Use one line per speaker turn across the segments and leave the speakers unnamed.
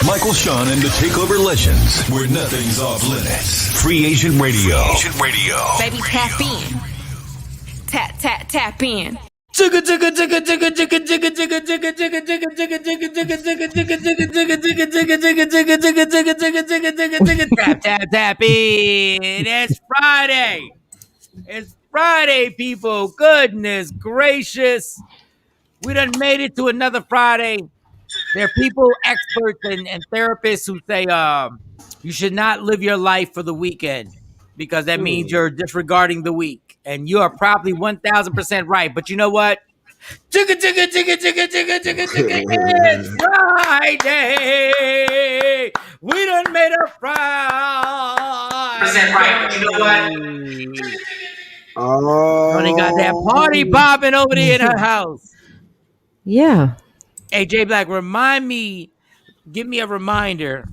Michael, Shawn, and the TakeOver Legends, where nothing's off limits. Free Agent Radio.
Baby, tap in. Tap in.
Tap in. It's Friday. It's Friday, people. Goodness gracious. We done made it to another Friday. There are people, experts, and therapists who say you should not live your life for the weekend because that means you're disregarding the week. And you are probably 1,000% right. But you know what? It's Friday. We done made a Friday. Right. But you know what?
Oh,
Only got that party popping over there in her house.
Yeah.
Hey, J Black, give me a reminder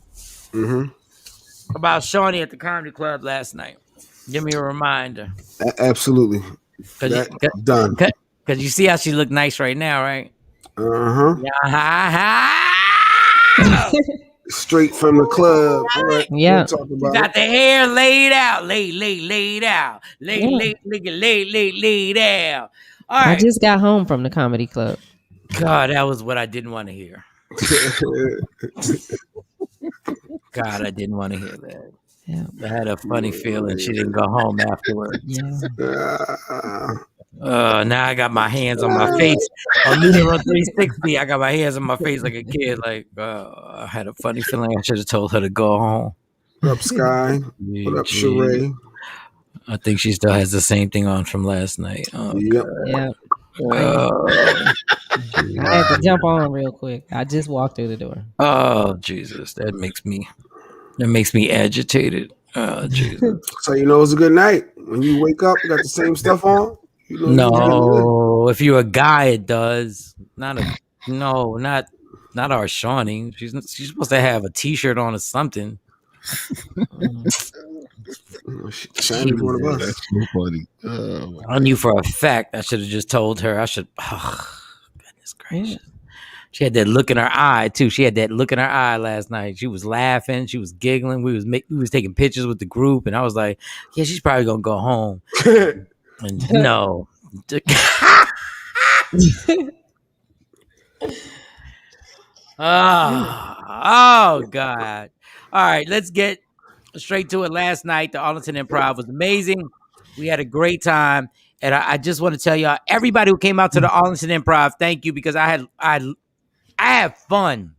about Shawnee at the comedy club last night. Give me a reminder.
Absolutely. Done.
Because you see how she look nice right now, right?
Straight from the club. Right.
Yeah.
We'll got the hair laid out. Laid out. Laid out. All right.
I just got home from the comedy club.
God, that was what I didn't want to hear. God, I didn't want to hear that.
Yeah.
I had a funny feeling she didn't go home afterwards.
Yeah.
Now I got my hands on my face. On Lunar 360, I got my hands on my face like a kid. Like, I had a funny feeling I should have told her to go home.
What up, Sky? What up, Sheree?
I think she still has the same thing on from last night. Oh,
yep.
Yeah. I had to jump on real quick. I just walked through the door.
Oh, Jesus. That makes me agitated. Oh, Jesus.
So you know it was a good night. When you wake up, you got the same stuff on? You know,
no, if you're a guy, it does. Not our Shawnee. She's supposed to have a t-shirt on or something.
Shiny one of us.
That's so funny.
I knew for a fact I should have just told her. Goodness gracious. She had that look in her eye too. She had that look in her eye last night. She was laughing. She was giggling. We was taking pictures with the group, and I was like, "Yeah, she's probably gonna go home." And no. Oh God! All right, let's get straight to it. Last night, the Arlington Improv was amazing. We had a great time, and I just want to tell y'all, everybody who came out to the Arlington Improv, thank you, because I had fun.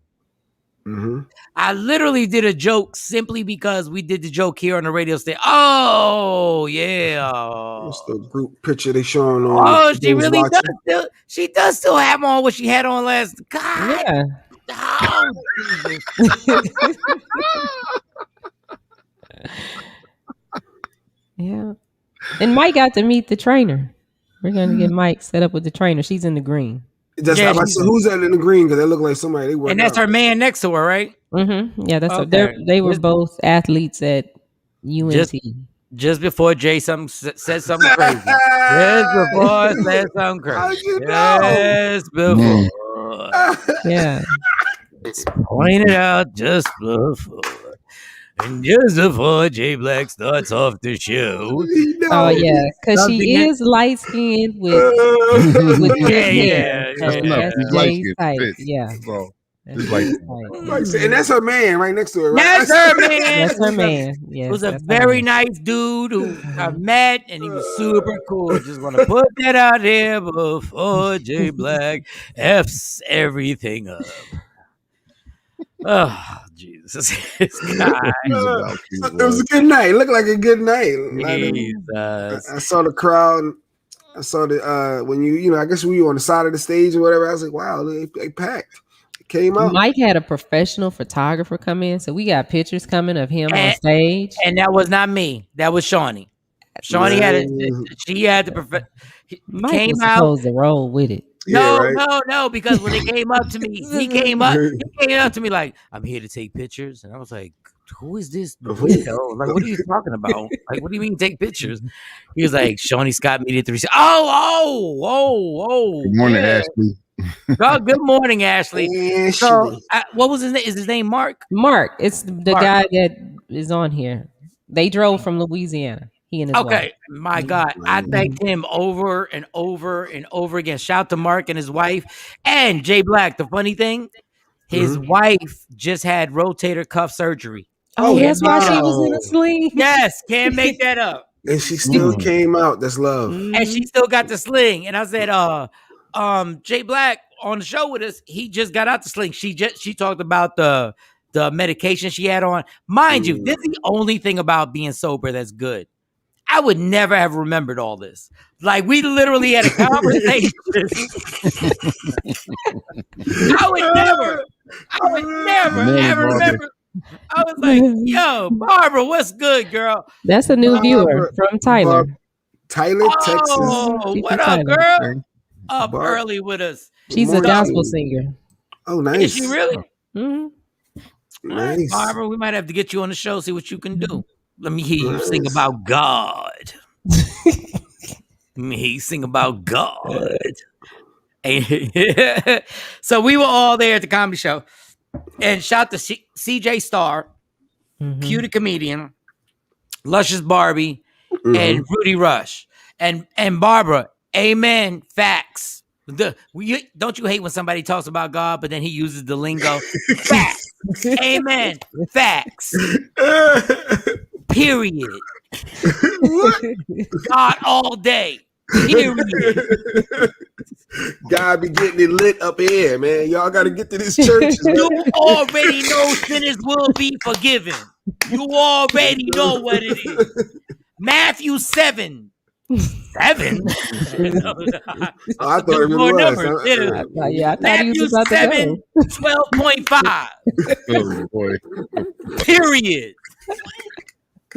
I literally did a joke simply because we did the joke here on the radio station. Oh yeah,
what's the group picture they showing on?
Oh, she really does. She does still have on what she had on last. God.
Yeah.
Oh,
Yeah. And Mike got to meet the trainer. We're going to get Mike set up with the trainer. She's in the green.
Who's that in the green? Because they look like somebody they work.
And that's her man next to her, right?
Mm-hmm. Yeah, that's
okay.
They were both athletes at UNT.
Just before Jay said something crazy. Just before I said something crazy.
How'd you know?
Just before.
Yeah.
Pointed out just before. And just before J Black starts off the show.
Oh yeah, because she is light skinned with good hair. That's Jay's type. Yeah.
Bro.
And that's her man right next to her, right?
That's her man.
That's her man. Yes,
it was a very nice dude who I met, and he was super cool. Just want to put that out here before J Black F's everything up. Oh, Jesus.
It was a good night. It looked like a good night. I saw the crowd. I saw the when you I guess we were on the side of the stage or whatever. I was like, wow, they packed. It came out.
Mike had a professional photographer come in, so we got pictures coming of him on stage.
And that was not me. That was Shawnee. She had the
Mike came was supposed to roll with it.
No, because when they came up to me, he came up to me like, I'm here to take pictures. And I was like, who is this? Like, what are you talking about? Like, what do you mean take pictures? He was like, Shawnee Scott media 3.
Good morning, Ashley.
Good morning, Ashley.
Ashley.
So, what was his name? Is his name Mark?
Mark. It's the guy that is on here. They drove from Louisiana. He and his wife.
My God. I thanked him over and over and over again. Shout to Mark and his wife and Jay Black. The funny thing, his wife just had rotator cuff surgery.
Oh, that's why she was in a sling.
Yes, can't make that up.
And she still came out. That's love.
And she still got the sling. And I said, Jay Black on the show with us, he just got out the sling. She talked about the medication she had on. Mind you, this is the only thing about being sober that's good. I would never have remembered all this. Like, we literally had a conversation. I would never ever remember. I was like, yo, Barbara, what's good, girl?
That's a new viewer from Tyler.
Texas.
Oh, what up, girl? Up early with us.
She's a gospel singer.
Oh, nice.
Is she really?
Mm-hmm.
Nice.
Barbara, we might have to get you on the show, see what you can do. Let me hear you sing about God. Let me hear you sing about God. So we were all there at the comedy show. And shout to CJ Starr, Q the Comedian, Luscious Barbie, and Rudy Rush. And Barbara, amen, facts. Don't you hate when somebody talks about God, but then he uses the lingo? Facts. Amen. Facts. Period. God all day. Period.
God be getting it lit up here, man. Y'all got to get to this church.
You already know sinners will be forgiven. You already know what it is. Matthew 7. 7?
I thought it
more
was.
Numbers,
I thought
Matthew
he was about
7,
to
12.5.
Oh boy.
Period.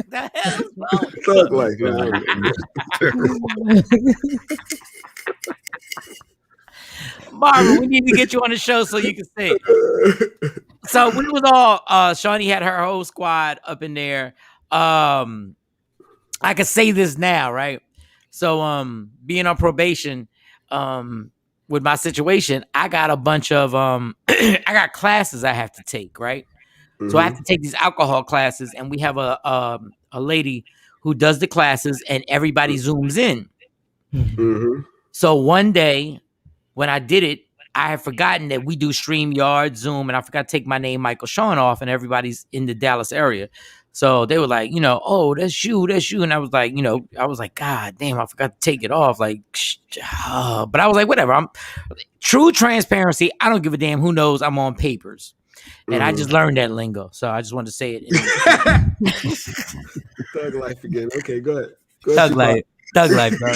The hell's wrong?
Thug life,
Barbara, we need to get you on the show so you can sing. So we was all Shawnee had her whole squad up in there. I can say this now, right? So being on probation, with my situation, I got a bunch of I got classes I have to take, right? So I have to take these alcohol classes, and we have a lady who does the classes, and everybody zooms in. So one day when I did it, I had forgotten that we do StreamYard, Zoom, and I forgot to take my name, Michael Shawn, off, and everybody's in the Dallas area. So they were like, oh, that's you. And I was like, God damn, I forgot to take it off. Like, but I was like, whatever. I'm true transparency. I don't give a damn who knows I'm on papers. And I just learned that lingo. So I just wanted to say it.
Thug life again. Okay, go ahead.
Thug life, bro.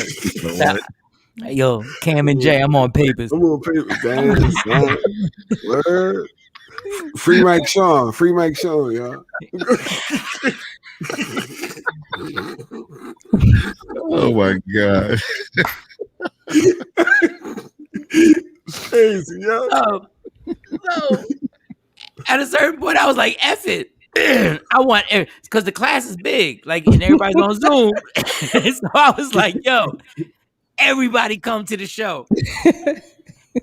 Yo, Cam and Jay, I'm on papers.
I'm on papers. Damn, word. Free Mike Shawn, y'all.
Oh my God.
Crazy, yo.
So at a certain point, I was like, F it. I want, because the class is big, like, and everybody's on Zoom. So I was like, yo, everybody come to the show.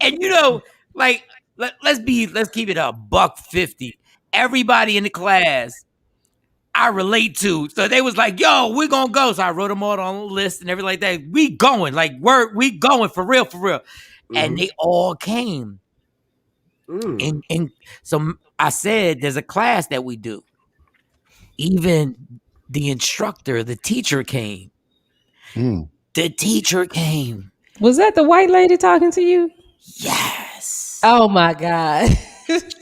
And like, let's keep it $150. Everybody in the class I relate to. So they was like, yo, we're gonna go. So I wrote them all on the list and everything like that. We going, like, we going for real. And they all came. And so I said, there's a class that we do. Even the instructor, the teacher came. The teacher came.
Was that the white lady talking to you?
Yes.
Oh my God.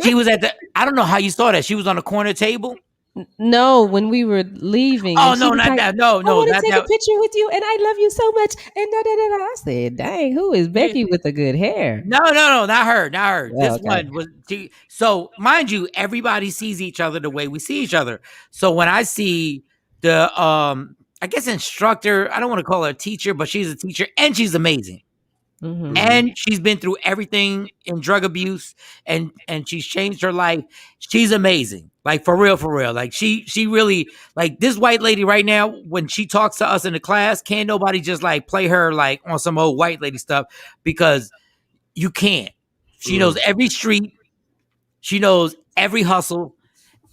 She was I don't know how you saw that. She was on a corner table.
No, when we were leaving.
Oh, no, not that. No.
I want to take a picture with you, and I love you so much. And I said, dang, who is Becky with the good hair?
No, not her. This
okay.
one was. So, mind you, everybody sees each other the way we see each other. So when I see the, I guess instructor, I don't want to call her a teacher, but she's a teacher, and she's amazing. And she's been through everything in drug abuse, and she's changed her life. She's amazing. Like, for real. Like, she really, like, this white lady right now, when she talks to us in the class, can't nobody just like play her like on some old white lady stuff, because you can't. She knows every street. She knows every hustle,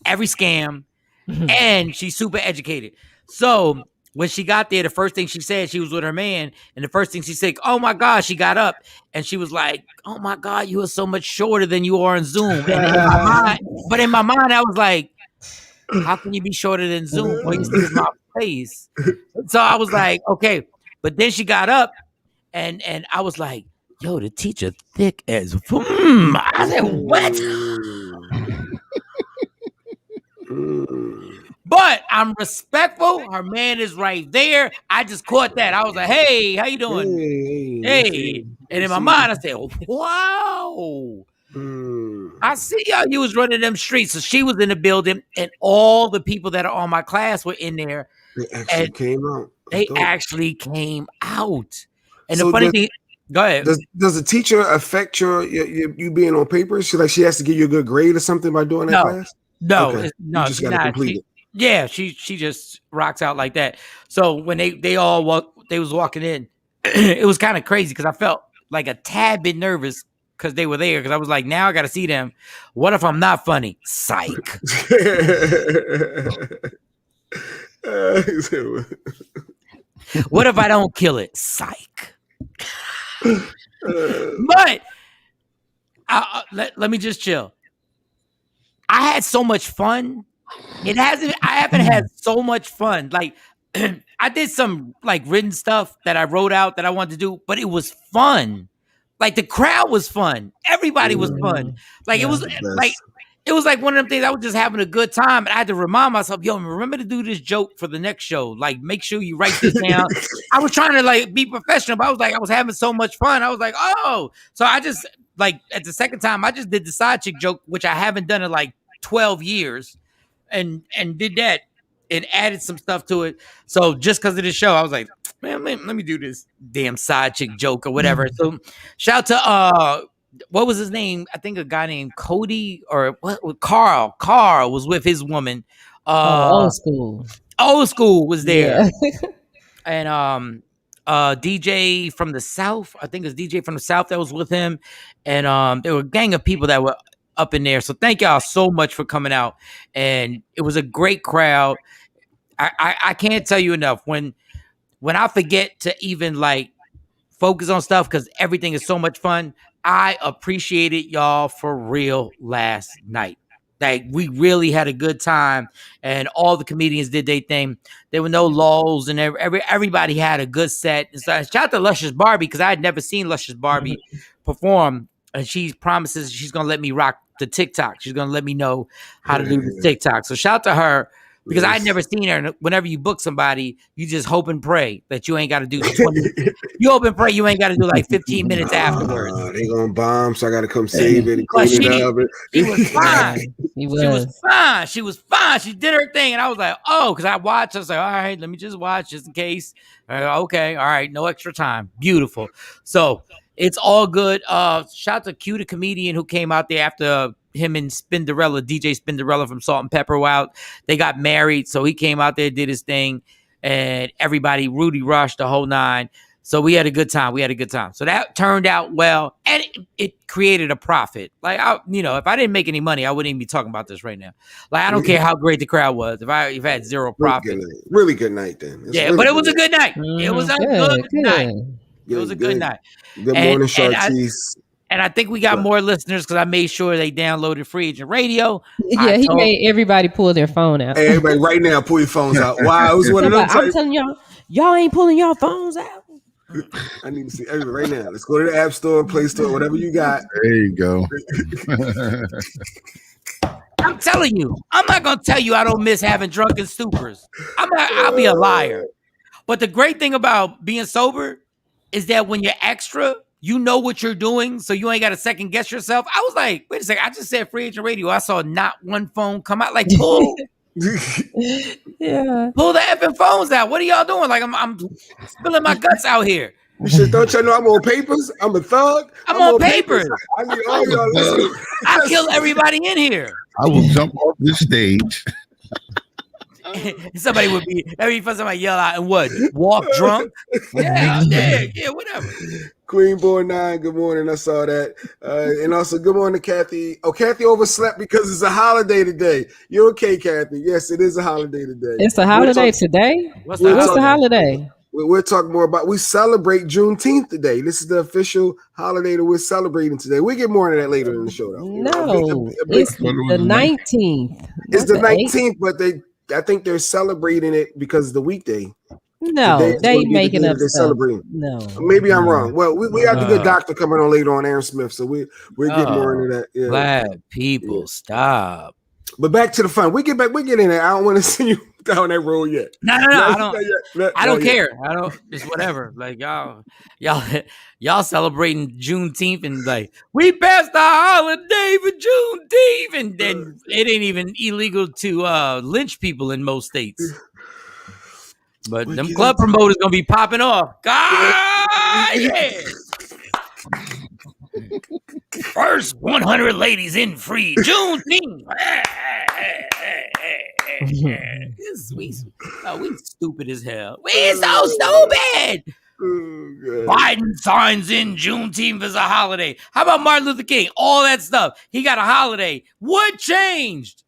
every scam, and she's super educated. So when she got there, the first thing she said, she was with her man, and the first thing she said, "Oh my God," she got up and she was like, "Oh my God, you are so much shorter than you are on Zoom." And in my mind, I was like, how can you be shorter than Zoom? All you see is my face. So I was like, okay. But then she got up and I was like, yo, the teacher thick as I said, what? But I'm respectful. Her man is right there. I just caught that. I was like, hey, how you doing? Hey. And in my mind, I said, wow. I see how you was running them streets. So she was in the building, and all the people that are on my class were in there.
They actually came out.
They actually came out. And so the funny thing, go ahead.
Does the teacher affect you being on paper? She has to give you a good grade or something by doing that class?
No,
okay.
No,
you just got to complete it.
Yeah, she just rocks out like that. So when they was walking in, it was kind of crazy because I felt like a tad bit nervous because they were there. Because I was like, now I got to see them. What if I'm not funny? Psych. What if I don't kill it? Psych. But let me just chill. I had so much fun. I haven't had so much fun. Like I did some like written stuff that I wrote out that I wanted to do, but it was fun. Like the crowd was fun. Everybody was fun. Like it was like one of them things. I was just having a good time, and I had to remind myself, yo, remember to do this joke for the next show. Like, make sure you write this down. I was trying to like be professional, but I was having so much fun. I was like, oh, so I just like at the second time, I just did the side chick joke, which I haven't done in like 12 years, and did that and added some stuff to it. So just because of this show, I was like, man, let me do this damn side chick joke or whatever. So shout out to what was his name? I think a guy named Cody or what? Carl. Carl was with his woman.
Old school.
Old school was there. Yeah. And DJ from the South. I think it was DJ from the South that was with him. And there were a gang of people that were up in there. So thank y'all so much for coming out. And it was a great crowd. I can't tell you enough. When I forget to even like focus on stuff because everything is so much fun, I appreciated y'all for real last night. Like we really had a good time, and all the comedians did their thing. There were no lulls, and everybody had a good set. And so shout out to Luscious Barbie because I had never seen Luscious Barbie perform, and she promises she's gonna let me rock the TikTok. She's gonna let me know how to do the TikTok. So shout out to her. Because I'd never seen her. And whenever you book somebody, you just hope and pray that you ain't got to do 20. You hope and pray you ain't got to do like 15 minutes afterwards.
They gonna bomb, so I got to come save it and clean it up.
She was fine. She was fine. She was fine. She did her thing, and I was like, oh, because I watched. I was like, all right, let me just watch just in case. Okay, all right, no extra time. Beautiful. So it's all good. Shout out to Q, the comedian who came out there after him and Spinderella, DJ Spinderella from Salt and Pepper out. They got married, so he came out there, did his thing, and everybody, Rudy Rush, the whole nine. So we had a good time. So that turned out well, and it created a profit. Like, if I didn't make any money, I wouldn't even be talking about this right now. Like, I don't care how great the crowd was. If I had zero profit.
Really good night then.
But it was a good night. It was a good night. It was a good night.
Good morning, Chartice.
And I think we got more listeners because I made sure they downloaded Free Agent Radio.
Yeah, he made everybody pull their phone out.
Hey, everybody, right now, pull your phones out. Wow, it was one of them.
I'm telling y'all ain't pulling y'all phones out.
I need to see everybody right now. Let's go to the App Store, Play Store, whatever you got.
There you go.
I'm telling you, I'm not gonna tell you I don't miss having drunken stupors. I'll be a liar. But the great thing about being sober is that when you're extra, you know what you're doing, so you ain't got to second guess yourself. I was like, wait a second, I just said Free Agent Radio. I saw not one phone come out. Like, pull.
Yeah.
Pull the effing phones out. What are y'all doing? Like, I'm spilling my guts out here.
Don't y'all know I'm on papers? I'm a thug.
I'm on papers.
I need all y'all listening.
I kill everybody in here.
I will jump off this stage.
Somebody would be, every time somebody yell out and what? Walk drunk? Yeah, whatever.
Queen Boy 9, good morning. I saw that. And also, good morning, Kathy. Oh, Kathy overslept because it's a holiday today. You okay, Kathy? Yes, it is a holiday today.
It's a holiday today? What's the holiday?
We're talking more about, we celebrate Juneteenth today. This is the official holiday that we're celebrating today. We get more into that later in the show, though.
No, it's the 19th.
It's the 19th, but I think they're celebrating it because of the weekday.
No, they making up stuff.
Celebrating.
No,
maybe I'm wrong. Well, we got the good doctor coming on later on, Aaron Smith, so we're getting more into that. Yeah.
Black people, stop.
But back to the fun. We get in there. I don't want to see you down that road yet.
No. I don't care. I don't. It's whatever. Like y'all celebrating Juneteenth and like we passed the holiday for Juneteenth, and then it ain't even illegal to lynch people in most states. But them club promoters gonna be popping off. God, yeah. First 100 ladies in free Juneteenth. we stupid as hell. We so stupid. Biden signs in Juneteenth as a holiday. How about Martin Luther King? All that stuff. He got a holiday. What changed?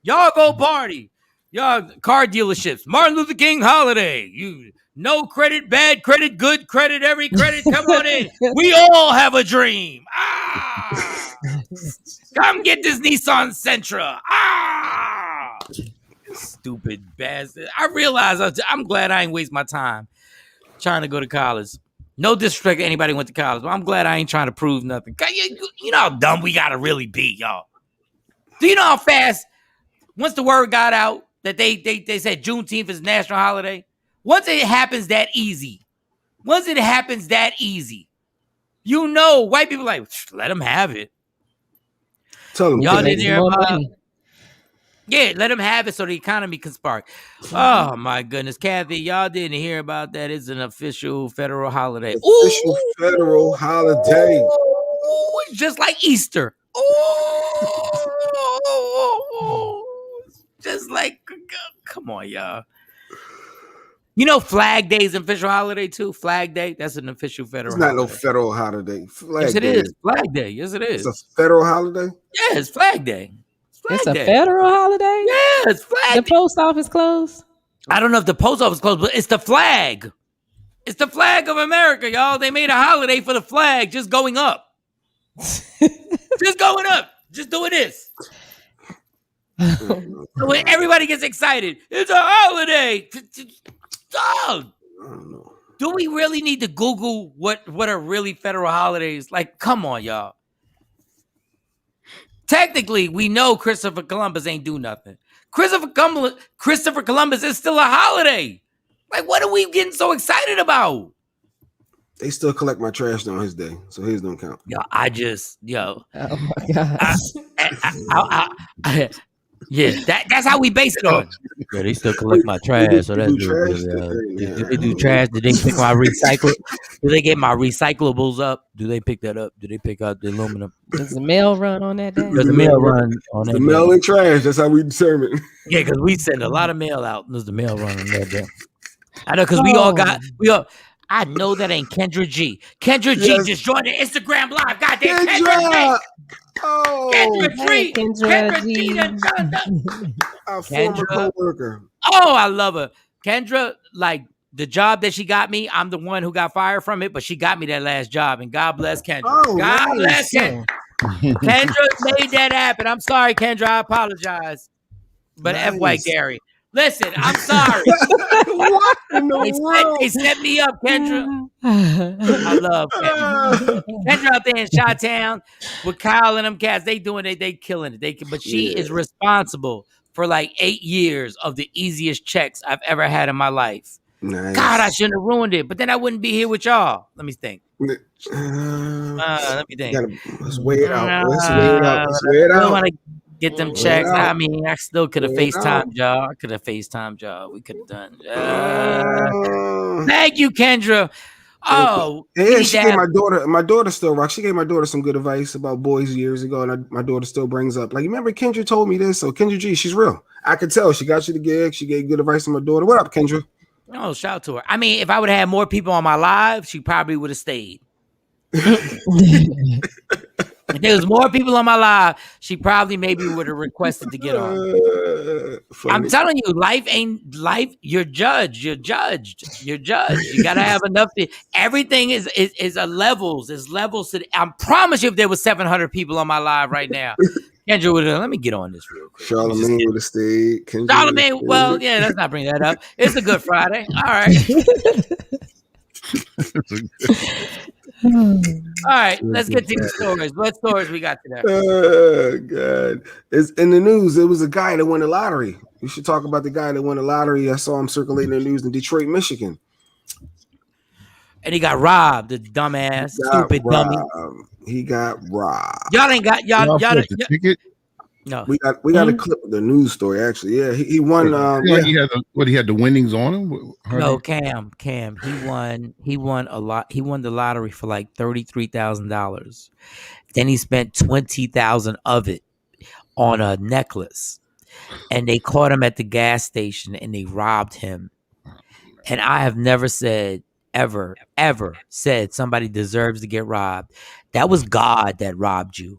Y'all go party. Y'all car dealerships. Martin Luther King holiday. You no credit, bad credit, good credit, every credit. Come on in. We all have a dream. Come get this Nissan Sentra. Stupid bastard. I realize I'm glad I ain't waste my time trying to go to college. No disrespect to anybody who went to college, but I'm glad I ain't trying to prove nothing. You know how dumb we gotta really be, y'all. Do you know how fast, once the word got out that they said Juneteenth is a national holiday, once it happens that easy, you know, white people like, let them have it.
Tell them.
Y'all didn't hear about it. Yeah, let them have it so the economy can spark. Oh, my goodness. Kathy, y'all didn't hear about that. It's an official federal holiday.
Federal holiday.
Ooh, it's just like Easter. Just like, come on, y'all. You know Flag Day is an official holiday, too? Flag Day, that's an official federal holiday.
It's not no federal holiday.
Yes, it is. Flag Day. Yes, it is.
It's a federal holiday?
Yeah, it's Flag Day.
It's a federal holiday?
Yeah, it's Flag Day.
The post office closed?
I don't know if the post office closed, but it's the flag. It's the flag of America, y'all. They made a holiday for the flag just going up. Just going up. Just doing this. So when everybody gets excited, it's a holiday. Dog. Do we really need to Google what are really federal holidays? Like, come on, y'all. Technically, we know Christopher Columbus ain't do nothing. Christopher Columbus is still a holiday. Like, what are we getting so excited about?
They still collect my trash on his day, so his don't count.
Oh my
God. Yeah, that's how we base it on. Yeah, they still collect my trash, so that's good. Do they do trash? Did they pick my recycle? Do they get my recyclables up? Do they pick that up? Do they pick out the aluminum?
Does the mail run on that day?
Does the mail run on that day?
The mail and trash. That's how we determine.
Yeah, because we send a lot of mail out. Does the mail run on that day? I know, because we all. I know that ain't Kendra G. Kendra G just joined the Instagram live. Goddamn, Kendra G.
Oh,
Kendra G.
Our former coworker.
Oh, I love her. Kendra, like the job that she got me, I'm the one who got fired from it, but she got me that last job, and God bless Kendra.
Oh,
God bless Kendra. Kendra made that happen. I'm sorry, Kendra. I apologize. But F. White Gary. Listen, I'm sorry.
What in the world?
They set me up, Kendra. I love Kendra. Kendra out there in Chi-Town with Kyle and them cats. They doing it. They killing it. But she is responsible for like 8 years of the easiest checks I've ever had in my life.
Nice.
God, I shouldn't have ruined it. But then I wouldn't be here with y'all. Let me think.
Let
me think.
Let's weigh it out. I
want to get them checks. I mean, I still could have FaceTimed y'all. We could have done. Thank you, Kendra. Oh,
yeah. She gave my daughter still rocks. She gave my daughter some good advice about boys years ago, and my daughter still brings up, like, you remember Kendra told me this? So Kendra G, she's real. I could tell she got you the gig. She gave good advice to my daughter. What up, Kendra?
Oh, shout out to her. I mean, if I would have had more people on my live, she probably would have stayed. If there was more people on my live, she probably maybe would have requested to get on. I'm telling you, life ain't life. You're judged. You're judged. You're judged. You gotta have enough. Everything is a levels. There's levels to. I promise you, if there was 700 people on my live right now, Kendra would have. Let me get on this real quick.
Charlamagne would have stayed.
Charlamagne. Well, yeah. Let's not bring that up. It's a Good Friday. All right. All right, let's get to these stories. What stories we got today?
Oh, God. It's in the news. It was a guy that won the lottery. We should talk about the guy that won the lottery. I saw him circulating in the news in Detroit, Michigan.
And he got robbed, the dumbass, stupid dummy.
He got robbed.
Y'all ain't got y'all the
ticket.
No,
we got a clip of the news story. Actually, yeah, he won.
He had the winnings on him.
No, Cam, he won a lot. He won the lottery for like $33,000. Then he spent 20,000 of it on a necklace, and they caught him at the gas station and they robbed him. And I have never said ever said somebody deserves to get robbed. That was God that robbed you.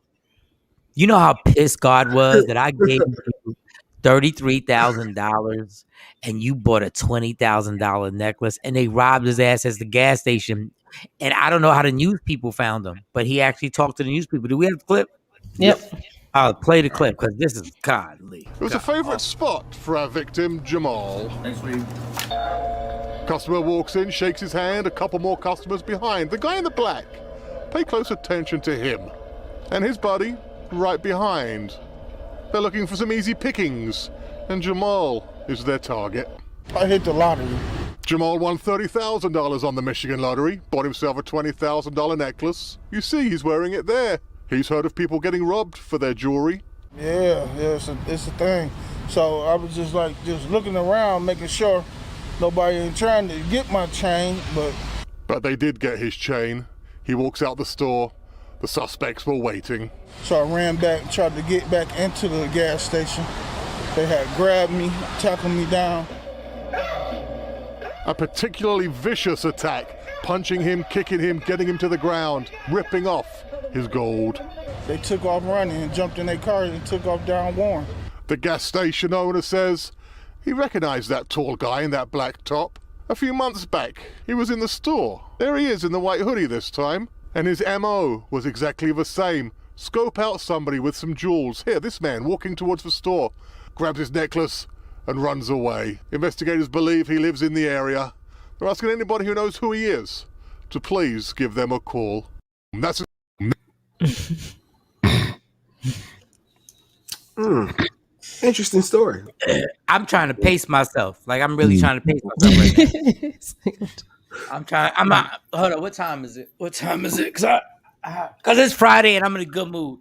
You know how pissed God was that I gave you $33,000 and you bought a $20,000 necklace, and they robbed his ass at the gas station. And I don't know how the news people found him, but he actually talked to the news people. Do we have the clip?
Yep.
I'll play the clip because this is godly.
It was a favorite spot for our victim, Jamal.
Thanks, sweetie.
Customer walks in, shakes his hand, a couple more customers behind. The guy in the black. Pay close attention to him. And his buddy, right behind. They're looking for some easy pickings, and Jamal is their target.
I hit the lottery.
Jamal won $30,000 on the Michigan lottery, bought himself a $20,000 necklace. You see, he's wearing it there. He's heard of people getting robbed for their jewelry.
Yeah, it's a thing. So I was just looking around, making sure nobody ain't trying to get my chain,
But they did get his chain. He walks out the store. The suspects were waiting.
So I ran back and tried to get back into the gas station. They had grabbed me, tackled me down.
A particularly vicious attack, punching him, kicking him, getting him to the ground, ripping off his gold.
They took off running and jumped in their car and took off down Warren.
The gas station owner says he recognized that tall guy in that black top. A few months back, he was in the store. There he is in the white hoodie this time. And his MO was exactly the same. Scope out somebody with some jewels. Here, this man walking towards the store, grabs his necklace and runs away. Investigators believe he lives in the area. They're asking anybody who knows who he is to please give them a call. And that's
Interesting story.
I'm trying to pace myself. Like, I'm really trying to pace myself right now. I'm not. Hold on. What time is it? Because it's Friday and I'm in a good mood.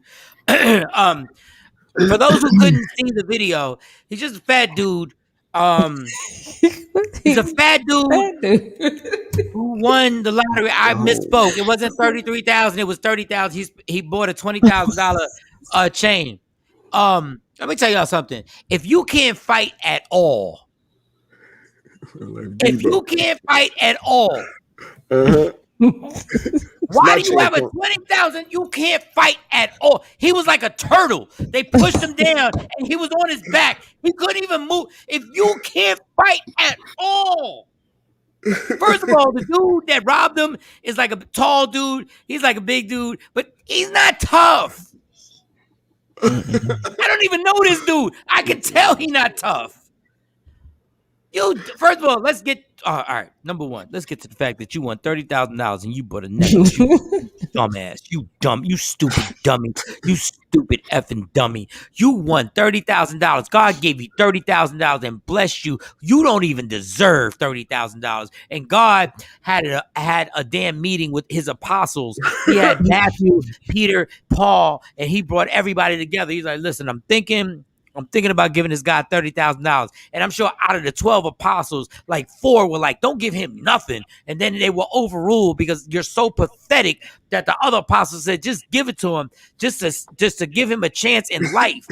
For those who couldn't see the video, he's just a fat dude. He's a fat dude who won the lottery. I misspoke. It wasn't 33,000. It was 30,000. He bought a $20,000 chain. Let me tell y'all something. If you can't fight at all, why do you have a 20,000? You can't fight at all. He was like a turtle. They pushed him down and he was on his back. He couldn't even move. If you can't fight at all. First of all, the dude that robbed him is like a tall dude. He's like a big dude, but he's not tough. I don't even know this dude. I can tell he's not tough. First of all, let's get all right. Number one, let's get to the fact that you won $30,000 and you bought a necklace. You dumbass. You stupid dummy. You stupid effing dummy. You won $30,000. God gave you $30,000 and blessed you. You don't even deserve $30,000. And God had a damn meeting with his apostles. He had Matthew, Peter, Paul, and he brought everybody together. He's like, listen, I'm thinking I'm thinking about giving this guy $30,000. And I'm sure out of the 12 apostles, like 4 were like, don't give him nothing. And then they were overruled because you're so pathetic that the other apostles said, just give it to him just to give him a chance in life.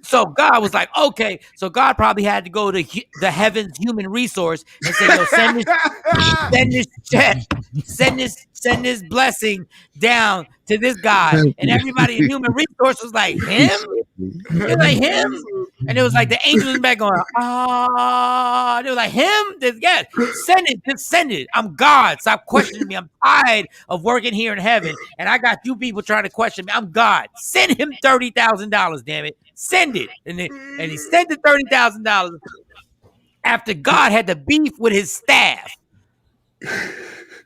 So God was like, okay. So God probably had to go to the heavens human resource and say, yo, send this blessing down to this guy. And everybody in human resource was like, him? They're like, him? And it was like the angels in the back going, they were like, him? Yeah, send it, just send it. I'm God. Stop questioning me. I'm tired of working here in heaven. And I got you people trying to question me. I'm God. Send him $30,000, damn it. Send it. And he sent the $30,000 after God had to beef with his staff.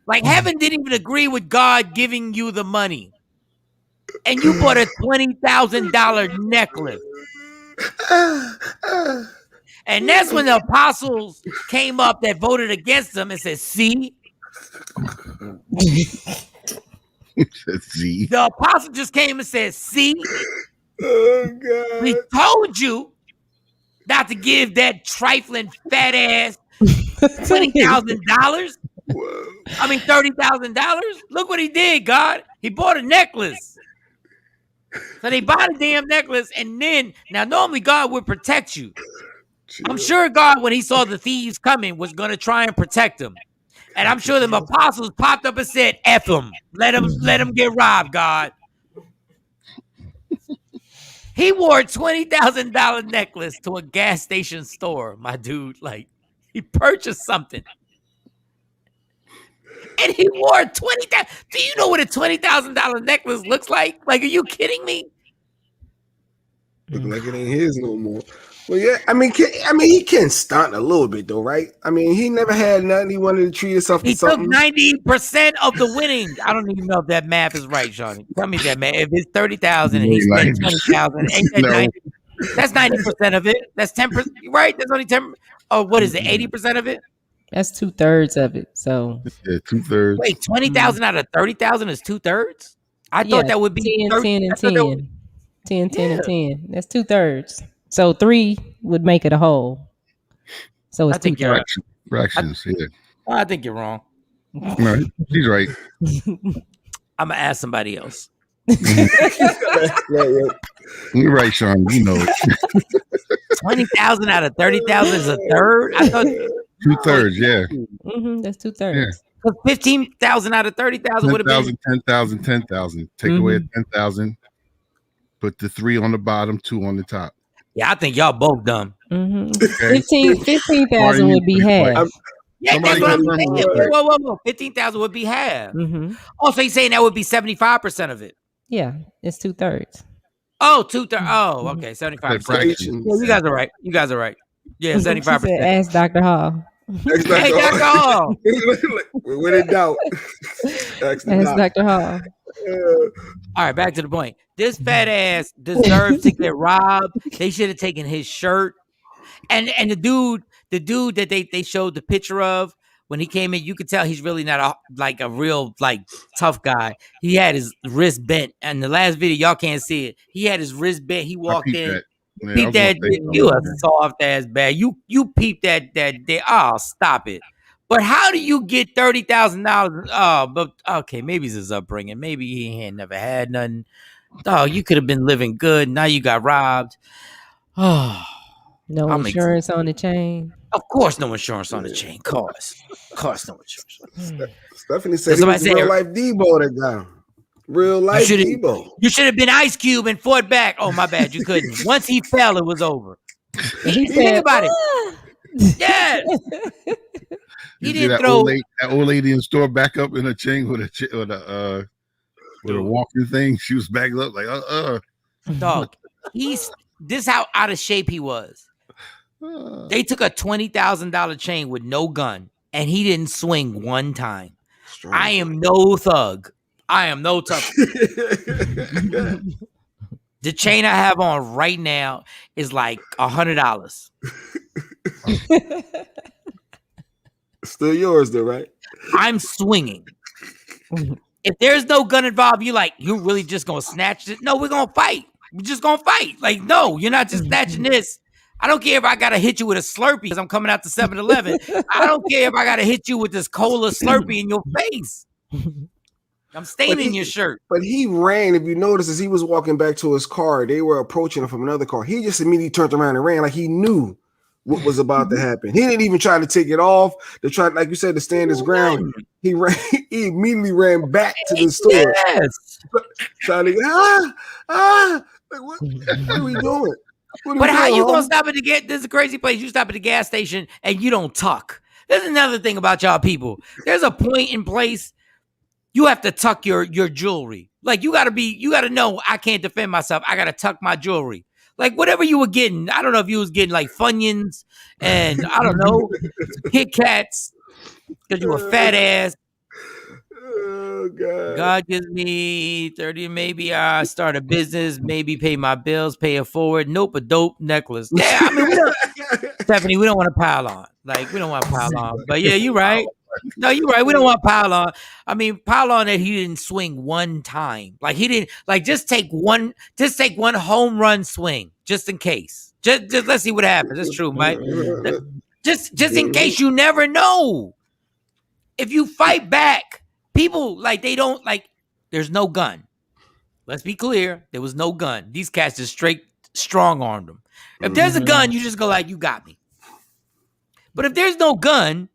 Like heaven didn't even agree with God giving you the money. And you bought a $20,000 necklace. And that's when the apostles came up that voted against them and said, see? The apostle just came and said, see?
Oh, God.
We told you not to give that trifling fat ass $20,000. I mean, $30,000. Look what he did, God. He bought a necklace. So they bought a damn necklace, and then, now normally God would protect you. I'm sure God, when he saw the thieves coming, was going to try and protect them. And I'm sure the apostles popped up and said, F him. Let him get robbed, God. He wore a $20,000 necklace to a gas station store, my dude. Like, he purchased something. And he wore a $20,000. Do you know what a $20,000 necklace looks like? Like, are you kidding me?
Look like it ain't his no more. Well, yeah, I mean, he can stunt a little bit though, right? I mean, he never had nothing. He wanted to treat himself to something.
He took 90% of the winnings. I don't even know if that math is right, Shawn. Tell me that, man. If it's 30,000 and he spent 20,000, ain't that 90? That's 90% of it. That's 10%, right? That's only 10. Oh, what is it? 80% of it?
That's 2/3 of it. So
yeah, 2/3.
Wait, 20,000 out of 30,000 is 2/3? I thought that would be
10 and 10. 10, 10, and 10. That's 2/3. So 3 would make it a whole. So it's 2/3.
Fractions, yeah.
I think you're wrong.
No, she's right.
I'm going to ask somebody else.
You're right, Shawn. You know it.
20,000 out of 30,000 is a third? I thought
2/3, yeah.
Mm-hmm, that's 2/3.
So 15,000 out of 30,000 would have been
10,000, 10,000. Take away 10,000. Put the 3 on the bottom, 2 on the top.
Yeah, I think y'all both dumb.
Mm-hmm. Okay. 15,000 would be half.
Yeah, that's what I'm saying. Whoa. 15,000 would be half.
Mm-hmm.
Oh, so you're saying that would be 75% of it?
Yeah, it's 2/3.
Oh, 2/3. Oh, okay, 75%. Yeah, you guys are right. Yeah, 75%.
Ask Dr. Hall.
Hey, Dr. Hall.
When in doubt,
ask Dr. Hall.
All right, back to the point. This fat ass deserves to get robbed. They should have taken his shirt. And the dude that they showed the picture of when he came in, you could tell he's really not a real tough guy. He had his wrist bent. And the last video, y'all can't see it. He had his wrist bent. He walked in. Peep that. You a soft ass bag. You peep that. Oh, stop it. But how do you get $30,000? Oh, but okay, maybe it's his upbringing. Maybe he ain't never had nothing. Oh, you could have been living good. Now you got robbed. Oh,
no insurance on the chain.
Of course, no insurance on the chain. Of course, no insurance.
Stephanie said he was real life Debo that guy. Real life Debo.
You should have been Ice Cube and fought back. Oh, my bad. You couldn't. Once he fell, it was over. Think about it. Yes. He didn't throw
that old lady in the store back up in a chain with a walking thing. She was backed up like
Dog. This how out of shape he was. They took a $20,000 chain with no gun, and he didn't swing one time. Strong. I am no thug. I am no tough. The chain I have on right now is like $100.
Still yours though, right?
I'm swinging. If there's no gun involved, you really just gonna snatch it? No, we're gonna fight. We're just gonna fight. Like, no, you're not just snatching this. I don't care if I gotta hit you with a Slurpee because I'm coming out to 7-Eleven. I don't care if I gotta hit you with this cola Slurpee in your face. I'm staining your shirt.
But he ran. If you notice, as he was walking back to his car, they were approaching him from another car. He just immediately turned around and ran like he knew what was about to happen. He didn't even try to take it off. To try, like you said, to stand his ground. He ran. He immediately ran back to the store.
Yes.
Trying to like, what are we doing?
But how you gonna stop at the gas? This is a crazy place. You stop at the gas station and you don't tuck. There's another thing about y'all people. There's a point in place you have to tuck your jewelry. Like you gotta know I can't defend myself. I gotta tuck my jewelry. Like whatever you were getting. I don't know if you was getting like Funyuns and I don't know Kit Kats because you were fat ass.
Oh God.
God gives me 30, maybe I start a business, maybe pay my bills, pay it forward. Nope, a dope necklace. Yeah, I mean, Stephanie, we don't want to pile on. Like, we don't want to pile on. But yeah, you're right. No, you're right. We don't want to pile on. I mean, pile on that he didn't swing one time. Like he didn't, like just take one home run swing, just in case. Just let's see what happens. That's true, Mike. Just in case, you never know. If you fight back, people like they don't like. There's no gun. Let's be clear. There was no gun. These cats just straight strong armed them. If there's a gun, you just go like, you got me. But if there's no gun,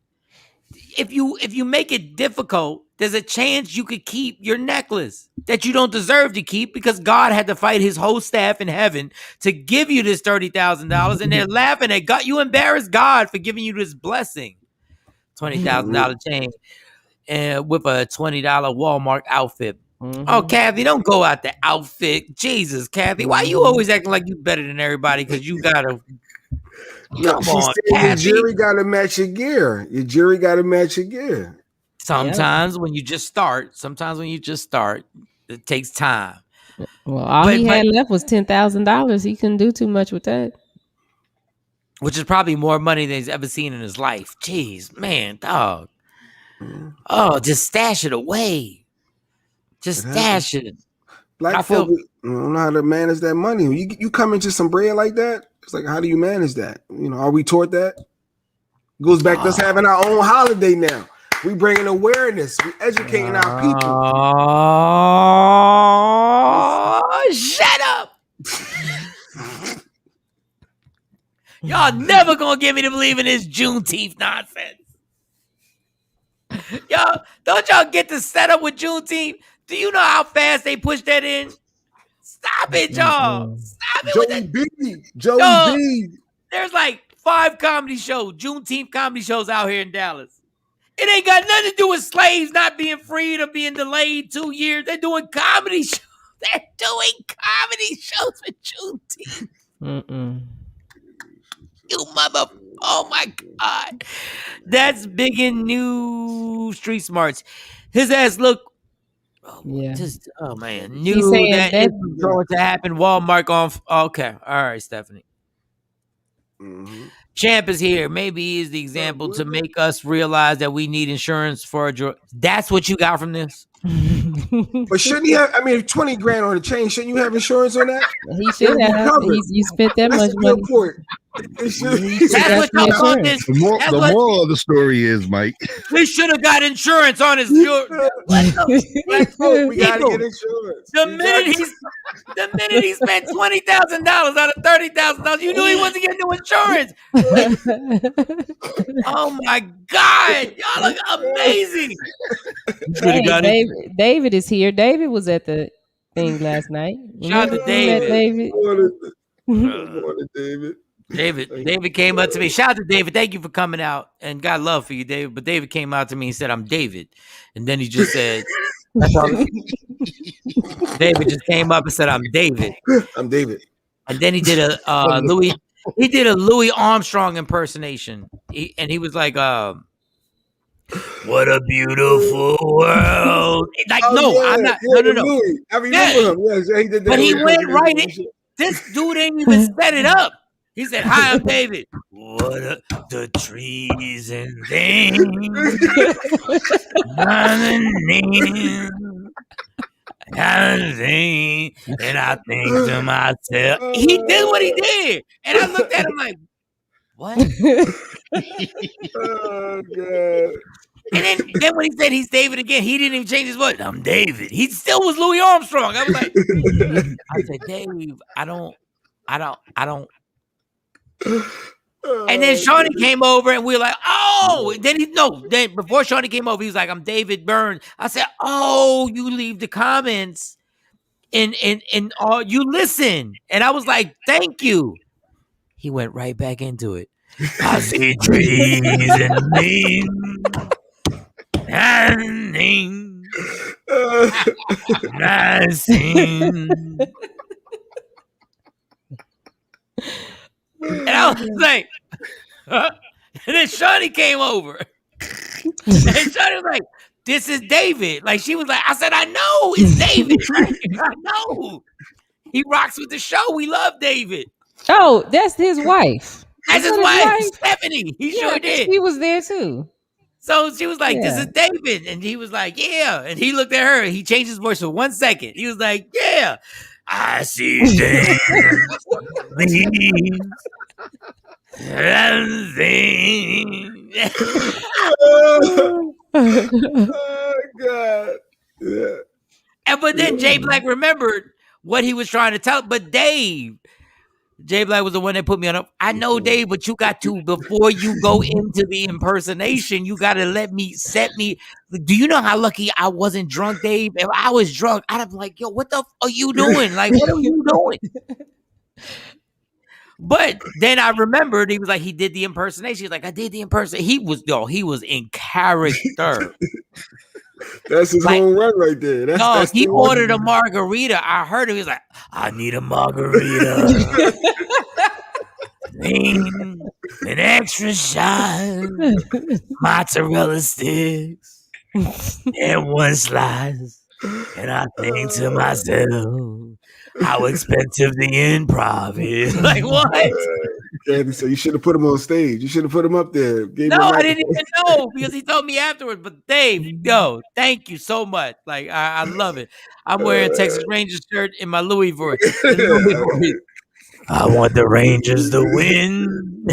if you make it difficult, there's a chance you could keep your necklace that you don't deserve to keep because God had to fight his whole staff in heaven to give you this $30,000, and they're laughing at God. You embarrassed God for giving you this blessing. $20,000 chain and with a $20 Walmart outfit. Oh, Kathy, don't go out the outfit. Jesus, Kathy, why you always acting like you better than everybody because you gotta come on, Kathy.
Your jury gotta match your gear. Your jury gotta match your gear.
Sometimes when you just start, it takes time.
Well, all he had left was $10,000. He couldn't do too much with that.
Which is probably more money than he's ever seen in his life. Jeez, man, dog. Oh, just stash it away. Just stash it.
Black folk don't know how to manage that money. You come into some bread like that, it's like, how do you manage that? You know, are we taught that? It goes back to us having our own holiday now. We bringing awareness. We educating our people.
Oh, shut up. Y'all never gonna get me to believe in this Juneteenth nonsense. Y'all, don't y'all get the setup with Juneteenth? Do you know how fast they push that in? Stop it, y'all. Stop it.
Joey B.
There's like 5 comedy shows, Juneteenth comedy shows out here in Dallas. It ain't got nothing to do with slaves not being freed or being delayed 2 years. They're doing comedy shows. They're doing comedy shows with Juneteenth. You mother! Oh my God, that's big in new street smarts. His ass look. Oh man, knew that it was going to happen. Walmart on. Okay, all right, Stephanie. Champ is here. Maybe he is the example to make us realize that we need insurance for a drug. That's what you got from this.
But shouldn't he have? I mean, $20,000 on the chain. Shouldn't you have insurance on that?
He should have. You spent that much money.
That's what y'all call this.
The moral of the story is, Mike,
we should have got insurance on his.
We gotta get insurance.
The minute he spent $20,000 out of $30,000, you knew he wasn't getting no insurance. Oh my God, y'all look amazing.
David is here. David was at the thing last night.
Shout out to David.
Morning, David.
David came up to me. Shout out to David. Thank you for coming out. And got love for you, David. But David came out to me and said, I'm David. And then he just said, David just came up and said, I'm David.
I'm David.
And then he did a Louis Armstrong impersonation. He was like, what a beautiful world. Like, I'm not. No.
I remember him. Yes, he did that.
But he went right in. This dude ain't even set it up. He said, hi, I'm David. What the trees and things. and I think to myself, he did what he did. And I looked at him like, what?
Oh, God.
And then when he said he's David again, he didn't even change his voice. I'm David. He still was Louis Armstrong. I was like, I said, Dave, I don't. And then Shawnee came over and we were like, oh, then before Shawnee came over, he was like, I'm David Byrne. I said, oh, you leave the comments and all, you listen. And I was like, thank you. He went right back into it. I see trees and leaves. And I sing. And I was like, and then Shawnee came over. And Shawnee was like, this is David. Like, she was like, I said, I know it's David. I know. He rocks with the show. We love David.
Oh, that's his wife.
That's his wife, Stephanie. He sure did.
He was there too.
So she was like, this is David. And he was like, yeah. And he looked at her. He changed his voice for 1 second. He was like, yeah. I see things.
Oh, God. Yeah.
But then Jay Black remembered what he was trying to tell. But Jay Black was the one that put me on. I know, Dave, but you got to, before you go into the impersonation, you got to set me. Do you know how lucky I wasn't drunk, Dave? If I was drunk, I'd have been like, yo, what the are you doing? Like, what are you doing? But then I remembered he was like, he did the impersonation. He's like, I did the impersonation. He was in character.
That's his home run right there. That's
he ordered a margarita. I heard him. He was like, I need a margarita. An extra shot, mozzarella sticks, and 1 slice. And I think to myself, how expensive the improv is. Like, what?
So you should have put him on stage. You should have put him up there.
I didn't even know because he told me afterwards. But Dave, yo, thank you so much. Like, I love it. I'm wearing a Texas Rangers shirt in my Louis voice. I want the Rangers to win.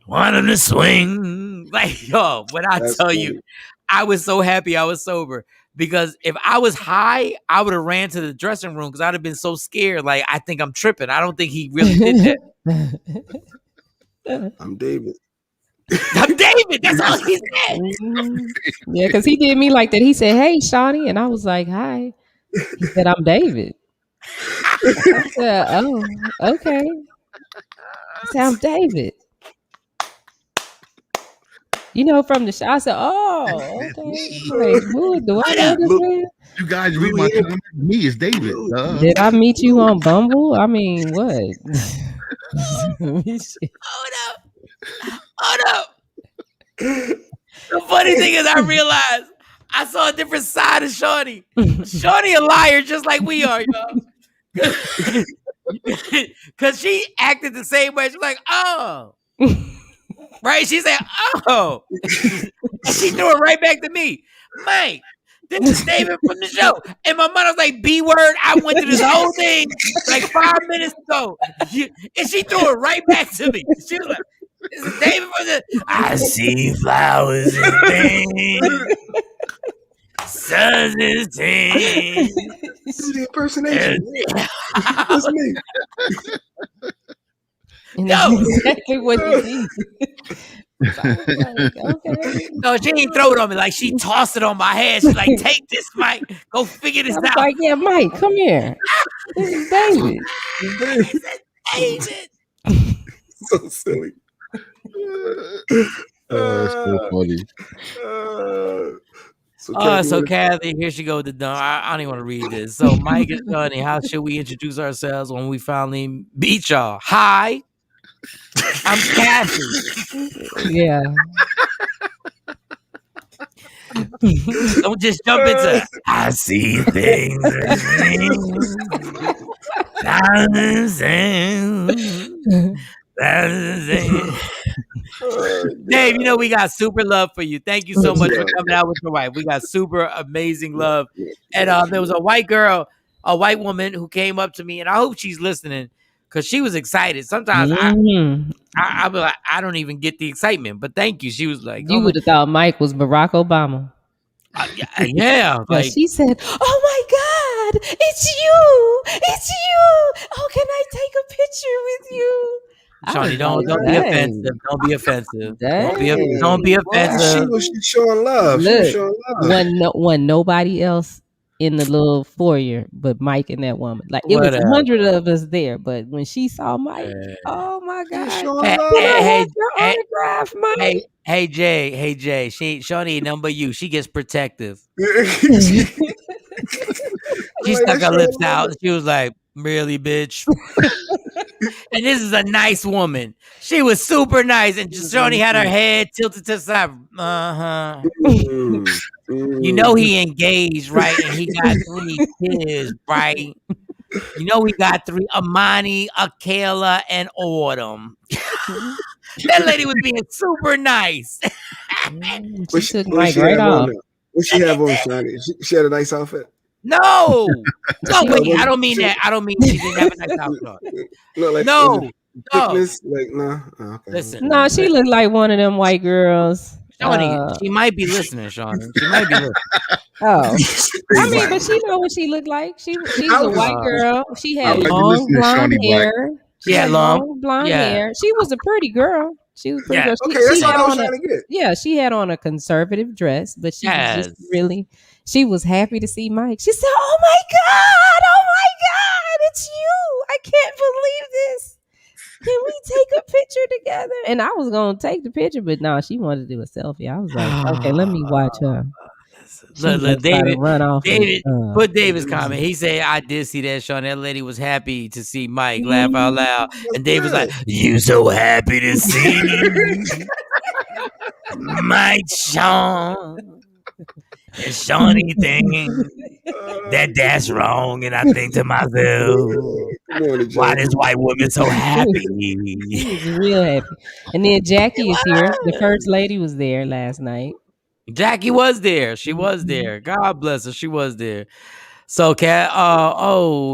Want them to swing. Like, yo, when I tell you, I was so happy I was sober. Because if I was high, I would have ran to the dressing room because I'd have been so scared. Like, I think I'm tripping. I don't think he really did
that. I'm David.
I'm David. That's all he said.
Yeah, because he did me like that. He said, hey, Shawnee. And I was like, hi. He said, I'm David. I said, oh, okay. He said, I'm David. You know, from the show. I said, oh, okay. Like, do I know this man?
You guys read my comment? Me is David.
Did I meet you on Bumble? I mean, what?
Hold up. The funny thing is, I realized I saw a different side of Shawnee. Shawnee a liar just like we are, y'all. Because she acted the same way. She's like, oh. Right? She said, oh. And she threw it right back to me. Mike, this is David from the show. And my mother was like, B word. I went through this whole thing like 5 minutes ago. And she threw it right back to me. She was like, this is David from the... I see flowers and things. Suns and things.
This is the impersonation. That's me.
And that's exactly what he did.
Okay. No, she didn't throw it on me. Like, she tossed it on my head. She's like, take this, Mike. Go figure this out.
Like, yeah, Mike, come here. This is David.
David.
So silly.
That's so funny.
So Kathy, here she goes with the dumb. I don't even want to read this. So Mike and Shawnee, how should we introduce ourselves when we finally beat y'all? Hi, I'm Kathy.
Yeah.
Don't just jump into I see things. Dave, you know we got super love for you. Thank you so much for coming out with your wife. We got super amazing love. And there was a white girl, a white woman who came up to me, and I hope she's listening because she was excited. Sometimes I be like, I don't even get the excitement, but thank you. She was like,
you would have thought Mike was Barack Obama.
Yeah.
Like, she said, "Oh my God, it's you! It's you! Oh, can I take a picture with you?"
Shawnee, don't be offensive. Don't be offensive.
Dang.
Don't be offensive.
She was showing love.
Look,
she was showing love.
Wasn't nobody else in the little foyer but Mike and that woman. Like, it was 100 of us there, but when she saw Mike, oh my God. Can I have your autograph, Mike?
Hey Jay. Shawnee ain't nothing but you. She gets protective. She stuck her lips out. She was like, "Really, bitch?" And this is a nice woman. She was super nice, and Shawnee had her head tilted to the side. You know he engaged, right? And he got 3 kids, right? You know he got 3: Amani, Akela, and Autumn. That lady was being super nice.
She took Mike right off.
What she have on, Shawnee? She had a nice outfit.
No, wait. I don't mean that. I don't mean she didn't have a nice outfit on. No.
Thickness, like no. Oh, okay.
Listen,
no, she looked like one of them white girls.
Shawnee, she might be listening, Shawnee. She might be listening.
Oh, I mean, but she know what she looked like. She was a white girl. She had long blonde hair. She had long blonde hair. She was a pretty girl. She was pretty girl.
Okay, that's what I was trying to get.
Yeah, she had on a conservative dress, but she was just really. She was happy to see Mike. She said, "Oh my God, it's you! I can't believe this. Can we take a picture together?" And I was gonna take the picture, but no, she wanted to do a selfie. I was like, okay, let me watch her.
Look, David,
run off
put David's comment. He said, "I did see that, Sean. That lady was happy to see Mike laugh out loud." And David was like, "You so happy to see Mike, Sean." And Shawnee thinking that's wrong, and I think to myself, why this white woman so happy?
She was real happy. And then Jackie is here. The first lady was there last night.
Jackie was there. She was there. God bless her. She was there. So, Kat,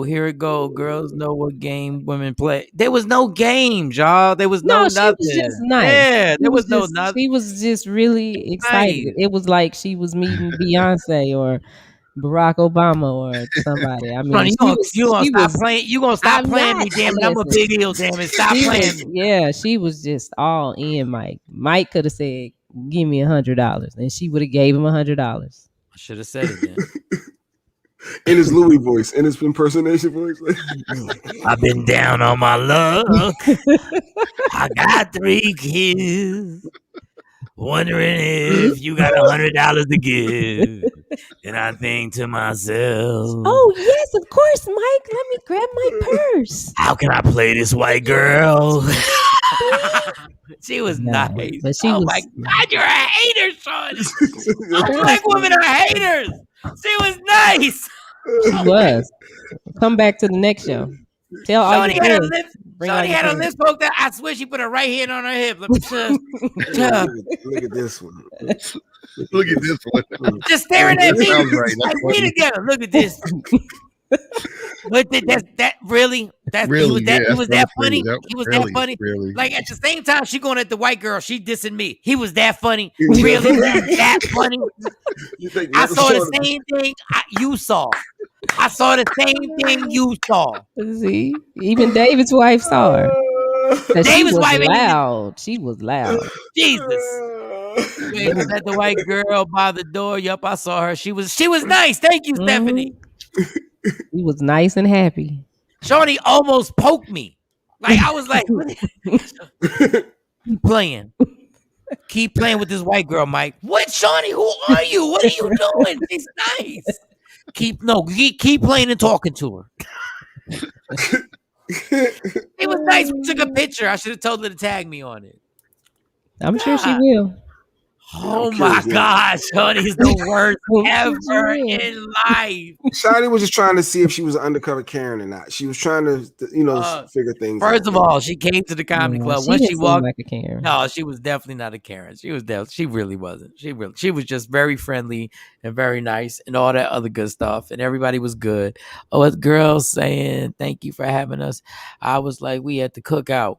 here it go. Girls know what game women play. There was no game, y'all. There was no nothing.
She was just nice.
Yeah, there was no nothing.
She was just really excited. Nice. It was like she was meeting Beyonce or Barack Obama or somebody. I mean,
you gonna stop playing? You gonna stop playing me? Damn it! I'm a big deal. Damn it! Stop playing me.
Yeah, she was just all in. Mike could have said, "Give me $100," and she would have gave him $100.
I should have said it then.
In his Louis voice, in his impersonation voice.
I've been down on my luck. I got 3 kids. Wondering if you got $100 to give. And I think to myself,
oh yes, of course, Mike. Let me grab my purse.
How can I play this white girl? She was nice.
But she was,
my God, you're a hater, Sean. Black women are haters. She was nice.
She was. Come back to the next show. Tell all your friends.
Shawnee had her lips poked out. I swear she put her right hand on her hip. Let me just
look at this one.
Look at this one.
Just staring at me. Like, we together. Look at this. But that really? He was that funny. He was that funny.
Really.
Like at the same time, she going at the white girl. She dissing me. He was that funny. Really? That funny? I saw the same thing you saw. I saw the same thing you saw.
See, even David's wife saw her.
David's wife
loud. She was loud.
Jesus. Wait, was that the white girl by the door? Yup, I saw her. She was nice. Thank you, Stephanie.
He was nice and happy.
Shawnee almost poked me. Like I was like, keep playing with this white girl, Mike. What, Shawnee? Who are you? What are you doing? She's nice. Keep playing and talking to her. It was nice. We took a picture. I should have told her to tag me on it.
I'm sure she will.
Oh my gosh, Shawnee's the worst ever in life.
Shawnee was just trying to see if she was an undercover Karen or not. She was trying to, figure things out.
First of all, she came to the comedy club. When she walked,
like a Karen.
No, she was definitely not a Karen. She really wasn't. She was just very friendly and very nice and all that other good stuff. And everybody was good. Oh, it's girls saying thank you for having us. I was like, we at the cookout.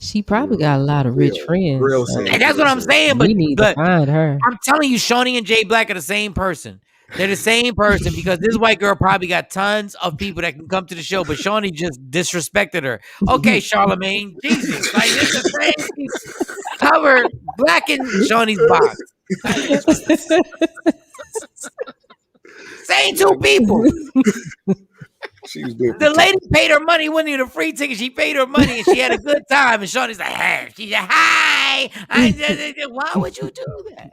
She probably got a lot of rich friends.
And that's what I'm saying.
We need to find her.
I'm telling you, Shawnee and Jay Black are the same person. They're the same person because this white girl probably got tons of people that can come to the show, but Shawnee just disrespected her. Okay, Charlamagne, Jesus, like it's the same people. Cover Black in Shawnee's box. Same two people.
She was doing
the lady paid her money, wasn't even a free ticket. She paid her money and she had a good time. And Shawnee's like, hey, she's like, hi. Why would you do that?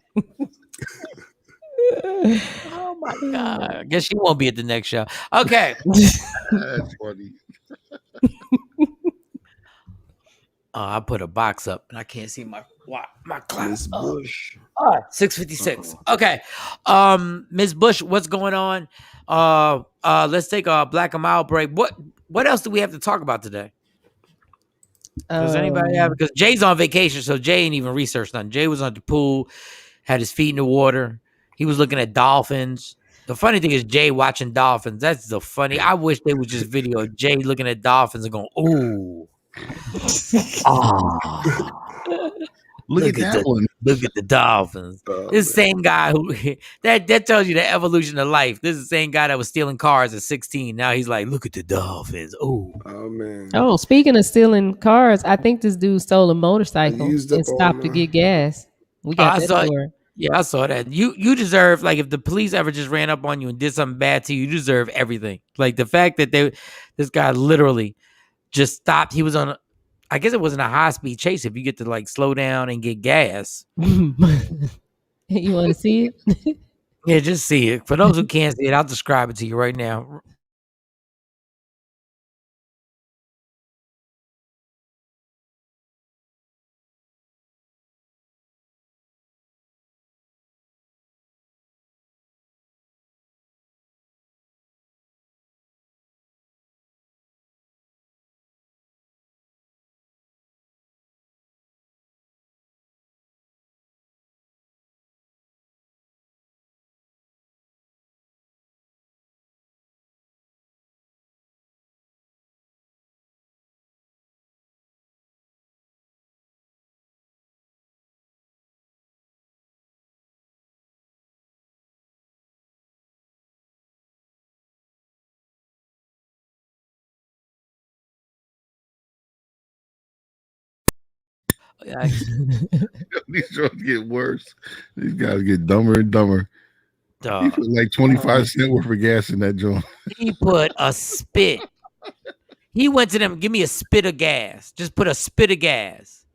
Oh my God. I guess she won't be at the next show. Okay.
That's funny.
I put a box up and I can't see my clock.
Miss Bush.
6:56. Okay. Ms. Bush, what's going on? Let's take a black and mild break. What else do we have to talk about today? Does anybody have? Because Jay's on vacation, so Jay ain't even researched nothing. Jay was on the pool, had his feet in the water. He was looking at dolphins. The funny thing is Jay watching dolphins. That's the funny. I wish they would just video Jay looking at dolphins and going, ooh.
Look at that one.
Look at the dolphins. This same guy who that tells you the evolution of life. This is the same guy that was stealing cars at 16. Now he's like, look at the dolphins. Oh
man.
Oh, speaking of stealing cars, I think this dude stole a motorcycle and stopped to get gas. We got that for it.
Yeah, I saw that. You deserve, like, if the police ever just ran up on you and did something bad to you, you deserve everything. Like the fact that this guy literally just stopped. He was on I guess it wasn't a high speed chase if you get to like slow down and get gas.
You want to see it?
Yeah, just see it. For those who can't see it, I'll describe it to you right now.
These drugs get worse. These guys get dumber and dumber.
Dog.
He put like 25 cents worth of gas in that joint.
He put a spit. He went to them, give me a spit of gas. Just put a spit of gas.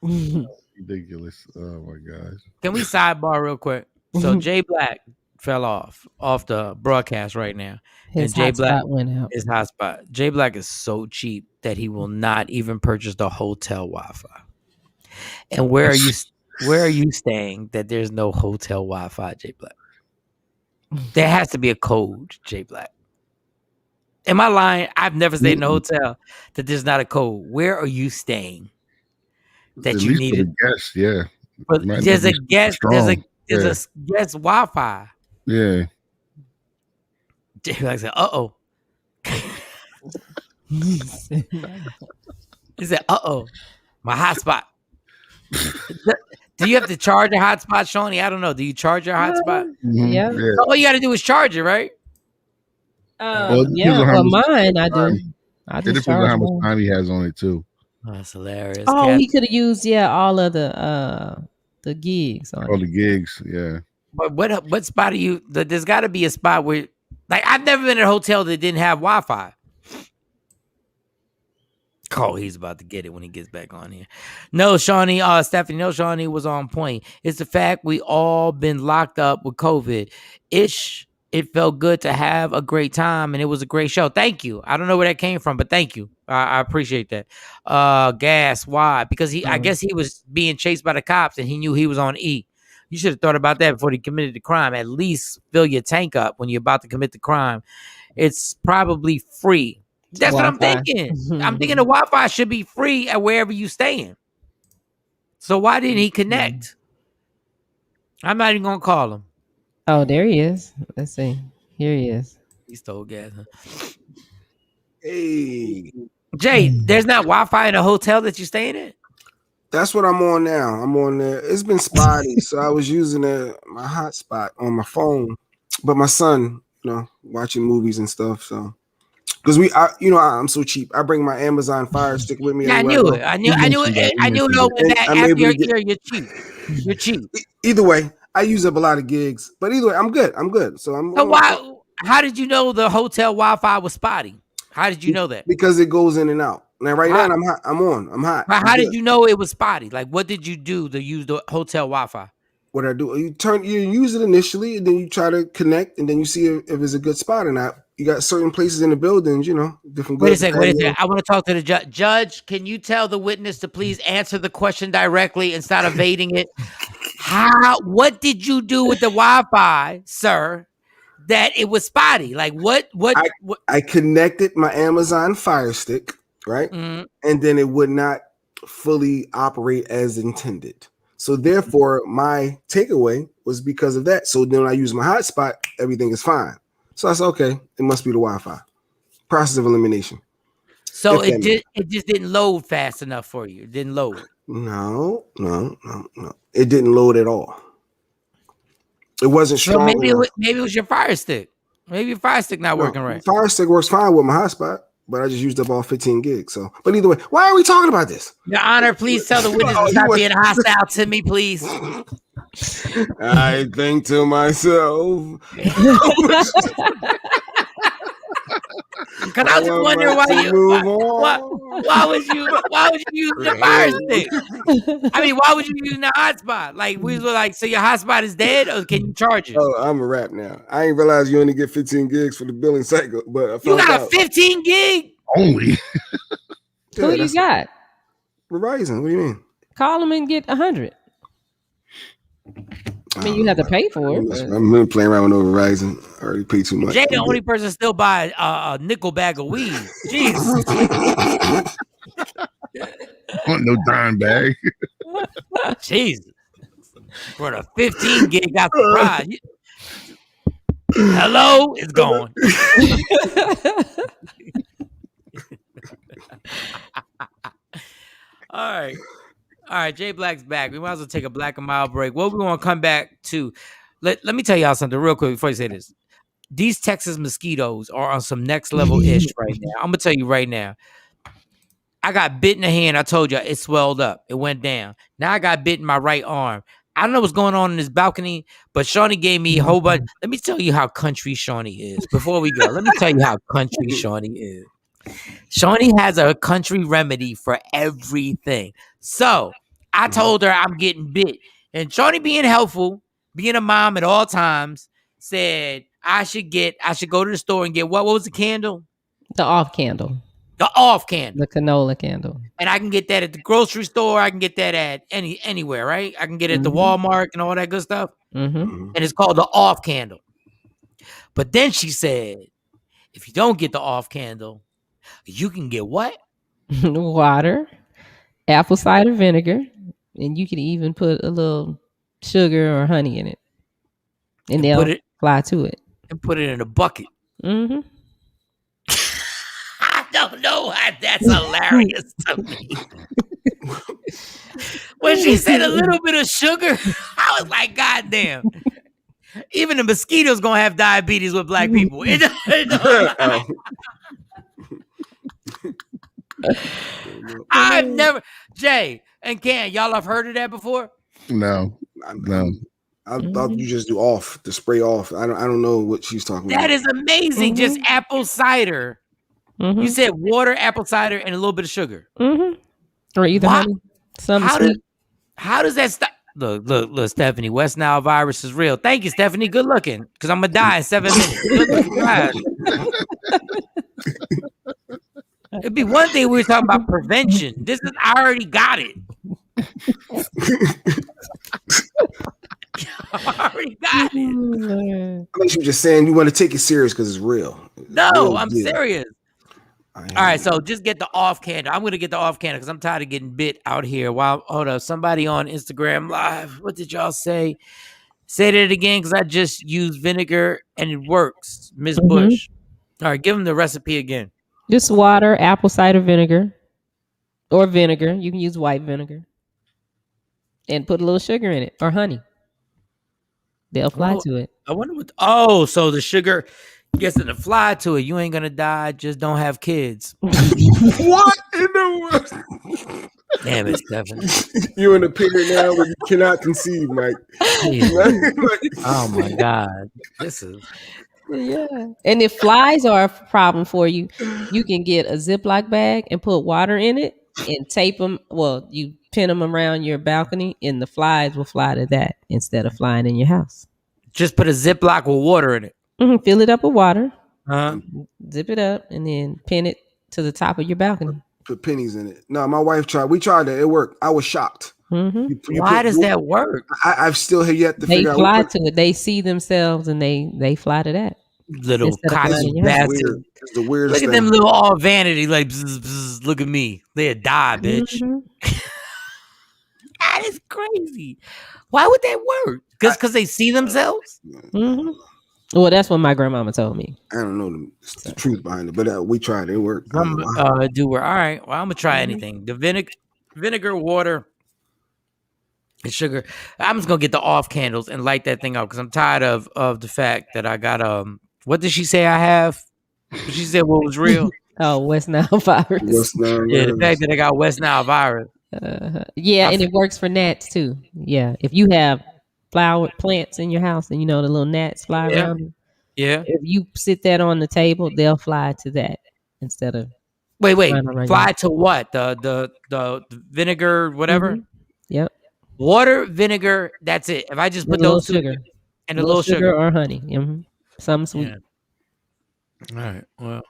Ridiculous. Oh my gosh.
Can we sidebar real quick? So Jay Black fell off the broadcast right now.
His
and Jay Black
went out.
His hotspot. Jay Black is so cheap that he will not even purchase the hotel Wi-Fi. And where are you staying that there's no hotel Wi-Fi, Jay Black? There has to be a code, Jay Black. Am I lying? I've never stayed in a hotel that there's not a code. Where are you staying that you need it?
Guest, yeah.
But there's a guest. There's a guest Wi-Fi.
Yeah.
Jay Black said, "Uh-oh." He said, "Uh-oh, my hotspot." Do you have to charge a hotspot, Shawnee? I don't know. Do you charge your hotspot?
Yeah.
So all you got to do is charge it, right?
Yeah. Well, mine I do. I
just
just
charge
charge
how much time he has on it too.
Oh, that's hilarious.
Oh, he could have used all of the gigs.
All the gigs, yeah.
But what spot are you? There's got to be a spot where, like, I've never been in a hotel that didn't have Wi-Fi. Oh, he's about to get it when he gets back on here. No, Shawnee, Stephanie, no, Shawnee was on point. It's the fact we all been locked up with COVID. Ish it felt good to have a great time, and it was a great show. Thank you. I don't know where that came from, but thank you. I appreciate that. Gas. Why? Because I guess he was being chased by the cops, and he knew he was on E. You should have thought about that before he committed the crime. At least fill your tank up when you're about to commit the crime. It's probably free. That's what I'm thinking. I'm thinking the Wi-Fi should be free at wherever you staying. So why didn't he connect? I'm not even gonna call him.
Oh, there he is. Let's see. Here he is.
He stole gas. Huh?
Hey,
Jay, there's not Wi-Fi in a hotel that you're staying in?
that's what I'm on now. I'm on there. It's been spotty, so I was using my hotspot on my phone, but my son, watching movies and stuff. So, because I'm so cheap. I bring my Amazon Fire Stick with me.
Yeah, I knew it. I knew it. After you're cheap. You're cheap.
Either way, I use up a lot of gigs, but either way, I'm good. So
how did you know the hotel Wi-Fi was spotty? How did you know that?
Because it goes in and out. Now, right now, I'm hot. I'm hot.
How did you know it was spotty? Like, what did you do to use the hotel Wi-Fi?
What I do, you use it initially, and then you try to connect, and then you see if it's a good spot or not. You got certain places in the buildings, different.
Wait a second. I want to talk to the judge. Judge, can you tell the witness to please answer the question directly and start evading it? What did you do with the Wi-Fi, sir, that it was spotty? Like what?
I connected my Amazon Fire Stick, right? Mm-hmm. And then it would not fully operate as intended. So therefore, my takeaway was because of that. So then when I use my hotspot, everything is fine. So I said, okay, it must be the Wi-Fi. Process of elimination.
So it just didn't load fast enough for you. It didn't load.
No. It didn't load at all. It wasn't strong.
So maybe it was your Fire Stick. Maybe your Fire Stick not working right.
Fire Stick works fine with my hotspot, but I just used up all 15 gigs. So, but either way, why are we talking about this?
Your Honor, please tell the witness to stop being hostile to me, please.
I think to myself.
Because I was just wondering why would you use the Fire Stick? I mean, why would you use the hotspot? Like we were like, so your hotspot is dead, or can you charge it?
Oh, I'm a rap now. I ain't realized you only get 15 gigs for the billing cycle, but
you got a 15 gig
only.
Who you got?
Verizon. What do you mean?
Call them and get 100. I mean, you have to pay for it.
I'm really playing around with no Verizon. I already paid too much.
Jay, the only person still buy a nickel bag of weed. Jesus.
Want no dime bag.
Jesus. For the 15 gig, got surprised. Hello, it's gone. All right, Jay Black's back. We might as well take a Black and Mild break. What we want to come back to, let me tell y'all something real quick before you say this. These Texas mosquitoes are on some next level ish right now. I'm going to tell you right now. I got bit in the hand. I told you it swelled up. It went down. Now I got bit in my right arm. I don't know what's going on in this balcony, but Shawnee gave me a whole bunch. Let me tell you how country Shawnee is. Before we go, let me tell you how country Shawnee is. Shawnee has a country remedy for everything. So I told her I'm getting bit. And Shawnee, being helpful, being a mom at all times, said I should go to the store and get what was the candle?
The off candle.
The off candle.
The canola candle. And
I can get that at the grocery store. I can get that at anywhere, right? I can get it at the Walmart and all that good stuff.
Mm-hmm.
And it's called the off candle. But then she said, if you don't get the off candle, you can get what?
Water, apple cider vinegar, and you can even put a little sugar or honey in it. And they'll fly to it.
And put it in a bucket.
Mm-hmm.
I don't know why that's hilarious to me. When she said a little bit of sugar, I was like, God damn. Even the mosquitoes gonna have diabetes with black people. I've never, Jay and Ken, y'all have heard of that before?
No.
I thought you just do off, the spray off. I don't know what she's talking about.
That is amazing. Mm-hmm. Just apple cider. Mm-hmm. You said water, apple cider, and a little bit of sugar.
Mm-hmm. Or either honey.
How does that stop? Look, Stephanie. West Nile virus is real. Thank you, Stephanie. Good looking, because I'm gonna die in 7 minutes. Good looking, right. It'd be one thing we were talking about prevention. This is I already got it. I already got it.
I think you're just saying you want to take it serious because it's real.
No, I'm serious. All right, so just get the off candle. I'm gonna get the off candle because I'm tired of getting bit out here. Hold up, somebody on Instagram Live. What did y'all say? Say that again because I just used vinegar and it works, Miss Bush. All right, give them the recipe again.
Just water, apple cider vinegar, or vinegar. You can use white vinegar, and put a little sugar in it or honey. They'll fly to it.
I wonder what. So the sugar gets them to fly to it. You ain't gonna die. Just don't have kids.
What in the world?
Damn it, Stephen.
You're in a period now where you cannot conceive, Mike.
Oh my God, this is.
Yeah. And if flies are a problem for you, you can get a Ziploc bag and put water in it and tape them. Well, you pin them around your balcony and the flies will fly to that instead of flying in your house.
Just put a Ziploc with water in it.
Fill it up with water.
Zip
it up and then pin it to the top of your balcony.
Put pennies in it. No, my wife tried. We tried that. It worked. I was shocked.
Why does that work?
I've still yet to figure out.
They fly to it. They see themselves and they fly to that.
Little cocky bastard.
It's the weirdest
thing. Look at them little all vanity, like bzz, bzz, look at me. They'll die, bitch. That is crazy. Why would that work? Because they see themselves?
Well, that's what my grandmama told me.
I don't know the truth behind it, but we tried it. It worked.
Do work. All right. Well, I'm gonna try anything. The vinegar, water, and sugar. I'm just gonna get the off candles and light that thing up because I'm tired of the fact that I got what did she say I have? She said what was real?
West Nile virus.
The fact that I got West Nile virus.
And it works for gnats too. Yeah, if you have flower plants in your house and the little gnats fly around them.
Yeah.
If you sit that on the table, they'll fly to that instead of
wait. Fly to what? The vinegar, whatever.
Yep.
Water, vinegar. That's it. If I just put those two
sugar
and a little sugar
or honey, some sweet.
All right. Well,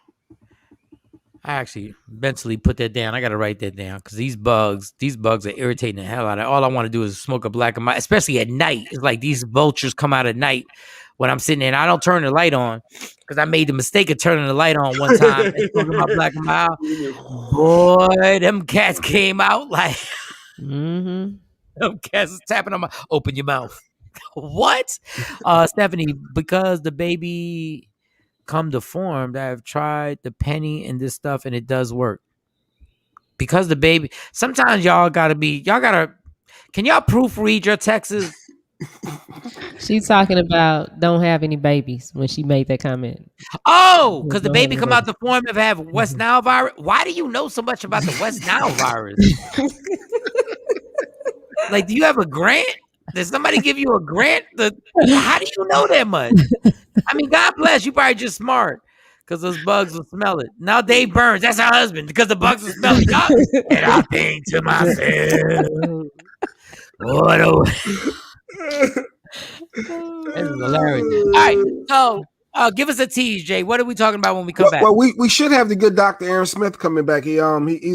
I actually mentally put that down. I got to write that down because these bugs are irritating the hell out of. All I want to do is smoke a black and mild, especially at night. It's like these vultures come out at night when I'm sitting there and I don't turn the light on because I made the mistake of turning the light on one time and smoking my black and mild. Boy, them cats came out like them cats is tapping on my. Open your mouth. What, Stephanie? Because the baby come deformed, I've tried the penny and this stuff and it does work because the baby sometimes can y'all proofread your texts?
She's talking about don't have any babies when she made that comment.
Because the baby come out deformed and have West Nile virus. Why do you know so much about the West Nile virus? Like, do you have a grant? Did somebody give you a grant? How do you know that much? I mean, God bless you. Probably just smart because those bugs will smell it. Now Dave Burns, that's her husband because the bugs will smell it. And I think to myself, what this is hilarious. All right, so give us a tease, Jay. What are we talking about when we come back?
Well, we should have the good Dr. Aaron Smith coming back. He's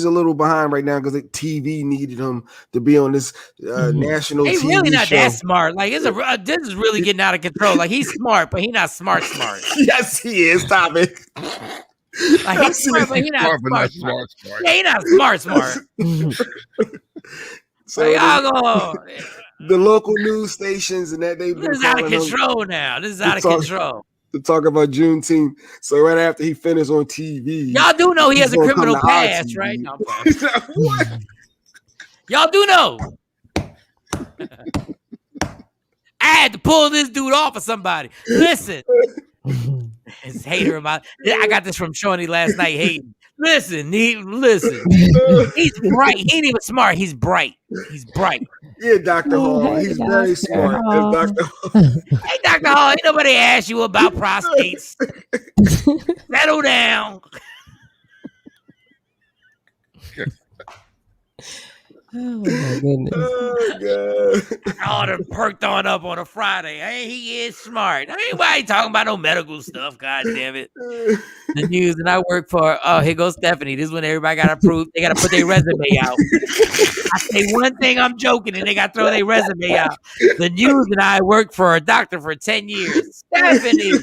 a little behind right now because the TV needed him to be on this national
He's
TV
really not
show.
that smart. Like this is really getting out of control. Like he's smart, but he's not smart.
Yes, he is. Stop it.
Like he's smart, but he's not smart. Yeah, he's not smart.
So the local news stations and that they've been
this is out of control now. This is out of control.
To talk about Juneteenth. So right after he finished on TV,
y'all do know he has a criminal past, right? No, what? Y'all do know. I had to pull this dude off of somebody. Listen, it's hater about. I got this from Shawnee last night. Hating. Listen. He's bright. He ain't even smart. He's bright.
Yeah, Dr. Hall. He's very smart. Dr. Hall.
Hey, Dr. Hall, ain't nobody asked you about prostates. Settle down.
Oh my goodness.
Oh God.
All them perked on up on a Friday. Hey, he is smart. Ain't nobody talking about no medical stuff. God damn it. The news that I work for. Oh, here goes Stephanie. This is when everybody got approved. They got to put their resume out. I say one thing, I'm joking, and they got to throw their resume out. The news and I worked for a doctor for 10 years. Stephanie,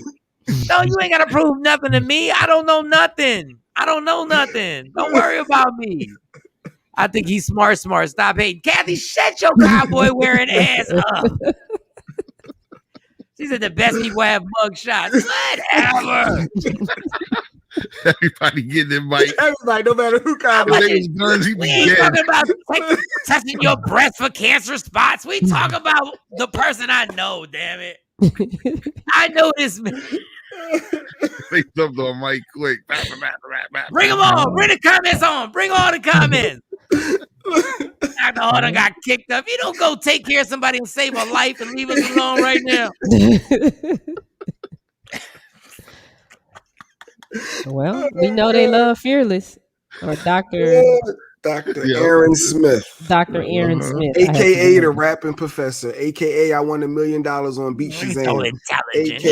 no, you ain't got to prove nothing to me. I don't know nothing. Don't worry about me. I think he's smart. Stop hating. Kathy, shut your cowboy wearing ass up. She said the best people have mug shots. Whatever.
Everybody getting their mic.
Everybody, no matter who kind
If they was guns, he
We
be
ain't
dead.
talking about touching your breast for cancer spots. We talk about the person I know, damn it. I know this man.
They jumped on mic quick.
Bring them on. Bring the comments on. Bring all the comments. Dr. Harden got kicked up. You don't go take care of somebody and save a life and leave us alone right now.
Well, we know they love Fearless or Dr.
Aaron Smith.
Dr. Aaron Smith.
AKA the rapping professor. AKA I won $1 million on Beat Shazam.
He's so intelligent.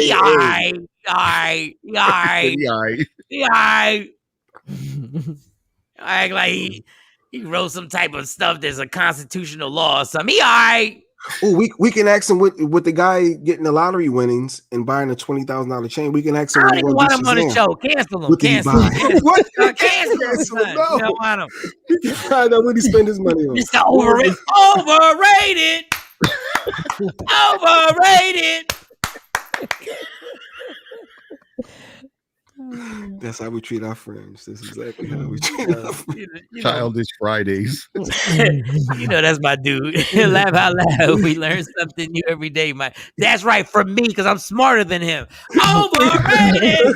Act like he wrote some type of stuff. There's a constitutional law or something. He all right.
Oh, we can ask him with the guy getting the lottery winnings and buying a $20,000 chain. We can ask him.
I don't even want him on the show. Cancel him. Cancel him.
What?
Cancel him.
No.
You don't want him.
Find out what he spend his money on.
Mr. Overrated. Overrated.
That's how we treat our friends. That's exactly how we treat our friends.
Childish Fridays.
You know that's my dude. Laugh out loud. We learn something new every day. That's right, from me, because I'm smarter than him. Overrated.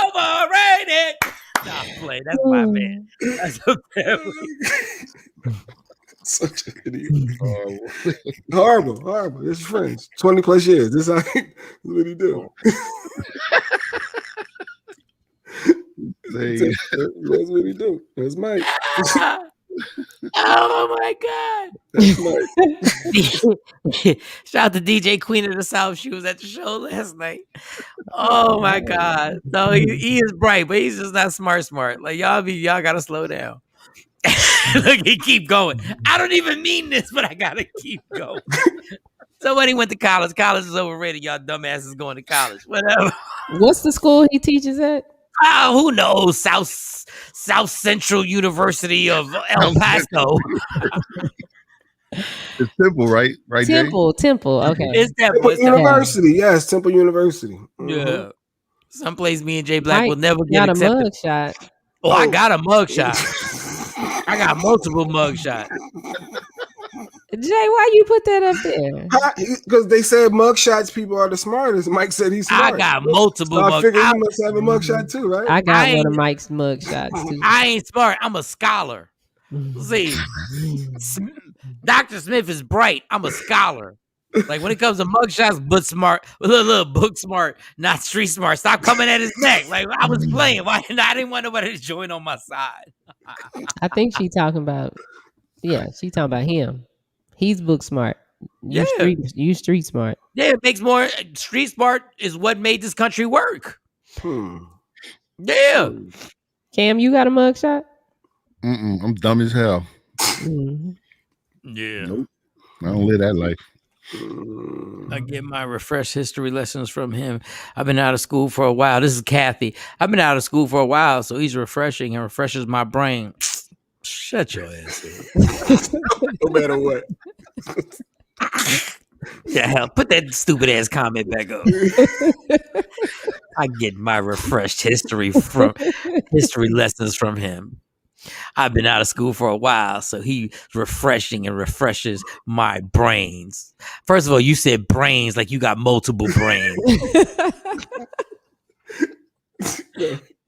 Overrated. Nah, play. That's my man. That's a family.
Such an idiot. Horrible. It's friends. 20 plus years. This is what he do. That's what he do. That's Mike.
Oh my God.
That's Mike.
Shout out to DJ Queen of the South. She was at the show last night. Oh my God. No, he is bright, but he's just not smart. Like y'all gotta slow down. Look, he keep going. I don't even mean this, but I gotta keep going. Somebody went to college. College is overrated. Y'all dumbasses going to college. Whatever.
What's the school he teaches at?
Oh, who knows? South Central University of El Paso.
It's Temple, right? Right,
Temple. Okay.
It's Temple.
University. Yes, Temple University. Mm-hmm.
Yeah. Someplace me and Jay Black will never get
got
accepted.
a mug shot.
Oh, I got a mug shot. I got multiple mug shots.
Jay, why you put that up there?
Because they said mug shots people are the smartest. Mike said he's smart.
I got multiple
so I
mug
figured you must have a mug shot too, right?
I got one of Mike's mug shots too.
I ain't smart. I'm a scholar. See, Dr. Smith is bright. I'm a scholar. Like when it comes to mug shots, book smart, little book smart, not street smart. Stop coming at his neck. Like I was playing. Why? I didn't want nobody to join on my side.
I think she talking about him. He's book smart. You street smart.
Yeah, it makes more. Street smart is what made this country work. Yeah.
Cam, you got a mug shot?
I'm dumb as hell.
Yeah.
Nope. I don't live that life.
I get my refresh history lessons from him. I've been out of school for a while. This is Kathy. I've been out of school for a while, so he's refreshing and refreshes my brain. Shut your ass up.
No matter what.
Yeah, put that stupid ass comment back up. I get my refreshed history lessons from him. I've been out of school for a while, so he's refreshing and refreshes my brains. First of all, you said brains like you got multiple brains.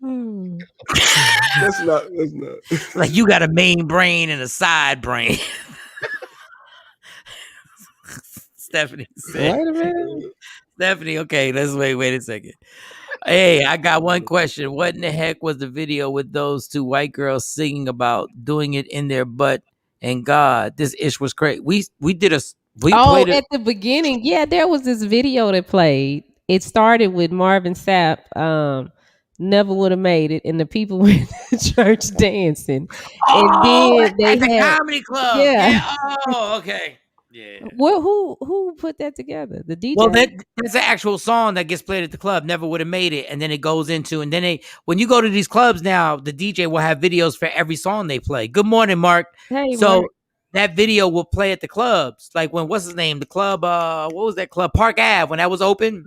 That's not.
Like you got a main brain and a side brain. Stephanie said.
Wait a minute.
Stephanie, okay, let's wait a second. Hey, I got one question. What in the heck was the video with those two white girls singing about doing it in their butt? And God, this ish was crazy. We played it.
At the beginning, yeah, there was this video that played. It started with Marvin Sapp. Never would have made it, and the people were in the church dancing. And then they
at the
had
comedy club.
yeah.
Oh, okay. Yeah.
Well, who put that together? The DJ.
Well, that's an actual song that gets played at the club. Never would have made it, and then it goes into, and then when you go to these clubs now, the DJ will have videos for every song they play. Good morning, Mark.
Hey,
so
Mark.
That video will play at the clubs, like when what's his name, the club. What was that club? Park Ave. When that was open,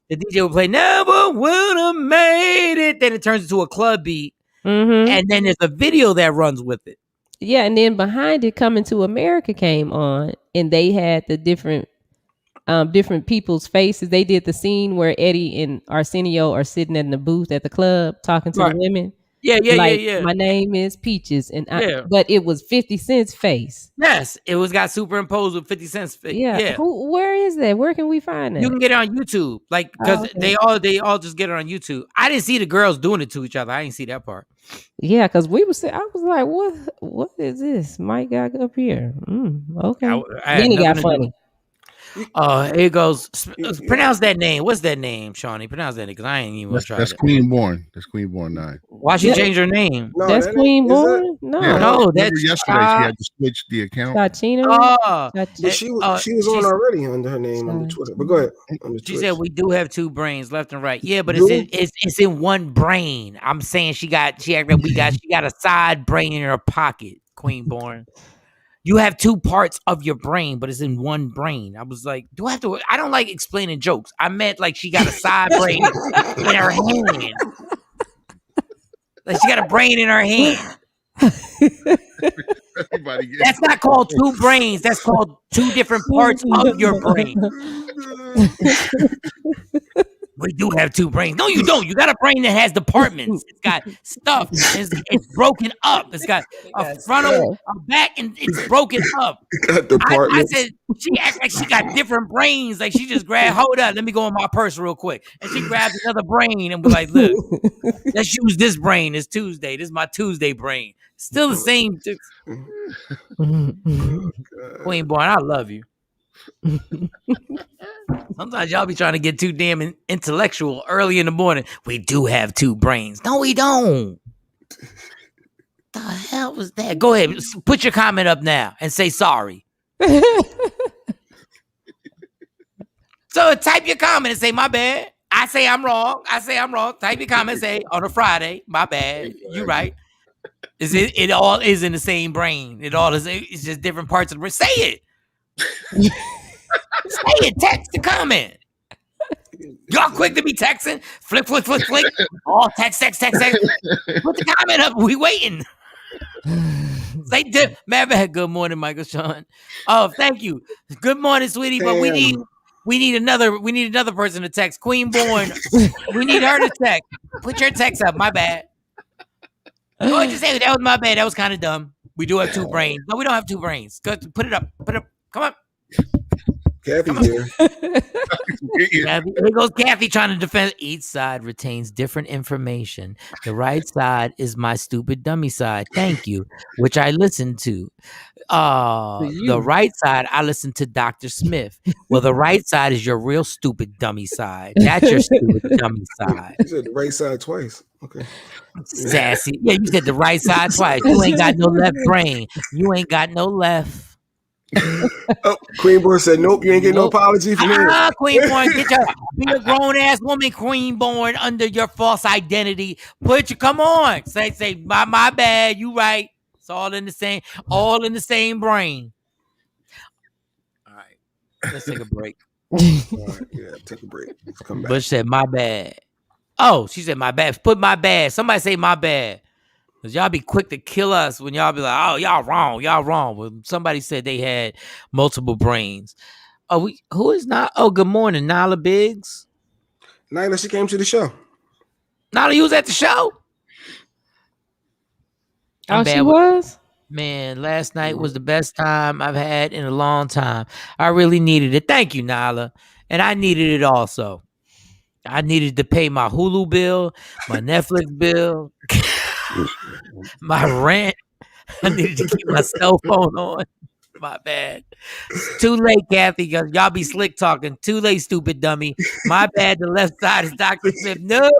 the DJ would play "Never Would Have Made It." Then it turns into a club beat, and then there's a video that runs with it.
Yeah, and then behind it, Coming to America came on, and they had the different people's faces. They did the scene where Eddie and Arsenio are sitting in the booth at the club talking to the women.
Yeah.
My name is Peaches, and but it was 50 Cent's face.
Yes, it got superimposed with 50 Cent's face. Yeah.
Where is that? Where can we find that?
You can get it on YouTube, because they all just get it on YouTube. I didn't see the girls doing it to each other. I didn't see that part.
Yeah, because I was like, what is this? Mike got up here. Okay. Then it got funny.
It goes. Pronounce that name. What's that name, Shawnee? Pronounce that name, because I ain't even try.
That's Queen Born. That's Queen Born 9.
Why she changed her name?
No, that's Queen Born.
No, that's yesterday. She had to switch the account.
Chachina.
She was on already under her name on the Twitter. But go ahead.
She said we do have two brains, left and right. Yeah, but it's in one brain. I'm saying she got a side brain in her pocket. Queen Born. You have two parts of your brain, but it's in one brain. I was like, do I have to? I don't like explaining jokes. I meant like she got a side brain in her hand. Like she got a brain in her hand. That's not called two brains. That's called two different parts of your brain. We do have two brains. No, you don't. You got a brain that has departments. It's got stuff. It's broken up. It's got a frontal, a back, and it's broken up. I said she acts like she got different brains. Like she just grabbed, hold up, let me go in my purse real quick. And she grabbed another brain and was like, look, let's use this brain. It's Tuesday. This is my Tuesday brain. Still the same. Queen Born, I love you. Sometimes y'all be trying to get too damn intellectual early in the morning. We do have two brains. No, we don't. The hell was that? Go ahead. Put your comment up now and say sorry. So type your comment and say, my bad. I say I'm wrong. Type your comment and say, on a Friday, my bad. You right. It all is in the same brain. It all is. It's just different parts of the brain. Say it. Say it. Text the comment. Y'all quick to be texting. Flick. Oh, text. Put the comment up. We waiting. Say man. Good morning, Michael Shawn. Oh, thank you. Good morning, sweetie. But we need another person to text. Queen Born. We need her to text. Put your text up. My bad. Go ahead, just say that was my bad. That was kind of dumb. We do have two brains. No, we don't have two brains. Go, put it up. Come on.
Kathy's here.
Here goes Kathy trying to defend. Each side retains different information. The right side is my stupid dummy side. Thank you, which I listened to. The right side, I listened to Dr. Smith. Well, the right side is your real stupid dummy side. That's your stupid dummy side.
You said the right side twice. Okay.
Sassy. Yeah, you said the right side twice. You ain't got no left brain. You ain't got no left.
Oh, Queen Born said, nope, you ain't getting no apology from me.
Queen Born, be a grown ass woman, Queen Born, under your false identity. Come on. Say, my bad, you right. It's all in the same brain. All right. Let's take a break.
All right, yeah, take a break. Let's come back.
Bush said, my bad. Oh, she said, my bad. Put my bad. Somebody say my bad. Because y'all be quick to kill us when y'all be like, oh, y'all wrong. Well, somebody said they had multiple brains. Oh, who is not? Oh, good morning, Nyla Biggs.
Nyla, she came to the show.
Nyla, you was at the show?
She was?
Man, last night was the best time I've had in a long time. I really needed it. Thank you, Nyla. And I needed it also. I needed to pay my Hulu bill, my Netflix bill, my rent. I needed to keep my cell phone on. My bad. It's too late, Kathy. Y'all be slick talking. Too late, stupid dummy. My bad. The left side is Dr. Smith. Nope.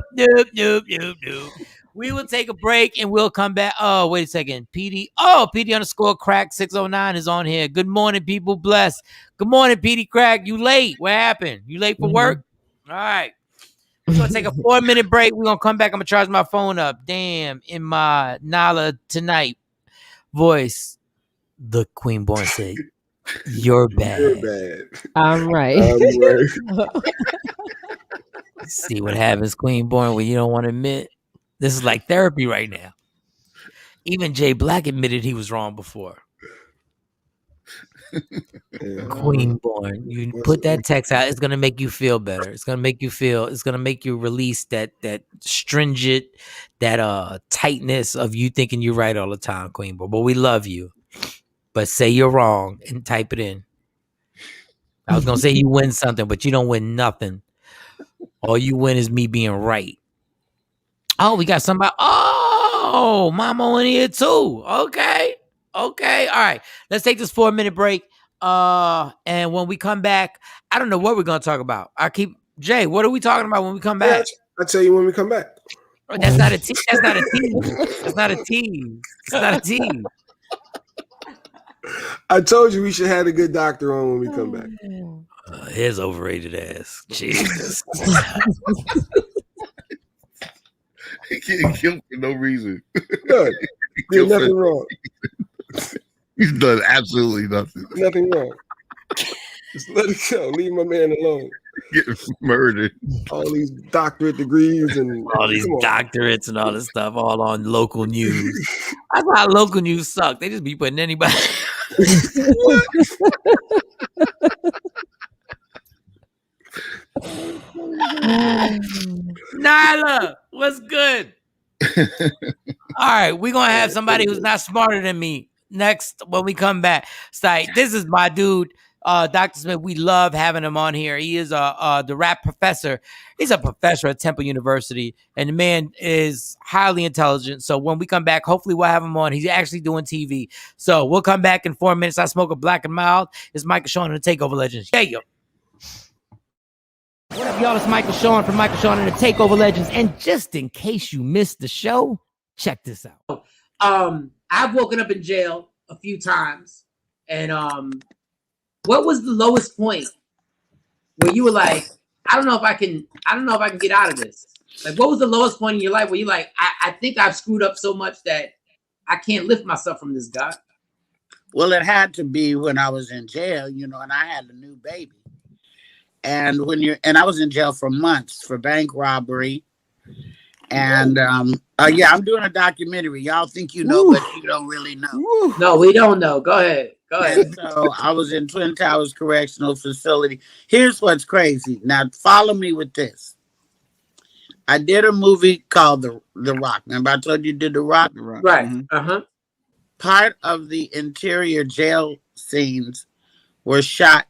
We will take a break and we'll come back. Oh, wait a second. PD. Oh, PD underscore crack 609 is on here. Good morning, people. Bless. Good morning, PD Crack. You late? What happened? You late for work? All right. We're going to take a 4-minute break. We're going to come back. I'm going to charge my phone up. Damn. In my Nala tonight voice, the Queenborn said, You're bad.
You're bad.
I'm right.
See what happens, Queenborn, when you don't want to admit. This is like therapy right now. Even Jay Black admitted he was wrong before. Queenborn, you put that text out, it's gonna make you feel better. It's gonna make you release that stringent, that tightness of you thinking you're right all the time, Queenborn. But we love you. But say you're wrong and type it in. I was gonna say you win something, but you don't win nothing. All you win is me being right. Oh, we got somebody. Oh, Mama in here too. Okay. All right. Let's take this 4-minute break. And when we come back, I don't know what we're gonna talk about. Jay, what are we talking about when we come back?
I'll tell you when we come back.
Oh, that's not a tease. That's not a tease.
I told you we should have a good doctor on when we come back.
His overrated ass. Jesus.
He getting killed for no reason.
Good. Did nothing wrong.
He's done absolutely nothing.
Nothing wrong. Just let it go. Leave my man alone.
Getting murdered.
All these doctorate degrees and
all these doctorates and all this stuff, all on local news. That's why local news suck. They just be putting anybody. Nyla, what's good? All right, we're gonna have somebody who's not smarter than me next when we come back. So, this is my dude, Dr. Smith. We love having him on here. He is the rap professor. He's a professor at Temple University, and the man is highly intelligent. So when we come back, hopefully we'll have him on. He's actually doing TV. So we'll come back in 4 minutes. I smoke a black and mild. It's Michael Shawn and the TakeOver Legends. Yeah, yo. What up, y'all? It's Michael Shawn from Michael Shawn and the TakeOver Legends. And just in case you missed the show, check this out. I've woken up in jail a few times, and what was the lowest point where you were like, I don't know if I can get out of this? Like, what was the lowest point in your life where you're like, I think I've screwed up so much that I can't lift myself from this guy?
Well, it had to be when I was in jail, and I had a new baby. And I was in jail for months for bank robbery. And I'm doing a documentary. Y'all think you know, but you don't really know.
No, we don't know. Go ahead.
So I was in Twin Towers Correctional Facility. Here's what's crazy. Now follow me with this. I did a movie called The Rock. Remember I told you did The Rock?
Right. Uh-huh.
Part of the interior jail scenes were shot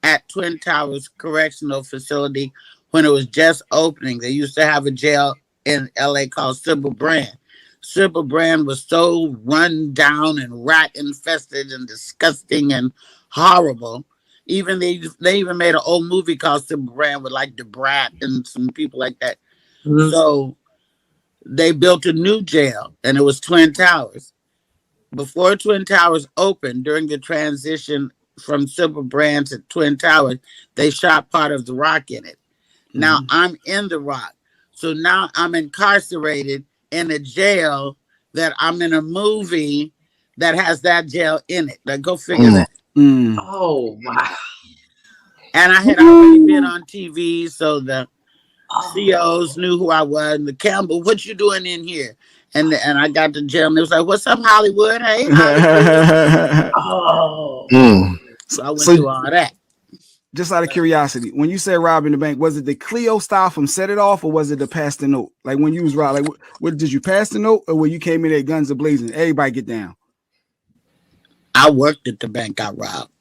at Twin Towers Correctional Facility when it was just opening. They used to have a jail in LA called Sybil Brand. Sybil Brand was so run down and rat infested and disgusting and horrible. Even they even made an old movie called Sybil Brand with like the Brat and some people like that. Mm-hmm. So they built a new jail, and it was Twin Towers. Before Twin Towers opened, during the transition from Sybil Brand to Twin Towers, they shot part of The Rock in it. Now I'm in The Rock. So now I'm incarcerated in a jail that I'm in a movie that has that jail in it. Like, go figure that.
Oh, wow.
And I had already been on TV, so the COs knew who I was. And the Campbell, what you doing in here? And I got to jail, and it was like, what's up, Hollywood? Hey, Hollywood. So I went through all that.
Just out of curiosity, when you said robbing the bank, was it the Cleo style from Set It Off, or was it the pass the note? Like when you was robbing, like what did you pass the note, or when you came in there guns a blazing, everybody get down?
I worked at the bank I robbed.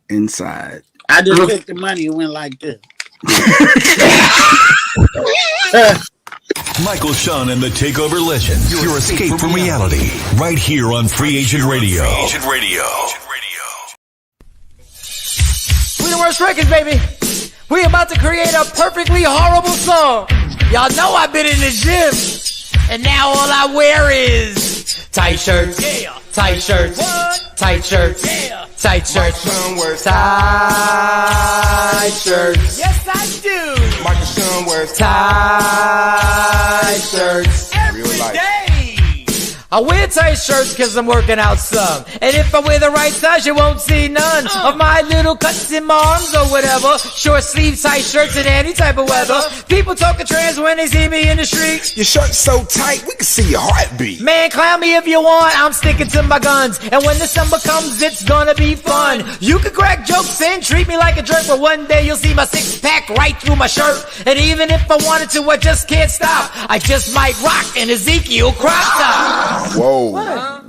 Inside.
I just took the money and went like this.
Michael, Shawn, and the TakeOver Legends. Your escape from reality. Right here on Free Agent Radio.
We the worst records, baby. We about to create a perfectly horrible song. Y'all know I've been in the gym. And now all I wear is tight shirts, tight shirts, tight shirts, tight shirts, tight shirts. Yes, I do. Michael Shawn wears tight shirts every day. I wear tight shirts because I'm working out some. And if I wear the right size, you won't see none of my little cuts in my arms or whatever. Short sleeve tight shirts in any type of weather. People talking trans when they see me in the street.
Your shirt's so tight, we can see your heartbeat.
Man, clown me if you want, I'm sticking to my guns. And when the summer comes, it's gonna be fun. You can crack jokes and treat me like a jerk, but one day you'll see my six-pack right through my shirt. And even if I wanted to, I just can't stop. I just might rock an Ezekiel crop top.
Whoa.
What?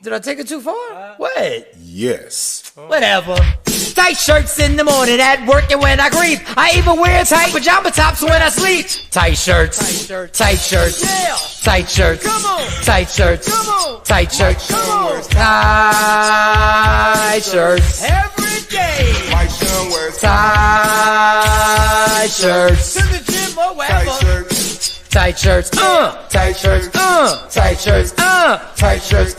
Did I take it too far? What?
Yes.
Whatever. Tight shirts in the morning at work and when I grieve. I even wear tight pajama tops when I sleep. Tight shirts. Tight shirts. Yeah. Tight shirts. Come on. Tight shirts. Come on. Tight shirts. Come on. Tight shirts. Every day. Mike Shawn wears tight shirts. To the gym or wherever. Tight shirts. Tight shirts, tight shirts, tight shirts, tight shirts,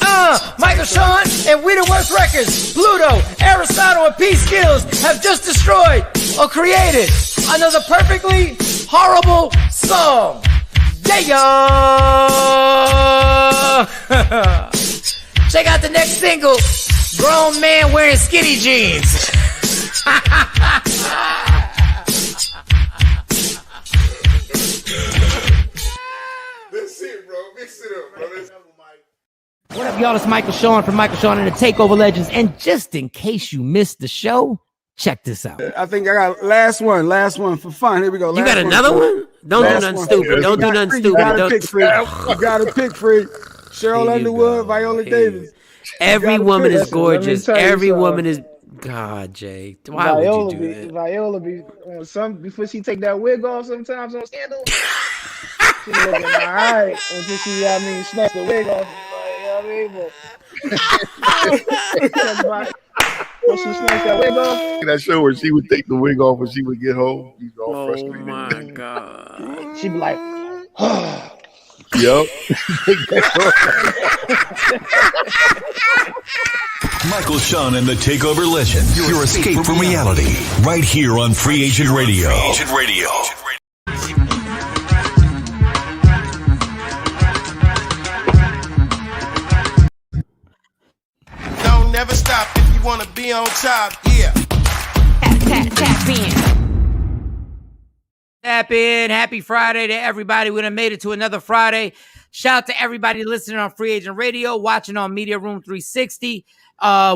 Michael Shawn and We the Worst Records, Pluto, Aristotle, and P Skills have just destroyed or created another perfectly horrible song. Yeah. Check out the next single, Grown Man Wearing Skinny Jeans. What up, y'all? It's Michael Shawn from Michael Shawn and the TakeOver Legends. And just in case you missed the show, check this out.
I think I got last one for fun. Here we go.
You got another one? Don't do nothing stupid. Don't do nothing stupid.
You gotta pick free. Cheryl Underwood, Viola Davis.
Every woman is gorgeous. Every woman is... God, Jay. Why would you do that?
Viola be before she take that wig off sometimes on Scandal. She looking all right until she, snatch the wig off. When she snatched that wig off.
That show where she would take the wig off when she would get home. She's all frustrated.
Oh my God.
She'd be like,
Yep.
Michael Shawn and the TakeOver Legends. Your escape from reality. Right here on Free Agent Radio.
Don't never stop if you want to be on top. Yeah.
Tap in.
Tap in. Happy Friday to everybody. We done made it to another Friday. Shout out to everybody listening on Free Agent Radio, watching on Media Room 360.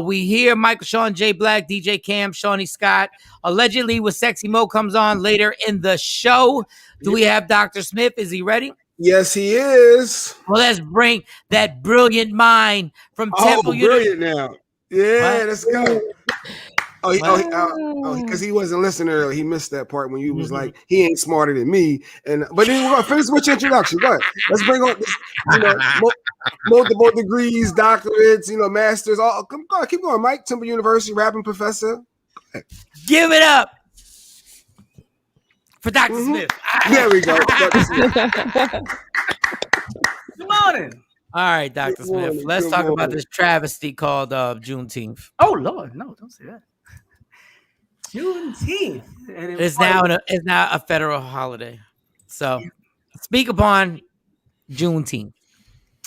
We hear Michael Shawn, Jay Black, DJ Cam, Shawnee Scott. Allegedly, with Sexy Mo comes on later in the show. Do we have Dr. Smith? Is he ready?
Yes, he is.
Well, let's bring that brilliant mind from Temple
University. Now. Yeah, let's go. Because he wasn't listening earlier. He missed that part when you was like, he ain't smarter than me. But then we're gonna finish with your introduction. Go ahead. Let's bring on multiple degrees, doctorates, masters. Come on, keep going, Mike. Temple University, rapping professor.
Give it up for Dr. Smith.
There we go.
Good morning.
All right, Dr. Smith. Let's talk about this travesty called Juneteenth.
Oh Lord, no, don't say that. Juneteenth.
It's now a federal holiday. So speak upon Juneteenth.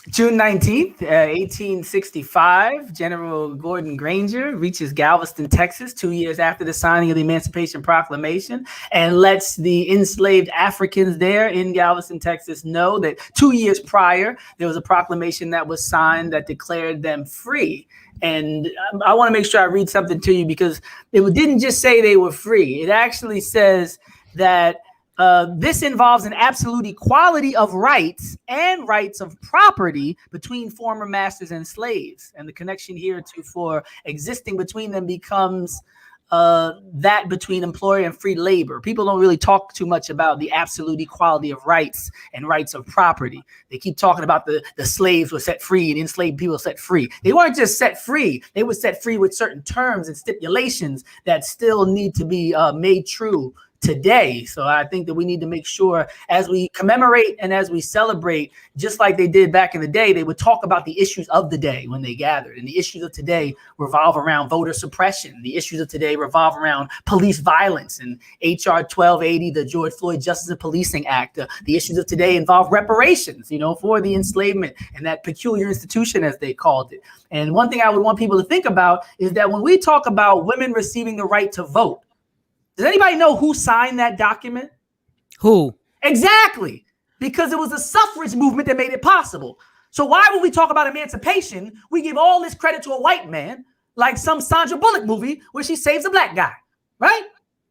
June 19th, 1865, General Gordon Granger reaches Galveston, Texas, 2 years after the signing of the Emancipation Proclamation, and lets the enslaved Africans there in Galveston, Texas, know that 2 years prior, there was a proclamation that was signed that declared them free. And I want to make sure I read something to you, because it didn't just say they were free. It actually says that this involves an absolute equality of rights and rights of property between former masters and slaves. And the connection here for existing between them becomes that between employer and free labor. People don't really talk too much about the absolute equality of rights and rights of property. They keep talking about the slaves were set free and enslaved people set free. They weren't just set free. They were set free with certain terms and stipulations that still need to be made true today. So I think that we need to make sure as we commemorate and as we celebrate, just like they did back in the day, they would talk about the issues of the day when they gathered. And the issues of today revolve around voter suppression. The issues of today revolve around police violence and HR 1280, the George Floyd Justice and Policing Act. The issues of today involve reparations, for the enslavement and that peculiar institution, as they called it. And one thing I would want people to think about is that when we talk about women receiving the right to vote, does anybody know who signed that document?
Who?
Exactly. Because it was the suffrage movement that made it possible. So why when we talk about emancipation, we give all this credit to a white man, like some Sandra Bullock movie where she saves a black guy, right?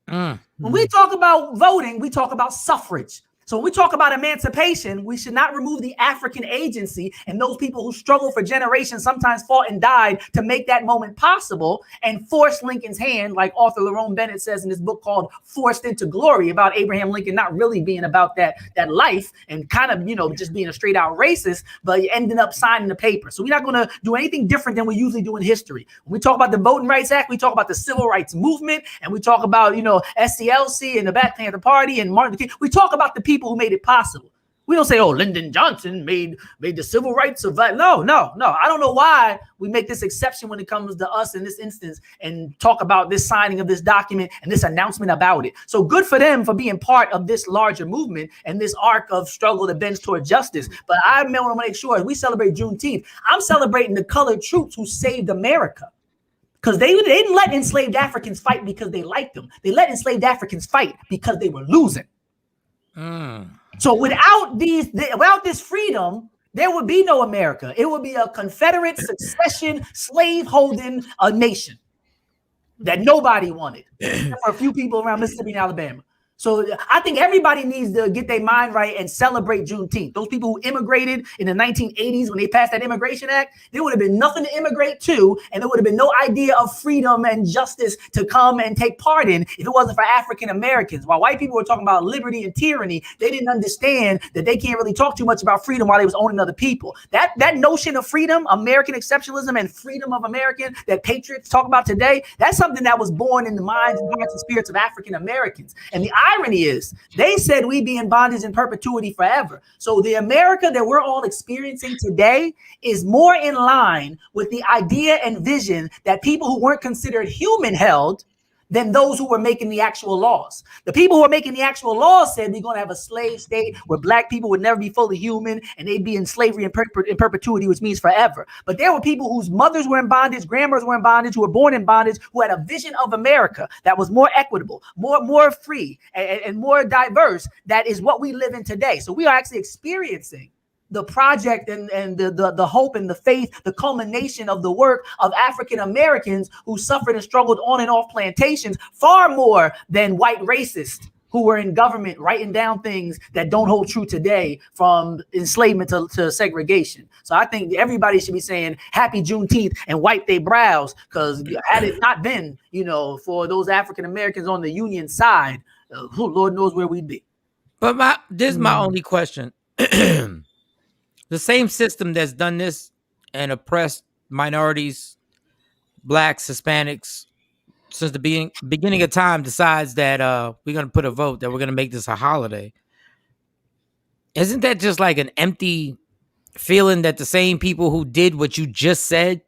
When we talk about voting, we talk about suffrage. So when we talk about emancipation, we should not remove the African agency and those people who struggled for generations, sometimes fought and died to make that moment possible, and force Lincoln's hand, like author Lerone Bennett says in his book called Forced into Glory, about Abraham Lincoln not really being about that life and kind of, just being a straight out racist, but ending up signing the paper. So we're not going to do anything different than we usually do in history. When we talk about the Voting Rights Act, we talk about the Civil Rights Movement, and we talk about, SCLC and the Black Panther Party and Martin Luther King. We talk about the people who made it possible. We don't say, Lyndon Johnson made the civil rights of that. No. I don't know why we make this exception when it comes to us in this instance and talk about this signing of this document and this announcement about it. So good for them for being part of this larger movement and this arc of struggle that bends toward justice. But I want to make sure as we celebrate Juneteenth, I'm celebrating the colored troops who saved America. Because they didn't let enslaved Africans fight because they liked them. They let enslaved Africans fight because they were losing. So without this freedom, there would be no America. It would be a Confederate succession slave-holding nation that nobody wanted, except for a few people around Mississippi and Alabama. So I think everybody needs to get their mind right and celebrate Juneteenth. Those people who immigrated in the 1980s when they passed that Immigration Act, there would have been nothing to immigrate to, and there would have been no idea of freedom and justice to come and take part in if it wasn't for African Americans. While white people were talking about liberty and tyranny, they didn't understand that they can't really talk too much about freedom while they was owning other people. That notion of freedom, American exceptionalism and freedom of American that patriots talk about today, that's something that was born in the minds and hearts and spirits of African Americans. And the irony is they said we'd be in bondage in perpetuity forever. So the America that we're all experiencing today is more in line with the idea and vision that people who weren't considered human held than those who were making the actual laws. The people who are making the actual laws said we're going to have a slave state where black people would never be fully human and they'd be in slavery in perpetuity, which means forever. But there were people whose mothers were in bondage, grandmothers were in bondage, who were born in bondage, who had a vision of America that was more equitable, more free, and more diverse. That is what we live in today. So we are actually experiencing the project and the hope and the faith, the culmination of the work of African Americans who suffered and struggled on and off plantations far more than white racists who were in government writing down things that don't hold true today, from enslavement to segregation. So I think everybody should be saying happy Juneteenth and wipe their brows, because had it not been, for those African Americans on the Union side, Lord knows where we'd be.
But this is my only question. The same system that's done this and oppressed minorities, blacks, Hispanics, since the beginning of time decides that we're going to put a vote that we're going to make this a holiday. Isn't that just like an empty feeling that the same people who did what you just said,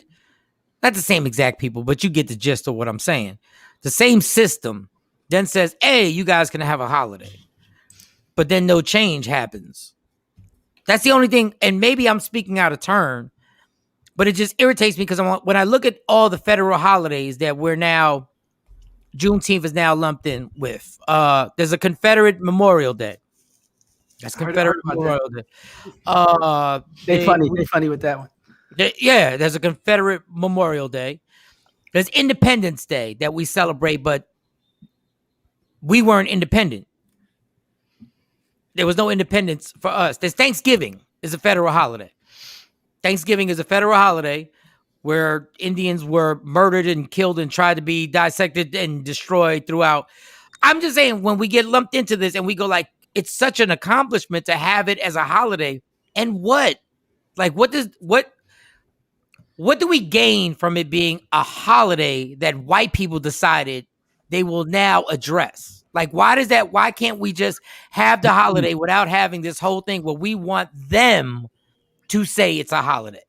not the same exact people, but you get the gist of what I'm saying. The same system then says, hey, you guys can have a holiday. But then no change happens. That's the only thing, and maybe I'm speaking out of turn, but it just irritates me because when I look at all the federal holidays that we're now, Juneteenth is now lumped in with. There's a Confederate Memorial Day. That's Confederate Memorial Day.
They funny with that one.
There's a Confederate Memorial Day. There's Independence Day that we celebrate, but we weren't independent. There was no independence for us. There's Thanksgiving is a federal holiday. Thanksgiving is a federal holiday. where Indians were murdered and killed and tried to be dissected and destroyed throughout. I'm just saying, when we get lumped into this and we go like, it's such an accomplishment to have it as a holiday. And what? Like, what do we gain from it being a holiday that white people decided they will now address? Like, why can't we just have the holiday without having this whole thing where we want them to say it's a holiday?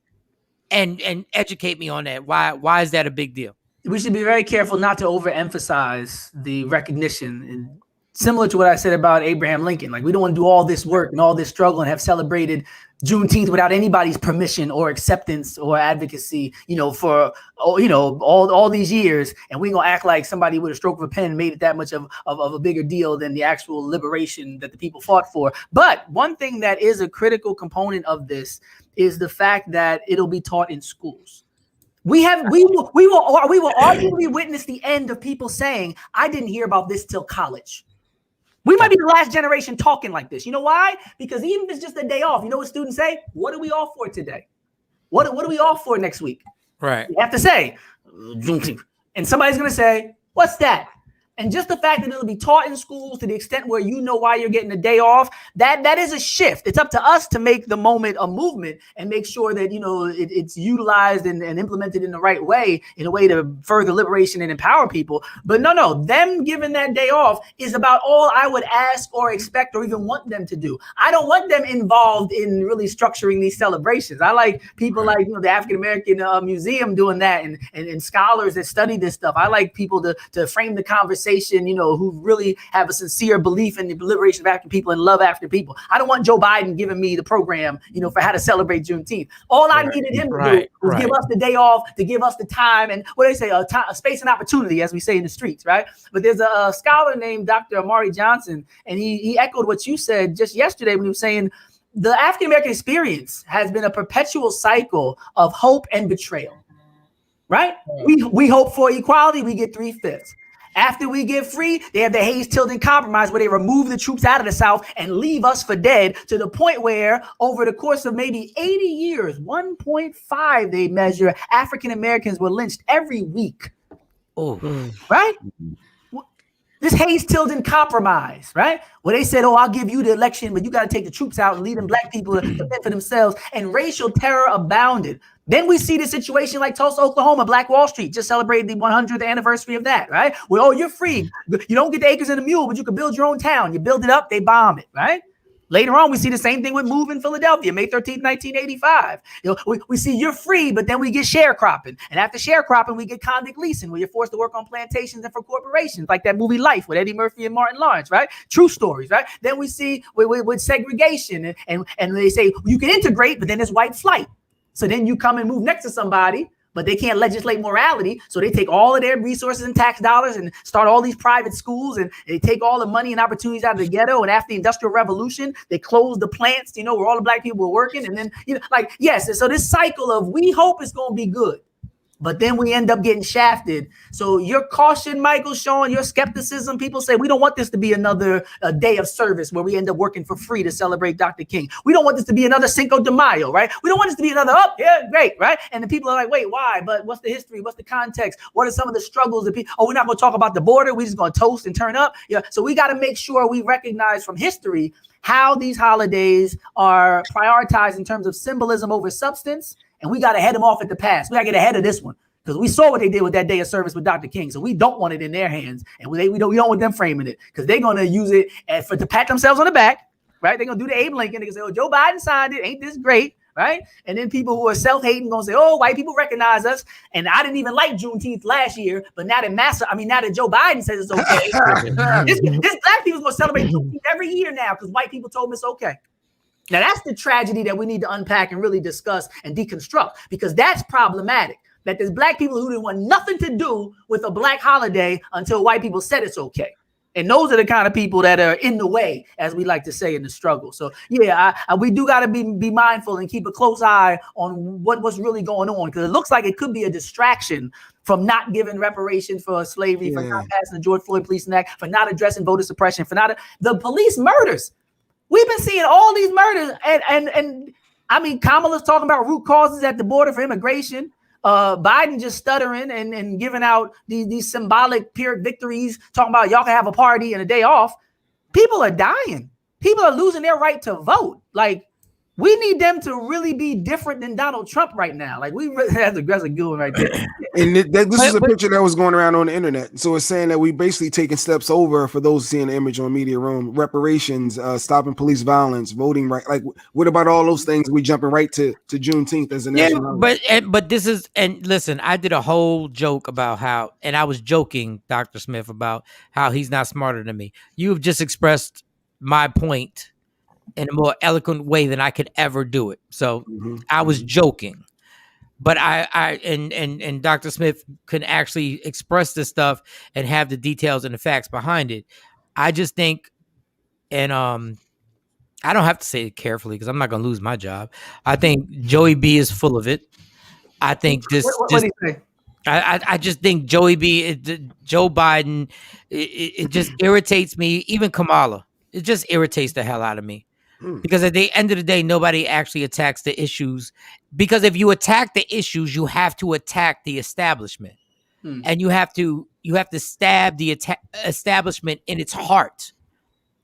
And educate me on that. Why is that a big deal?
We should be very careful not to overemphasize the recognition. And similar to what I said about Abraham Lincoln, like, we don't want to do all this work and all this struggle and have celebrated Juneteenth without anybody's permission or acceptance or advocacy, for all these years, and we gonna act like somebody with a stroke of a pen made it that much of a bigger deal than the actual liberation that the people fought for. But one thing that is a critical component of this is the fact that it'll be taught in schools. We will arguably witness the end of people saying, I didn't hear about this till college. We might be the last generation talking like this. You know why? Because even if it's just a day off, you know what students say? What are we off for today? What are we off for next week?
Right.
You have to say, Juneteenth. And somebody's going to say, what's that? And just the fact that it'll be taught in schools to the extent where you know why you're getting a day off, that is a shift. It's up to us to make the moment a movement and make sure that, it's utilized and implemented in the right way, in a way to further liberation and empower people. But no, them giving that day off is about all I would ask or expect or even want them to do. I don't want them involved in really structuring these celebrations. I like people like, the African-American Museum doing that and scholars that study this stuff. I like people to frame the conversation, who really have a sincere belief in the liberation of African people and love African people. I don't want Joe Biden giving me the program, for how to celebrate Juneteenth. All I needed him to do was give us the day off, to give us the time and what they say, a space and opportunity, as we say in the streets, right? But there's a scholar named Dr. Amari Johnson, and he echoed what you said just yesterday when he was saying the African-American experience has been a perpetual cycle of hope and betrayal, right? We hope for equality, we get 3/5. After we get free, they have the Hayes-Tilden Compromise where they remove the troops out of the South and leave us for dead, to the point where over the course of maybe 80 years, 1.5 they measure, African Americans were lynched every week.
Oh,
right? This Hayes-Tilden Compromise, right? Where they said, I'll give you the election, but you got to take the troops out and leave them black people to fend for themselves. And racial terror abounded. Then we see the situation like Tulsa, Oklahoma, Black Wall Street just celebrated the 100th anniversary of that, right? Well, you're free. You don't get the acres and the mule, but you can build your own town. You build it up, they bomb it, right? Later on, we see the same thing with Move in Philadelphia, May 13th, 1985. We see you're free, but then we get sharecropping. And after sharecropping, we get convict leasing, where you're forced to work on plantations and for corporations, like that movie Life with Eddie Murphy and Martin Lawrence, right? True stories, right? Then we see with segregation, and they say you can integrate, but then there's white flight. So then you come and move next to somebody, but they can't legislate morality. So they take all of their resources and tax dollars and start all these private schools, and they take all the money and opportunities out of the ghetto. And after the Industrial Revolution, they closed the plants, where all the black people were working. And then, yes. And so this cycle of we hope it's going to be good, but then we end up getting shafted. So your caution, Michael, Shawn, your skepticism, people say we don't want this to be another day of service where we end up working for free to celebrate Dr. King. We don't want this to be another Cinco de Mayo, right? We don't want this to be another, great, right? And the people are like, wait, why? But what's the history? What's the context? What are some of the struggles that people, we're not going to talk about the border. We're just going to toast and turn up. Yeah. So we got to make sure we recognize from history how these holidays are prioritized in terms of symbolism over substance. And we got to head them off at the pass. We got to get ahead of this one, because we saw what they did with that day of service with Dr. King. So we don't want it in their hands, and we don't want them framing it, because they're going to use it to pat themselves on the back, right? They're going to do the Abe Lincoln. They're going to say, Joe Biden signed it. Ain't this great, right? And then people who are self-hating going to say, white people recognize us. And I didn't even like Juneteenth last year, but now that Joe Biden says it's okay, this black people's going to celebrate Juneteenth every year now because white people told them it's okay. Now, that's the tragedy that we need to unpack and really discuss and deconstruct, because that's problematic. That there's black people who didn't want nothing to do with a black holiday until white people said it's okay. And those are the kind of people that are in the way, as we like to say, in the struggle. So, we do got to be mindful and keep a close eye on what's really going on, because it looks like it could be a distraction from not giving reparations for slavery, for not passing the George Floyd Policing Act, for not addressing voter suppression, for not the police murders. We've been seeing all these murders, and I mean, Kamala's talking about root causes at the border for immigration. Biden just stuttering and giving out these symbolic Pyrrhic victories, talking about y'all can have a party and a day off. People are dying. People are losing their right to vote. Like, we need them to really be different than Donald Trump right now. Like, we really that's a good one right there.
And this is a picture that was going around on the internet. So it's saying that we basically taking steps over, for those seeing the image on Media Room, reparations, stopping police violence, voting right. Like, what about all those things? We jumping right to Juneteenth as a national holiday.
But this is, and listen, I did a whole joke about how, and I was joking, Dr. Smith, about how he's not smarter than me. You've just expressed my point in a more eloquent way than I could ever do it. So I was joking. But and Dr. Smith can actually express this stuff and have the details and the facts behind it. I just think, and I don't have to say it carefully because I'm not going to lose my job. I think Joey B is full of it. I think this.
What do you say?
I just think Joey B, Joe Biden, it just irritates me. Even Kamala, it just irritates the hell out of me. Because at the end of the day, nobody actually attacks the issues. Because if you attack the issues, you have to attack the establishment, and you have to stab the establishment in its heart,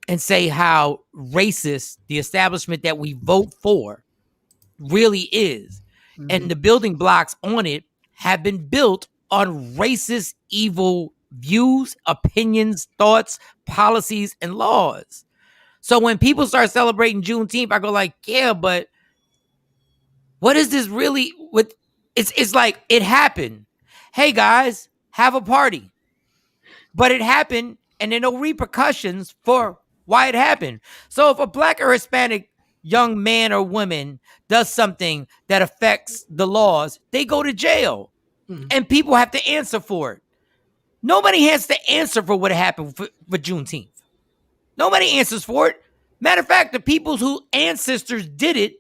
and say how racist the establishment that we vote for really is, and the building blocks on it have been built on racist, evil views, opinions, thoughts, policies, and laws. So when people start celebrating Juneteenth, I go like, yeah, but what is this really? It's like, it happened. Hey guys, have a party. But it happened, and there are no repercussions for why it happened. So if a Black or Hispanic young man or woman does something that affects the laws, they go to jail. And people have to answer for it. Nobody has to answer for what happened for Juneteenth. Nobody answers for it. Matter of fact, the people whose ancestors did it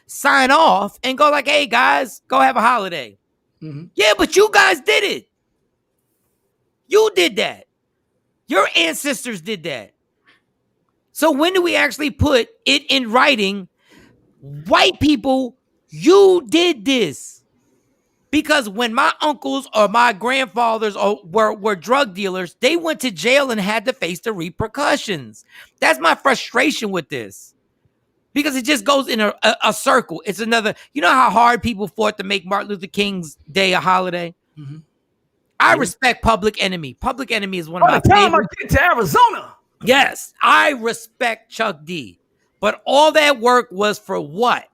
sign off and go like, hey, guys, go have a holiday. Yeah, but you guys did it. You did that. Your ancestors did that. So when do we actually put it in writing? White people, you did this. Because when my uncles or my grandfathers were drug dealers, they went to jail and had to face the repercussions. That's my frustration with this. Because it just goes in a circle. It's another, you know how hard people fought to make Martin Luther King's Day a holiday? I respect Public Enemy. Public Enemy is one of my favorite.
I get to Arizona.
Yes, I respect Chuck D. But all that work was for what?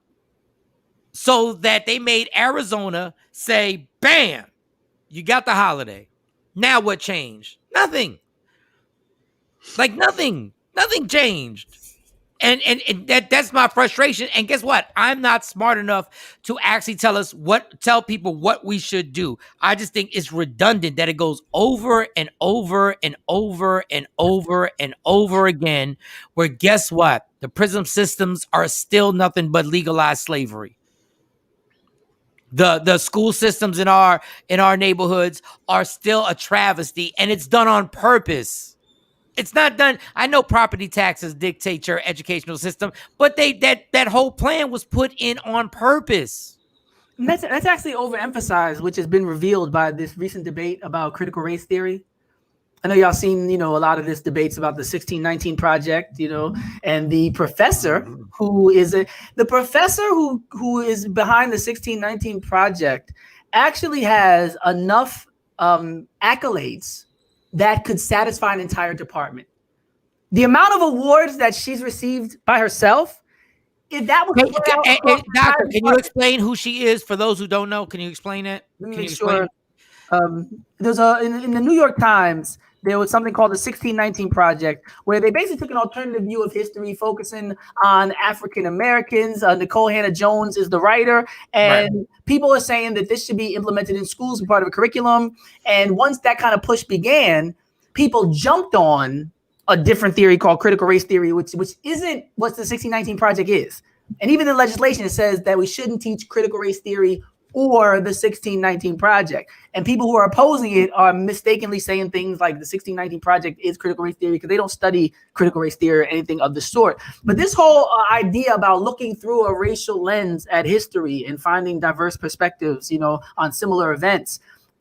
So that they made Arizona say, bam, you got the holiday. Now what changed? Nothing. Like nothing. Nothing changed. And that's my frustration. And guess what? I'm not smart enough to actually tell people what we should do. I just think it's redundant that it goes over and over and over and over and over again, where guess what? The prison systems are still nothing but legalized slavery. The school systems in our neighborhoods are still a travesty, and it's done on purpose. It's not done. I know property taxes dictate your educational system, but that whole plan was put in on purpose.
And that's actually overemphasized, which has been revealed by this recent debate about critical race theory. I know y'all seen, a lot of this debates about the 1619 Project, and the professor who is behind the 1619 Project actually has enough accolades that could satisfy an entire department. The amount of awards that she's received by herself, if that was
Doctor, can you explain who she is for those who don't know? Can you explain that?
Let me make sure. There's in the New York Times, there was something called the 1619 Project, where they basically took an alternative view of history, focusing on African Americans. Nicole Hannah-Jones is the writer, and people are saying that this should be implemented in schools as part of a curriculum. And once that kind of push began, people jumped on a different theory called critical race theory, which isn't what the 1619 Project is. And even in legislation, it says that we shouldn't teach critical race theory or the 1619 Project. And people who are opposing it are mistakenly saying things like the 1619 Project is critical race theory because they don't study critical race theory or anything of the sort. But this whole idea about looking through a racial lens at history and finding diverse perspectives, on similar events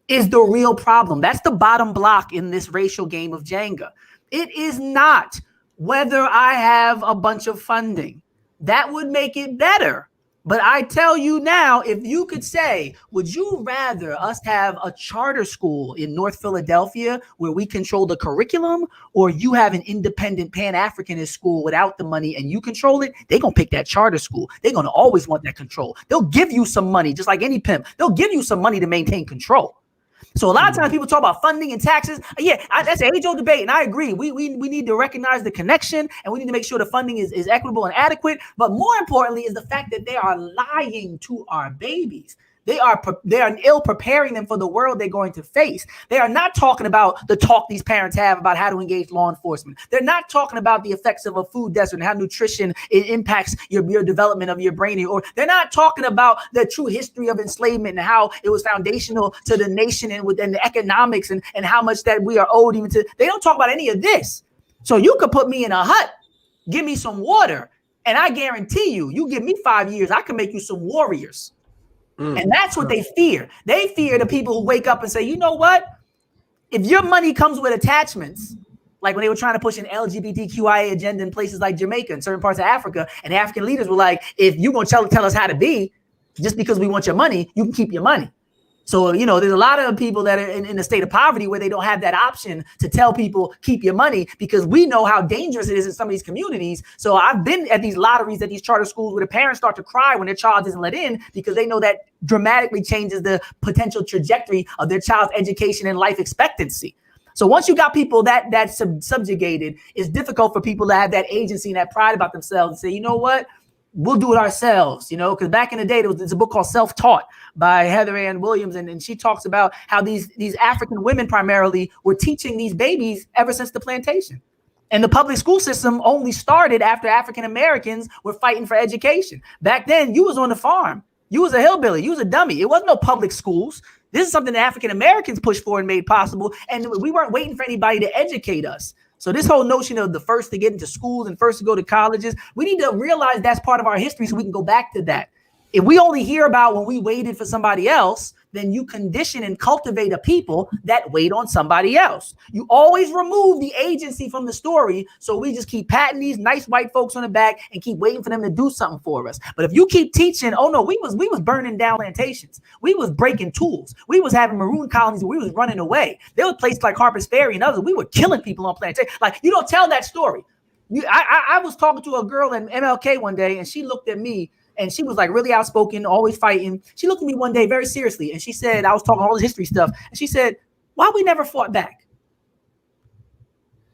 is the real problem. That's the bottom block in this racial game of Jenga. It is not whether I have a bunch of funding. That would make it better. But I tell you now, if you could say, would you rather us have a charter school in North Philadelphia where we control the curriculum, or you have an independent Pan-Africanist school without the money and you control it? They're going to pick that charter school. They're going to always want that control. They'll give you some money, just like any pimp. They'll give you some money to maintain control. So a lot of times people talk about funding and taxes. Yeah, that's an age-old debate, and I agree. We need to recognize the connection, and we need to make sure the funding is equitable and adequate. But more importantly is the fact that they are lying to our babies. They are ill preparing them for the world they're going to face. They are not talking about the talk these parents have about how to engage law enforcement. They're not talking about the effects of a food desert and how nutrition impacts your development of your brain. Or they're not talking about the true history of enslavement and how it was foundational to the nation and within the economics and how much that we are owed even to. They don't talk about any of this. So you could put me in a hut, give me some water, and I guarantee you give me 5 years, I can make you some warriors. And that's what they fear. They fear the people who wake up and say, you know what? If your money comes with attachments, like when they were trying to push an LGBTQIA agenda in places like Jamaica and certain parts of Africa, and African leaders were like, if you're going to tell us how to be, just because we want your money, you can keep your money. So, there's a lot of people that are in a state of poverty where they don't have that option to tell people, keep your money, because we know how dangerous it is in some of these communities. So I've been at these lotteries at these charter schools where the parents start to cry when their child isn't let in because they know that dramatically changes the potential trajectory of their child's education and life expectancy. So once you got people that subjugated, it's difficult for people to have that agency and that pride about themselves and say, you know what? We'll do it ourselves, because back in the day, there's a book called Self-Taught by Heather Ann Williams. And she talks about how these African women primarily were teaching these babies ever since the plantation. And the public school system only started after African Americans were fighting for education. Back then, you was on the farm. You was a hillbilly. You was a dummy. It wasn't no public schools. This is something that African Americans pushed for and made possible. And we weren't waiting for anybody to educate us. So this whole notion of the first to get into schools and first to go to colleges, we need to realize that's part of our history so we can go back to that. If we only hear about when we waited for somebody else, then you condition and cultivate a people that wait on somebody else. You always remove the agency from the story. So we just keep patting these nice white folks on the back and keep waiting for them to do something for us. But if you keep teaching, oh no, we was burning down plantations. We was breaking tools. We was having maroon colonies. We was running away. There were places like Harper's Ferry and others. We were killing people on plantations. Like, you don't tell that story. I was talking to a girl in MLK one day and she looked at me. And she was like really outspoken, always fighting. She looked at me one day very seriously. And she said, I was talking all this history stuff. And she said, why we never fought back?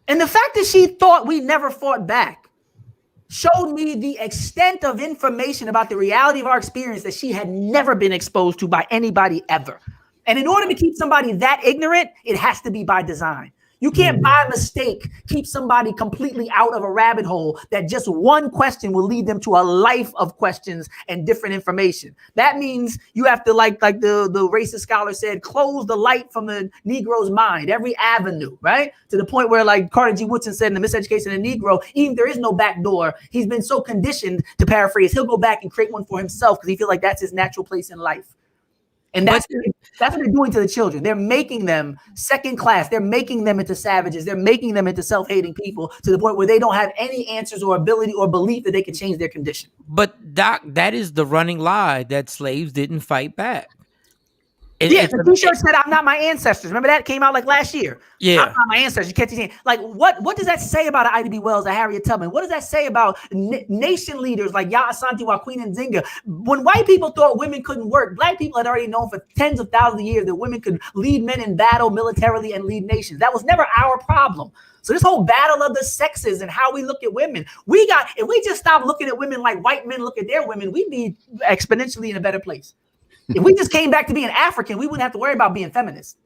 And the fact that she thought we never fought back showed me the extent of information about the reality of our experience that she had never been exposed to by anybody ever. And in order to keep somebody that ignorant, it has to be by design. You can't by mistake keep somebody completely out of a rabbit hole that just one question will lead them to a life of questions and different information. That means you have to, like the racist scholar said, close the light from the Negro's mind, every avenue, right? To the point where, like Carter G. Woodson said in The Miseducation of the Negro, even if there is no back door, he's been so conditioned, to paraphrase, he'll go back and create one for himself because he feels like that's his natural place in life. And that's what they're doing to the children. They're making them second class. They're making them into savages. They're making them into self-hating people to the point where they don't have any answers or ability or belief that they can change their condition.
But Doc, that is the running lie that slaves didn't fight back.
The t-shirt said, I'm not my ancestors. Remember that came out like last year?
Yeah.
I'm not my ancestors. You can't see. Like, what does that say about Ida B. Wells, Harriet Tubman? What does that say about nation leaders like Ya Asante, Joaquin Nzinga? When white people thought women couldn't work, black people had already known for tens of thousands of years that women could lead men in battle militarily and lead nations. That was never our problem. So this whole battle of the sexes and how we look at women, if we just stop looking at women like white men look at their women, we'd be exponentially in a better place. If we just came back to being African, we wouldn't have to worry about being feminist.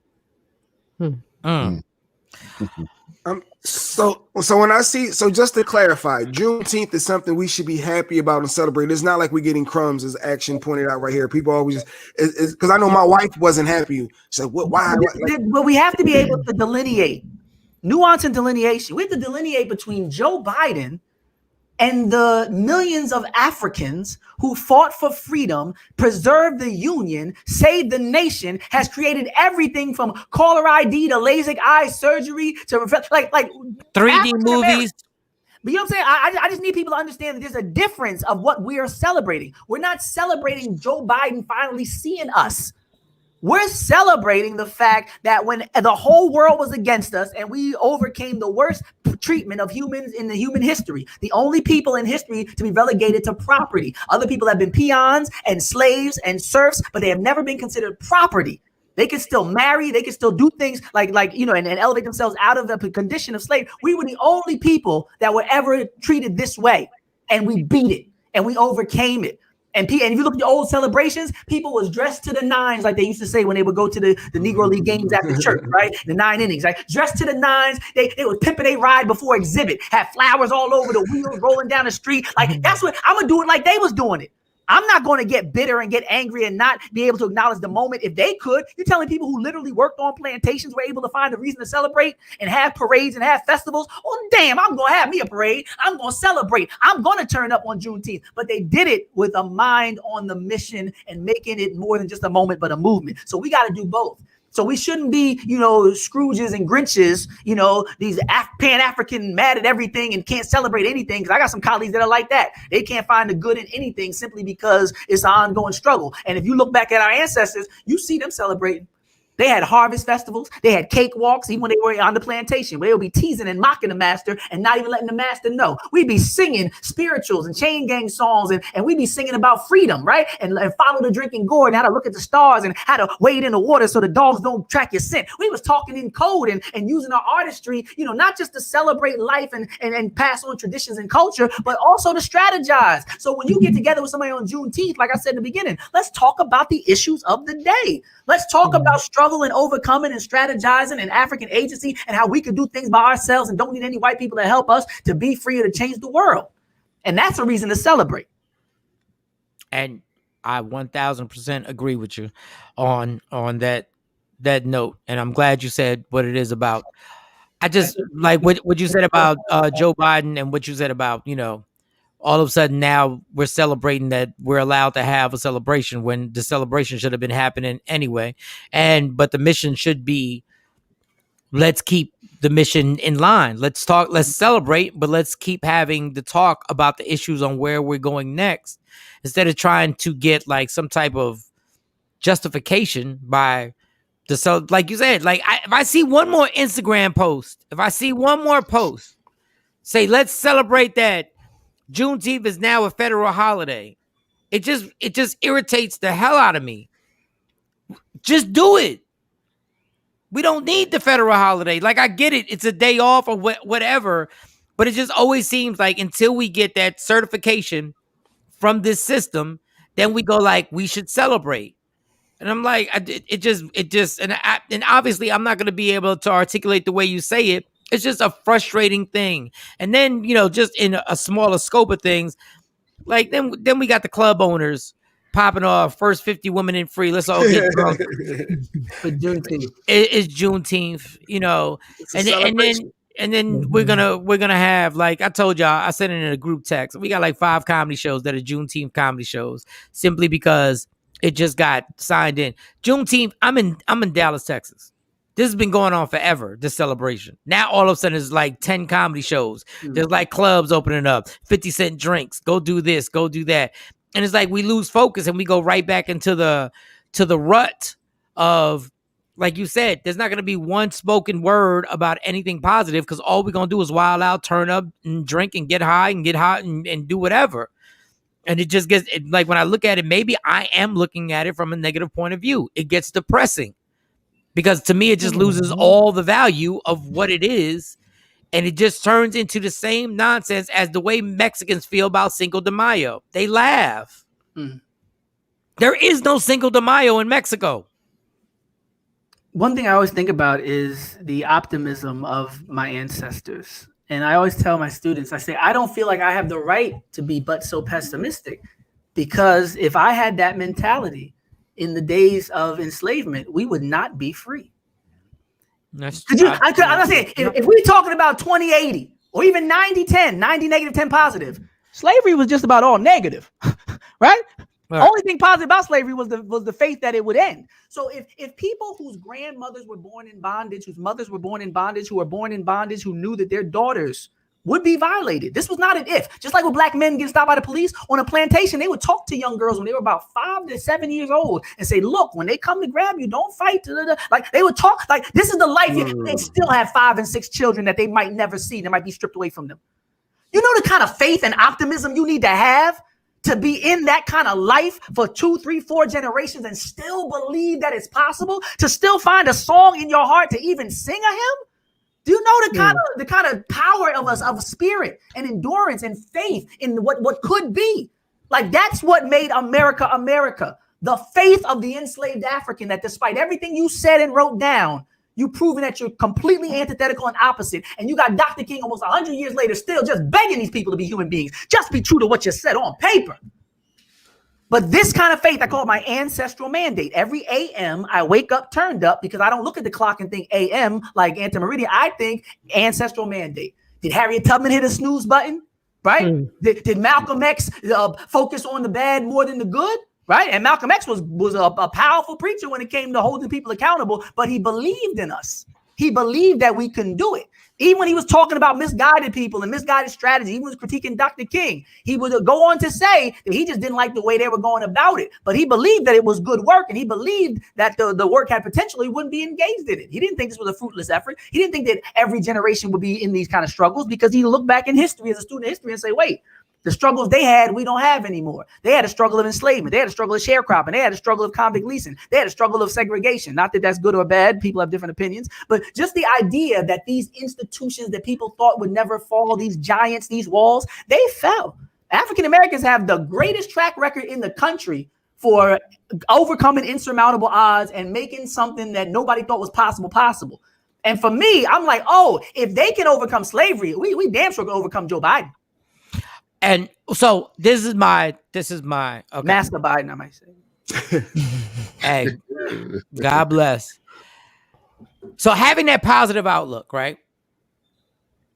So when I see, so just to clarify, Juneteenth is something we should be happy about and celebrate. It's not like we're getting crumbs, as Action pointed out right here. People always because I know my wife wasn't happy. She said, "What? Why?"
But we have to be able to delineate nuance and delineation. We have to delineate between Joe Biden and the millions of Africans who fought for freedom, preserved the union, saved the nation, has created everything from caller ID to LASIK eye surgery to like
3D movies.
But you know what I'm saying? I just need people to understand that there's a difference of what we are celebrating. We're not celebrating Joe Biden finally seeing us. We're celebrating the fact that when the whole world was against us and we overcame the worst treatment of humans in the human history, the only people in history to be relegated to property. Other people have been peons and slaves and serfs, but they have never been considered property. They can still marry, they can still do things like and elevate themselves out of the condition of slave. We were the only people that were ever treated this way, and we beat it and we overcame it. And if you look at the old celebrations, people was dressed to the nines, like they used to say when they would go to the Negro League games after church, right? The 9 innings, right? Dressed to the nines. They would pimping a ride before exhibit, had flowers all over the wheels rolling down the street. Like, that's what I'm going to do it like they was doing it. I'm not going to get bitter and get angry and not be able to acknowledge the moment. If they could, you're telling people who literally worked on plantations were able to find a reason to celebrate and have parades and have festivals. Oh, damn, I'm going to have me a parade. I'm going to celebrate. I'm going to turn up on Juneteenth. But they did it with a mind on the mission and making it more than just a moment, but a movement. So we got to do both. So we shouldn't be, Scrooges and Grinches, these Pan-African mad at everything and can't celebrate anything. Because I got some colleagues that are like that. They can't find the good in anything simply because it's an ongoing struggle. And if you look back at our ancestors, you see them celebrating. They had harvest festivals. They had cakewalks, even when they were on the plantation, where they would be teasing and mocking the master and not even letting the master know. We'd be singing spirituals and chain gang songs, and we'd be singing about freedom, right? And follow the drinking gourd and how to look at the stars and how to wade in the water so the dogs don't track your scent. We was talking in code and using our artistry, not just to celebrate life and pass on traditions and culture, but also to strategize. So when you get together with somebody on Juneteenth, like I said in the beginning, let's talk about the issues of the day. Let's talk about struggle and overcoming and strategizing and African agency and how we can do things by ourselves and don't need any white people to help us to be free or to change the world. And that's a reason to celebrate.
And I 1000% agree with you on that note. And I'm glad you said what it is about. I just like what you said about Joe Biden and what you said about, all of a sudden now we're celebrating that we're allowed to have a celebration when the celebration should have been happening anyway. But the mission should be, let's keep the mission in line. Let's celebrate, but let's keep having the talk about the issues on where we're going next, instead of trying to get like some type of justification by like you said, if I see one more Instagram post, if I see one more post, say, let's celebrate that Juneteenth is now a federal holiday, it just irritates the hell out of me. Just do it. We don't need the federal holiday. Like, I get it. It's a day off or whatever, but it just always seems like until we get that certification from this system, then we go like, we should celebrate. And I'm like, and obviously I'm not going to be able to articulate the way you say it. It's just a frustrating thing. And then, just in a smaller scope of things, like then we got the club owners popping off, first 50 women in free. Let's all get drunk.
For Juneteenth.
It's Juneteenth, and then we're gonna have, like I told y'all, I sent it in a group text. We got like 5 comedy shows that are Juneteenth comedy shows, simply because it just got signed in. Juneteenth, I'm in Dallas, Texas. This has been going on forever, this celebration. Now all of a sudden it's like 10 comedy shows. There's like clubs opening up, 50-cent drinks, go do this, go do that. And it's like we lose focus and we go right back into the rut of, like you said, there's not going to be one spoken word about anything positive, because all we're going to do is wild out, turn up and drink and get high and get hot and do whatever. And it just gets, like, when I look at it, maybe I am looking at it from a negative point of view. It gets depressing, because to me, it just loses all the value of what it is. And it just turns into the same nonsense as the way Mexicans feel about Cinco de Mayo. They laugh. There is no Cinco de Mayo in Mexico.
one thing I always think about is the optimism of my ancestors. And I always tell my students, I say, I don't feel like I have the right to be but so pessimistic, because if I had that mentality in the days of enslavement, we would not be free. I'm saying, if we're talking about 2080 or even 90-10, 90 negative 10 positive, slavery was just about all negative, right? Only thing positive about slavery was the faith that it would end. So if people whose grandmothers were born in bondage, whose mothers were born in bondage, who were born in bondage, who knew that their daughters would be violated, this was not an if. Just like when black men get stopped by the police on a plantation, they would talk to young girls when they were about 5 to 7 years old and say, look, when they come to grab you, don't fight. Like they would talk like this is the life. They still have 5 and 6 children that they might never see. That might be stripped away from them. You know the kind of faith and optimism you need to have to be in that kind of life for 2, 3, 4 generations and still believe that it's possible, to still find a song in your heart to even sing a hymn? Do you know the kind of power of us, of spirit and endurance and faith in what could be? Like that's what made America America. The faith of the enslaved African, that despite everything you said and wrote down, you proven that you're completely antithetical and opposite. And you got Dr. King almost 100 years later still just begging these people to be human beings. Just be true to what you said on paper. But this kind of faith, I call it my ancestral mandate. Every AM, I wake up turned up because I don't look at the clock and think AM like antemeridian. I think ancestral mandate. Did Harriet Tubman hit a snooze button? Right? Did Malcolm X focus on the bad more than the good? Right? And Malcolm X was a powerful preacher when it came to holding people accountable, but he believed in us. He believed that we can do it. Even when he was talking about misguided people and misguided strategy, he was critiquing Dr. King. He would go on to say that he just didn't like the way they were going about it, but he believed that it was good work, and he believed that the work had potential. He wouldn't be engaged in it. He didn't think this was a fruitless effort. He didn't think that every generation would be in these kind of struggles, because he looked back in history as a student of history and say, wait, the struggles they had, we don't have anymore. They had a struggle of enslavement. They had a struggle of sharecropping. They had a struggle of convict leasing. They had a struggle of segregation. Not that that's good or bad. People have different opinions. But just the idea that these institutions that people thought would never fall, these giants, these walls, they fell. African Americans have the greatest track record in the country for overcoming insurmountable odds and making something that nobody thought was possible. And for me, I'm like, oh, if they can overcome slavery, we damn sure can overcome Joe Biden.
And so this is my okay.
Master Biden, I might say.
Hey, God bless. So having that positive outlook, right?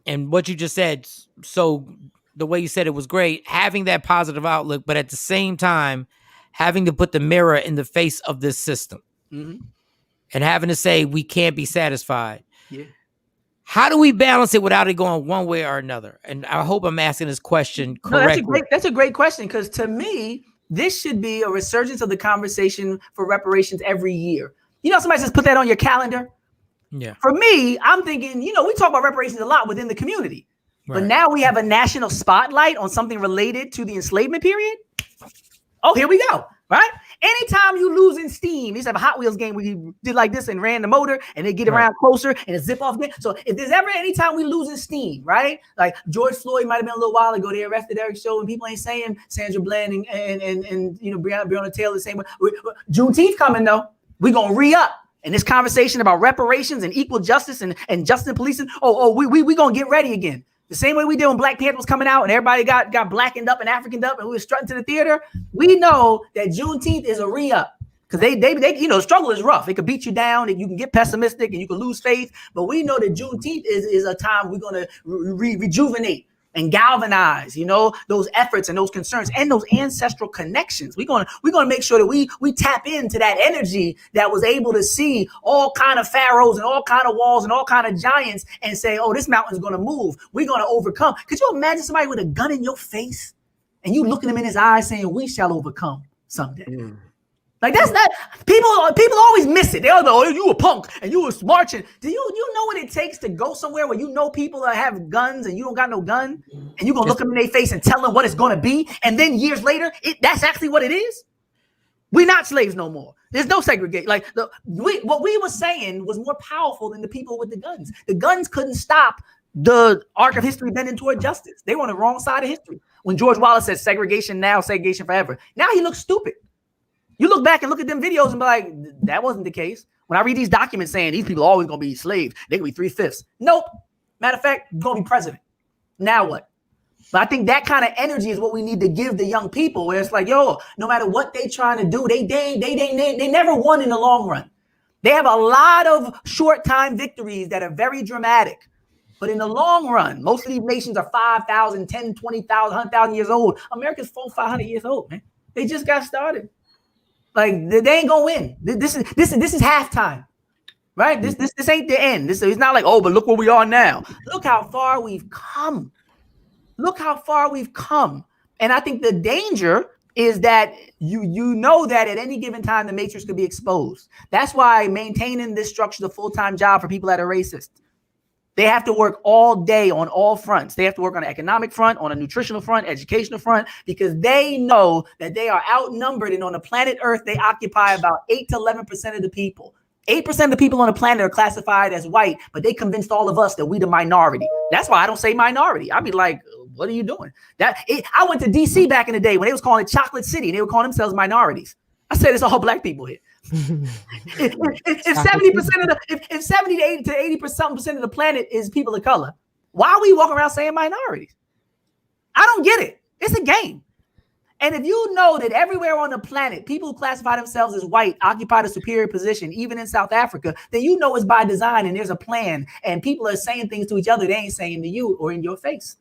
And what you just said, so the way you said it was great, having that positive outlook, but at the same time, having to put the mirror in the face of this system and having to say we can't be satisfied.
Yeah.
How do we balance it without it going one way or another? And I hope I'm asking this question correctly.
No, that's a great question, because to me, this should be a resurgence of the conversation for reparations every year. You know, somebody says put that on your calendar.
Yeah.
For me, I'm thinking, we talk about reparations a lot within the community, but now we have a national spotlight on something related to the enslavement period. Oh, here we go. Right? Anytime you losing steam, they used to have a Hot Wheels game where you did like this and ran the motor and they get around closer and it zip off again. So if there's ever any time we losing steam, right? Like George Floyd might have been a little while ago, they arrested Eric Show and people ain't saying Sandra Bland and Breonna Taylor the same way. Juneteenth coming though. We're gonna re-up. And this conversation about reparations and equal justice and justice and policing. We gonna get ready again. The same way we did when Black Panther was coming out and everybody got blackened up and Africaned up and we were strutting to the theater. We know that Juneteenth is a re-up, because they the struggle is rough. It could beat you down and you can get pessimistic and you can lose faith. But we know that Juneteenth is a time we're going to rejuvenate and galvanize, those efforts and those concerns and those ancestral connections. We're gonna make sure that we tap into that energy that was able to see all kind of pharaohs and all kind of walls and all kind of giants and say, oh, this mountain's gonna move. We're gonna overcome. Could you imagine somebody with a gun in your face and you looking him in his eyes saying, we shall overcome someday? Like that's not people always miss it. They all go, oh, you a punk and you was marching. Do you know what it takes to go somewhere where people that have guns and you don't got no gun, and you gonna look them in their face and tell them what it's gonna be, and then years later, that's actually what it is? We're not slaves no more. There's no segregation. Like what we were saying was more powerful than the people with the guns. The guns couldn't stop the arc of history bending toward justice. They were on the wrong side of history. When George Wallace said segregation now, segregation forever. Now he looks stupid. You look back and look at them videos and be like, that wasn't the case. When I read these documents saying these people are always going to be slaves, they can be 3/5. Nope. Matter of fact, you're going to be president. Now what? But I think that kind of energy is what we need to give the young people, where it's like, yo, no matter what they trying to do, they never won in the long run. They have a lot of short time victories that are very dramatic. But in the long run, most of these nations are 5,000, 10, 20,000, 100,000 years old. America's 400-500 years old, man. They just got started. Like, they ain't gonna win. This is halftime, right? This ain't the end. It's not like, oh, but look where we are now. Look how far we've come. Look how far we've come. And I think the danger is that you know that at any given time the matrix could be exposed. That's why maintaining this structure is a full-time job for people that are racist. They have to work all day on all fronts. They have to work on an economic front, on a nutritional front, educational front, because they know that they are outnumbered, and on the planet Earth, they occupy about 8 to 11% of the people. 8% of the people on the planet are classified as white, but they convinced all of us that we the minority. That's why I don't say minority. I'd be like, what are you doing? I went to DC back in the day when they was calling it Chocolate City, and they were calling themselves minorities. I said, it's all black people here. If 70 to 80% of the planet is people of color, why are we walking around saying minorities? I don't get it. It's a game. And if you know that everywhere on the planet, people who classify themselves as white occupy a superior position, even in South Africa, then you know it's by design and there's a plan, and people are saying things to each other they ain't saying to you or in your face.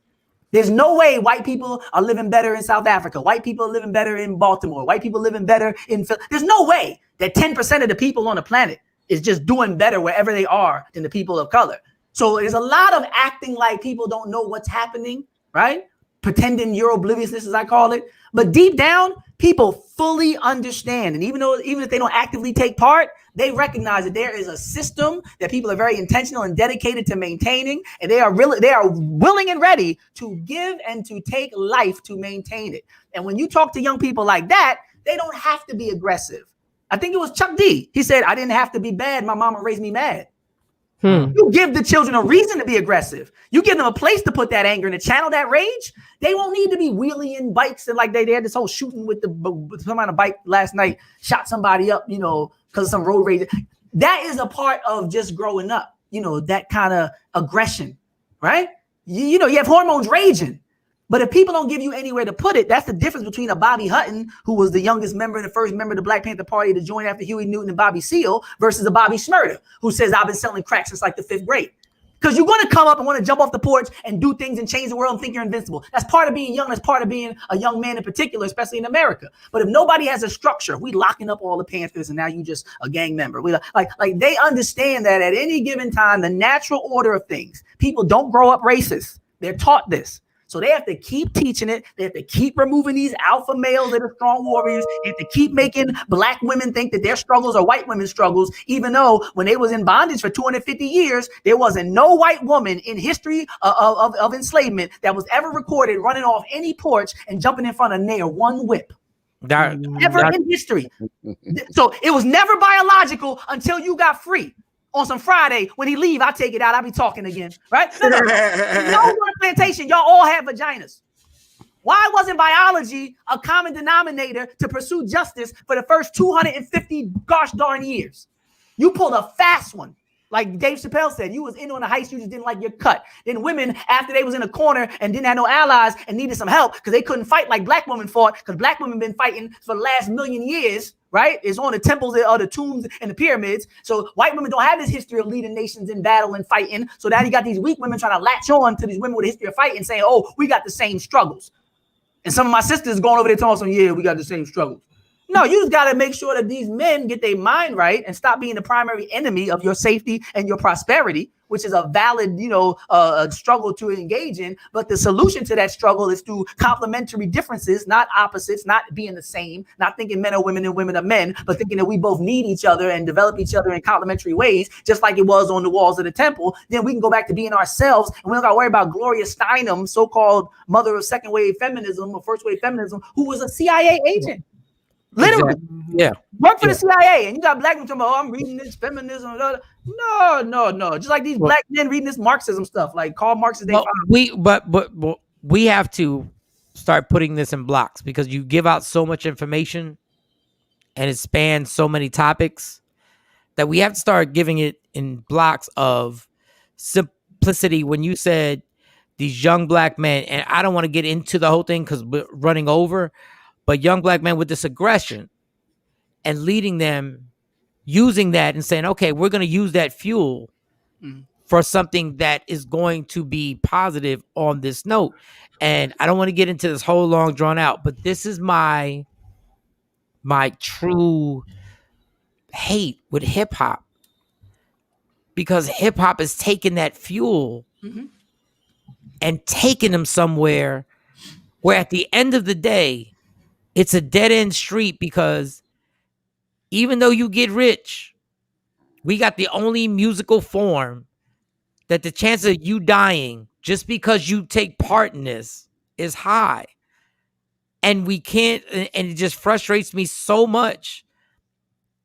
There's no way white people are living better in South Africa. White people are living better in Baltimore. White people are living better in Philly. There's no way that 10% of the people on the planet is just doing better wherever they are than the people of color. So there's a lot of acting like people don't know what's happening, right? Pretending you're obliviousness, as I call it. But deep down, people fully understand. And even if they don't actively take part, they recognize that there is a system that people are very intentional and dedicated to maintaining. And they are willing and ready to give and to take life to maintain it. And when you talk to young people like that, they don't have to be aggressive. I think it was Chuck D. He said, I didn't have to be bad. My mama raised me mad. You give the children a reason to be aggressive. You give them a place to put that anger and to channel that rage. They won't need to be wheeling bikes and like they had this whole shooting with somebody on a bike last night, shot somebody up, because of some road rage. That is a part of just growing up, that kind of aggression, right? You have hormones raging. But if people don't give you anywhere to put it, that's the difference between a Bobby Hutton, who was the youngest member and the first member of the Black Panther Party to join after Huey Newton and Bobby Seale, versus a Bobby Schmurda, who says, I've been selling crack since like the 5th grade. Because you're going to come up and want to jump off the porch and do things and change the world and think you're invincible. That's part of being young. That's part of being a young man in particular, especially in America. But if nobody has a structure, we locking up all the Panthers and now you just a gang member. We like they understand that at any given time, the natural order of things, people don't grow up racist. They're taught this. So they have to keep teaching it. They have to keep removing these alpha males that are strong warriors. They have to keep making black women think that their struggles are white women's struggles, even though when they was in bondage for 250 years, there wasn't no white woman in history of enslavement that was ever recorded running off any porch and jumping in front of near one whip. Never in history. So it was never biological until you got free. On some Friday, when he leave, I take it out. I'll be talking again, right? No one plantation, y'all all have vaginas. Why wasn't biology a common denominator to pursue justice for the first 250 gosh darn years? You pulled a fast one. Like Dave Chappelle said, you was in on the heist, you just didn't like your cut. Then women, after they was in a corner and didn't have no allies and needed some help because they couldn't fight like black women fought, because black women been fighting for the last million years, right? It's on the temples or the tombs and the pyramids. So white women don't have this history of leading nations in battle and fighting. So now you got these weak women trying to latch on to these women with a history of fighting, saying, oh, we got the same struggles. And some of my sisters going over there talking, yeah, we got the same struggles. No, you just got to make sure that these men get their mind right and stop being the primary enemy of your safety and your prosperity, which is a valid, struggle to engage in. But the solution to that struggle is through complementary differences, not opposites, not being the same, not thinking men are women and women are men, but thinking that we both need each other and develop each other in complementary ways, just like it was on the walls of the temple. Then we can go back to being ourselves, and we don't got to worry about Gloria Steinem, so-called mother of second wave feminism or first wave feminism, who was a CIA agent. Literally,
yeah.
Work for the CIA, and you got black men talking about, oh, I'm reading this feminism. No. Just like these black men reading this Marxism stuff, like Karl Marx is
we have to start putting this in blocks, because you give out so much information and it spans so many topics that we have to start giving it in blocks of simplicity. When you said these young black men, and I don't want to get into the whole thing because we're running over, but young black men with this aggression and leading them, using that and saying, okay, we're going to use that fuel for something that is going to be positive on this note. And I don't want to get into this whole long drawn out, but this is my true hate with hip hop, because hip hop has taken that fuel and taken them somewhere where at the end of the day, it's a dead end street, because even though you get rich, we got the only musical form that the chance of you dying just because you take part in this is high. And we can't, and it just frustrates me so much.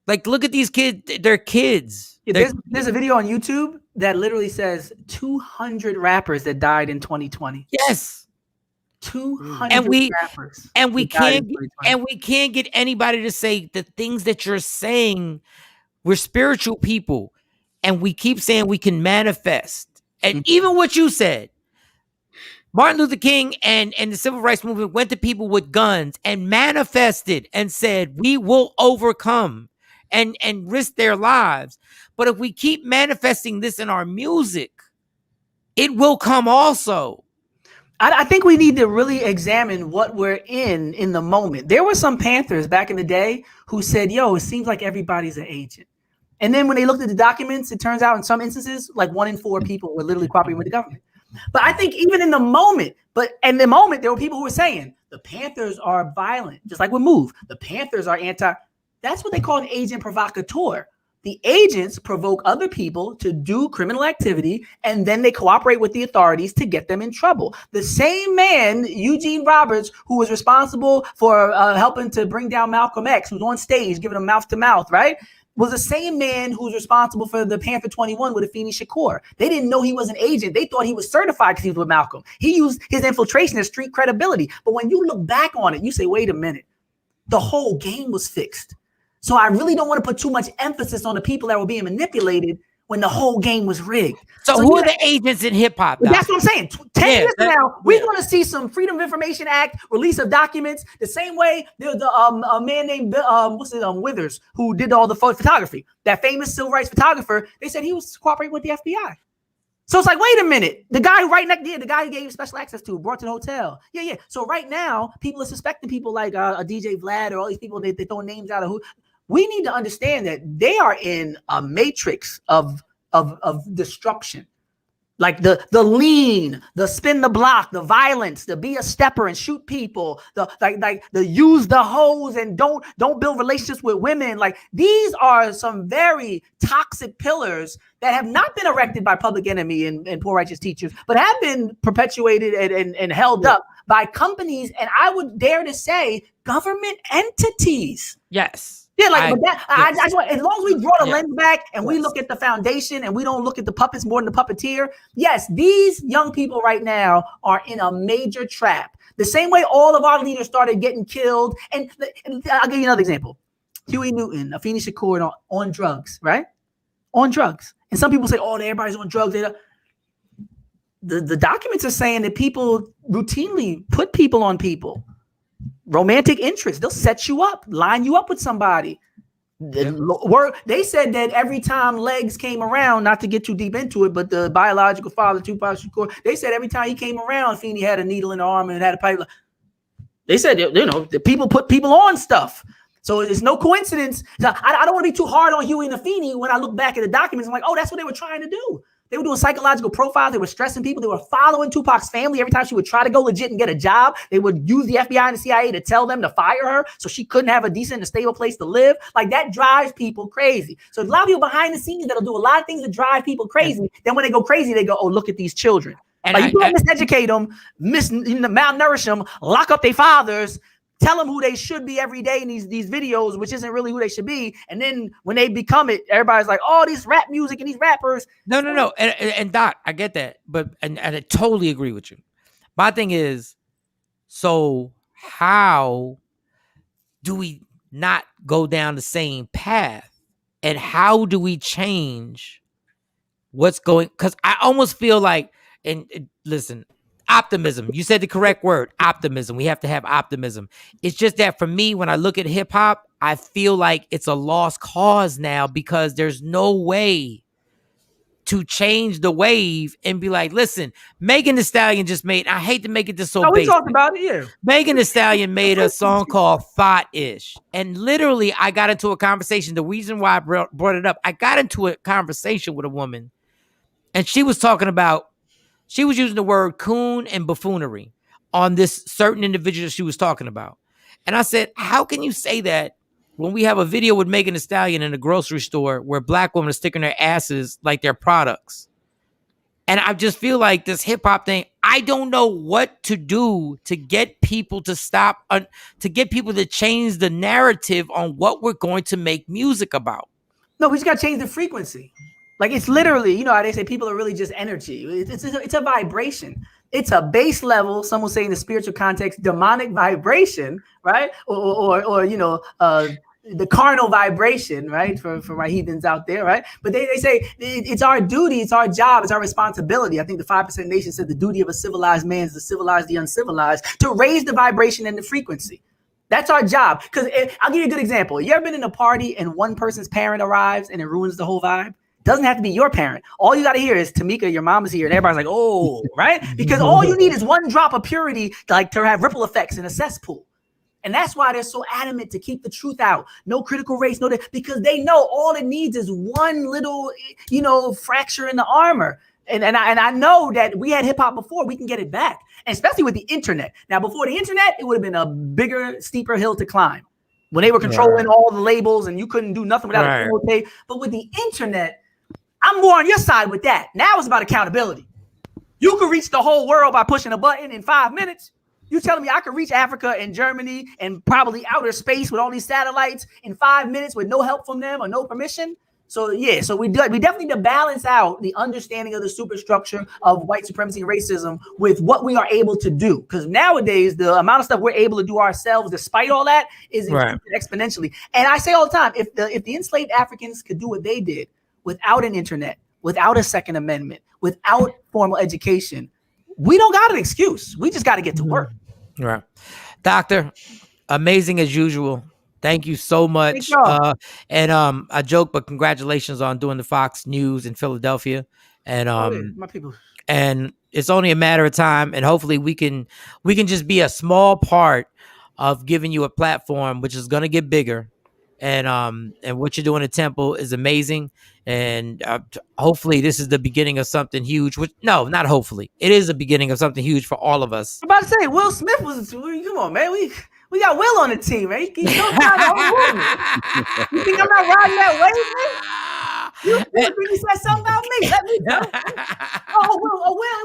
Like, look at these kids, they're kids.
Yeah, there's a video on YouTube that literally says 200 rappers that died in 2020.
Yes.
200 rappers.
And we can't get anybody to say the things that you're saying. We're spiritual people, and we keep saying we can manifest. And even what you said, Martin Luther King and the civil rights movement went to people with guns and manifested and said, we will overcome and risk their lives. But if we keep manifesting this in our music, it will come also.
I think we need to really examine what we're in the moment. There were some Panthers back in the day who said, yo, it seems like everybody's an agent. And then when they looked at the documents, it turns out in some instances, like 1 in 4 people were literally cooperating with the government. But I think even in the moment, there were people who were saying the Panthers are violent, just like with Move. The Panthers are anti. That's what they call an agent provocateur. The agents provoke other people to do criminal activity, and then they cooperate with the authorities to get them in trouble. The same man, Eugene Roberts, who was responsible for helping to bring down Malcolm X, who's on stage giving him mouth to mouth, right? Was the same man who's responsible for the Panther 21 with Afeni Shakur. They didn't know he was an agent. They thought he was certified because he was with Malcolm. He used his infiltration as street credibility. But when you look back on it, you say, wait a minute, the whole game was fixed. So I really don't want to put too much emphasis on the people that were being manipulated when the whole game was rigged.
So who are the agents in hip hop?
That's what I'm saying. 10 years from now, we're going to see some Freedom of Information Act release of documents the same way there's a man named Withers who did all the photography. That famous civil rights photographer, they said he was cooperating with the FBI. So it's like, wait a minute. The guy the guy who gave special access to, brought to the hotel. Yeah. So right now, people are suspecting people like a DJ Vlad or all these people, they throw names out of who. We need to understand that they are in a matrix of destruction. Like the lean, the spin the block, the violence, the be a stepper and shoot people, the use the hose and don't build relationships with women. Like these are some very toxic pillars that have not been erected by Public Enemy and Poor Righteous Teachers, but have been perpetuated and held up by companies, and I would dare to say government entities.
Yes.
Yeah, I just want, as long as we draw the lens back and we look at the foundation and we don't look at the puppets more than the puppeteer. Yes, these young people right now are in a major trap. The same way all of our leaders started getting killed. And I'll give you another example. Huey Newton, Afeni Shakur on drugs, right? On drugs. And some people say, oh, everybody's on drugs. The documents are saying that people routinely put people on people. Romantic interest. They'll set you up, line you up with somebody. They said that every time Legs came around, not to get too deep into it, but the biological father, Tupac Shakur, they said every time he came around, Feeney had a needle in the arm and had a pipe. They said, the people put people on stuff. So it's no coincidence. I don't want to be too hard on Huey and Afeni when I look back at the documents. I'm like, oh, that's what they were trying to do. They were doing psychological profiles. They were stressing people. They were following Tupac's family. Every time she would try to go legit and get a job, they would use the FBI and the CIA to tell them to fire her so she couldn't have a decent and stable place to live. Like that drives people crazy. So a lot of people behind the scenes that'll do a lot of things to drive people crazy. Then when they go crazy, they go, oh, look at these children. And like you can't miseducate them, malnourish them, lock up their fathers, tell them who they should be every day in these videos, which isn't really who they should be. And then when they become it, everybody's like, oh, this rap music and these rappers.
No. And Doc, I get that. But and I totally agree with you. My thing is, so how do we not go down the same path? And how do we change what's going? Because I almost feel like, and listen, optimism. You said the correct word, optimism. We have to have optimism. It's just that for me, when I look at hip hop, I feel like it's a lost cause now because there's no way to change the wave and be like, listen, Megan Thee Stallion just made, I hate to make it this so
we
basic.
talked about it, yeah.
Megan Thee Stallion made a song called Thought-ish. And literally, I got into a conversation. The reason why I brought it up, I got into a conversation with a woman, and she was talking about, she was using the word coon and buffoonery on this certain individual she was talking about. And I said, how can you say that when we have a video with Megan Thee Stallion in a grocery store where Black women are sticking their asses like their products? And I just feel like this hip hop thing, I don't know what to do to get people to stop, to get people to change the narrative on what we're going to make music about.
No, we just got to change the frequency. Like, it's literally, you know how they say people are really just energy. It's a vibration. It's a base level, some will say in the spiritual context, demonic vibration, right? Or you know, the carnal vibration, right? For my heathens out there, right? But they say it's our duty, it's our job, it's our responsibility. I think the 5% Nation said the duty of a civilized man is to civilize the uncivilized, to raise the vibration and the frequency. That's our job. Because I'll give you a good example. You ever been in a party and one person's parent arrives and it ruins the whole vibe? Doesn't have to be your parent. All you got to hear is Tamika, your mom is here, and everybody's like, oh, right? Because all you need is one drop of purity to have ripple effects in a cesspool. And that's why they're so adamant to keep the truth out. No critical race, because they know all it needs is one little, you know, fracture in the armor. And I know that we had hip hop before, we can get it back, and especially with the internet. Now, before the internet, it would have been a bigger, steeper hill to climb when they were controlling all the labels and you couldn't do nothing without a promo tape. But with the internet, I'm more on your side with that. Now it's about accountability. You can reach the whole world by pushing a button in 5 minutes. You telling me I could reach Africa and Germany and probably outer space with all these satellites in 5 minutes with no help from them or no permission? So yeah, so we definitely need to balance out the understanding of the superstructure of white supremacy and racism with what we are able to do. Because nowadays, the amount of stuff we're able to do ourselves, despite all that, is exponentially. And I say all the time, if the enslaved Africans could do what they did without an internet, without a Second Amendment, without formal education, we don't got an excuse. We just got to get to work.
Right. Doctor, amazing as usual. Thank you so much. And I joke, but congratulations on doing the Fox News in Philadelphia. And
my people.
And it's only a matter of time. And hopefully we can just be a small part of giving you a platform, which is going to get bigger. And what you're doing at Temple is amazing. And hopefully this is the beginning of something huge. No, not hopefully. It is the beginning of something huge for all of us.
I'm about to say, Will Smith was, come on, man. We got Will on the team, man. He's so proud of the You think I'm not riding that wave, man? You think he said something about me? Let me know.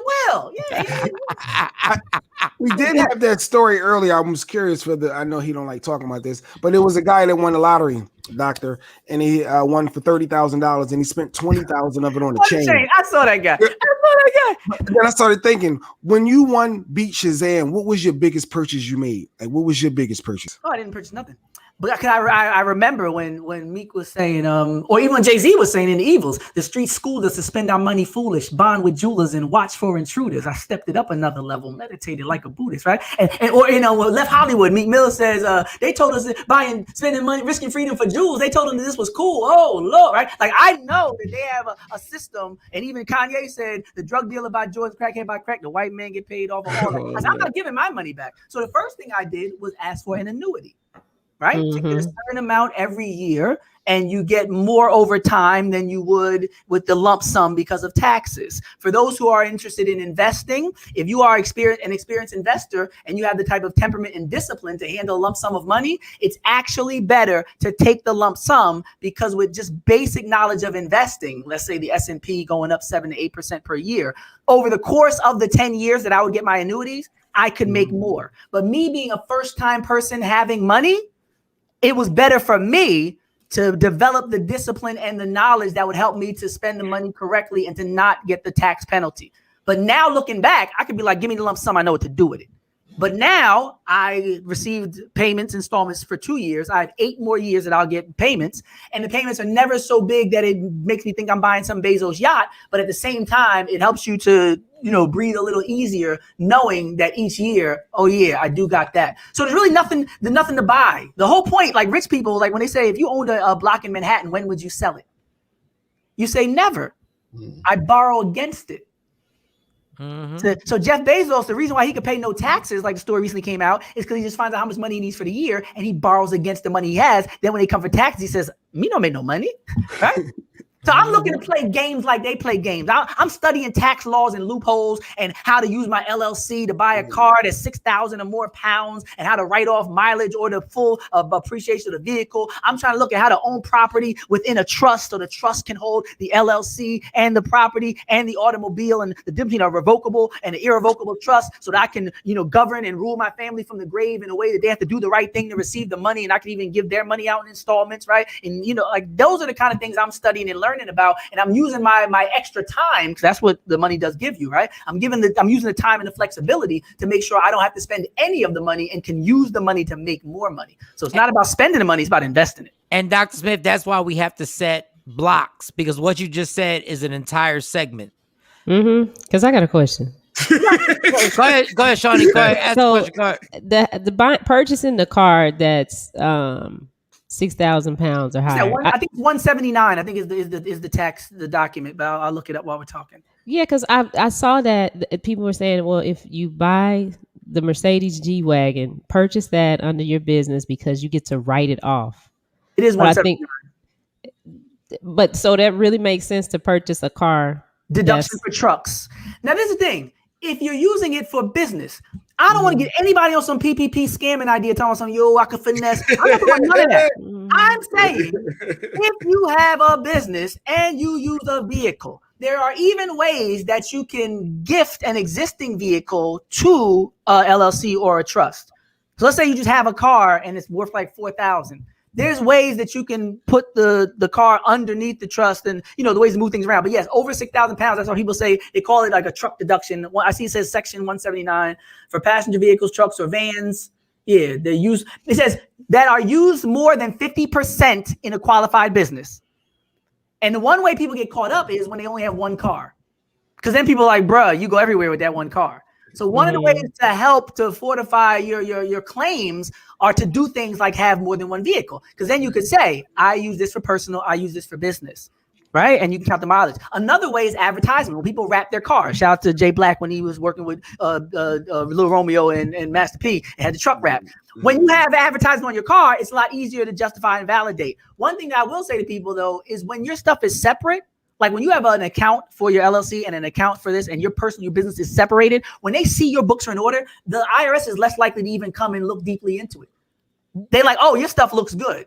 Will. Yeah.
We did have that story earlier. I was curious I know he don't like talking about this, but it was a guy that won the lottery, Doctor, and he won for $30,000, and he spent $20,000 of it on a chain.
I saw that guy.
Then I started thinking, when you won Beat Shazam, what was your biggest purchase you made? Like, what was your biggest purchase?
Oh, I didn't purchase nothing. But I remember when Meek was saying, or even when Jay-Z was saying in The Evils, the street schooled us to spend our money foolish, bond with jewelers and watch for intruders. I stepped it up another level, meditated like a Buddhist, right? Or Left Hollywood, Meek Mill says, they told us that spending money, risking freedom for jewels, they told them that this was cool. Oh, Lord, right? Like, I know that they have a system, and even Kanye said, the drug dealer by George, crackhead by crack, the white man get paid off of all that. I'm not giving my money back. So the first thing I did was ask for an annuity. Right? To get a certain amount every year, and you get more over time than you would with the lump sum because of taxes. For those who are interested in investing, if you are an experienced investor and you have the type of temperament and discipline to handle a lump sum of money, it's actually better to take the lump sum, because with just basic knowledge of investing, let's say the S&P going up 7 to 8% per year, over the course of the 10 years that I would get my annuities, I could make more. But me being a first-time person having money, it was better for me to develop the discipline and the knowledge that would help me to spend the money correctly and to not get the tax penalty. But now looking back, I could be like, give me the lump sum, I know what to do with it. But now I received installments for 2 years. I have 8 more years that I'll get payments. And the payments are never so big that it makes me think I'm buying some Bezos yacht. But at the same time, it helps you to, breathe a little easier knowing that each year, oh yeah, I do got that. So there's really nothing to buy. The whole point, like rich people, like when they say, if you owned a block in Manhattan, when would you sell it? You say never. I borrow against it. So Jeff Bezos, the reason why he could pay no taxes, like the story recently came out, is because he just finds out how much money he needs for the year and he borrows against the money he has. Then when they come for taxes, he says, me don't make no money, right? So I'm looking to play games like they play games. I'm studying tax laws and loopholes and how to use my LLC to buy a car that's 6,000 or more pounds and how to write off mileage or the full appreciation of the vehicle. I'm trying to look at how to own property within a trust so the trust can hold the LLC and the property and the automobile and the difference between a revocable and an irrevocable trust so that I can, govern and rule my family from the grave in a way that they have to do the right thing to receive the money, and I can even give their money out in installments, right? And, like those are the kind of things I'm studying and learning about, and I'm using my extra time, because that's what the money does give you, right? I'm using the time and the flexibility to make sure I don't have to spend any of the money and can use the money to make more money. So it's not about spending the money, it's about investing it.
And Dr. Smith, that's why we have to set blocks, because what you just said is an entire segment.
Because I got a question.
Go ahead, Shawnee. Go ahead. Ask the question. Go ahead.
Purchasing the car that's 6,000 pounds or higher.
I think 179. I think is the tax, the document, but I'll look it up while we're talking.
Yeah, because I saw that people were saying, well, if you buy the Mercedes G-Wagon, purchase that under your business because you get to write it off.
It is 179.
But so that really makes sense to purchase a car.
Deduction for trucks. Now, this is the thing. If you're using it for business, I don't want to get anybody on some PPP scamming idea telling some, I can finesse. I'm not doing none of that. I'm saying if you have a business and you use a vehicle, there are even ways that you can gift an existing vehicle to a LLC or a trust. So let's say you just have a car and it's worth like $4,000. There's ways that you can put the car underneath the trust and, the ways to move things around. But yes, over 6,000 pounds, that's what people say. They call it like a truck deduction. I see it says section 179 for passenger vehicles, trucks, or vans. Yeah, it says that are used more than 50% in a qualified business. And the one way people get caught up is when they only have one car. Because then people are like, bruh, you go everywhere with that one car. So one of the ways to help to fortify your claims are to do things like have more than one vehicle. Because then you could say, I use this for personal, I use this for business, right? And you can count the mileage. Another way is advertisement. When people wrap their cars. Shout out to Jay Black when he was working with Lil Romeo and Master P and had the truck wrap. When you have advertisement on your car, it's a lot easier to justify and validate. One thing that I will say to people, though, is when your stuff is separate, like when you have an account for your LLC and an account for this and your business is separated, when they see your books are in order, the IRS is less likely to even come and look deeply into it. They're like, oh, your stuff looks good.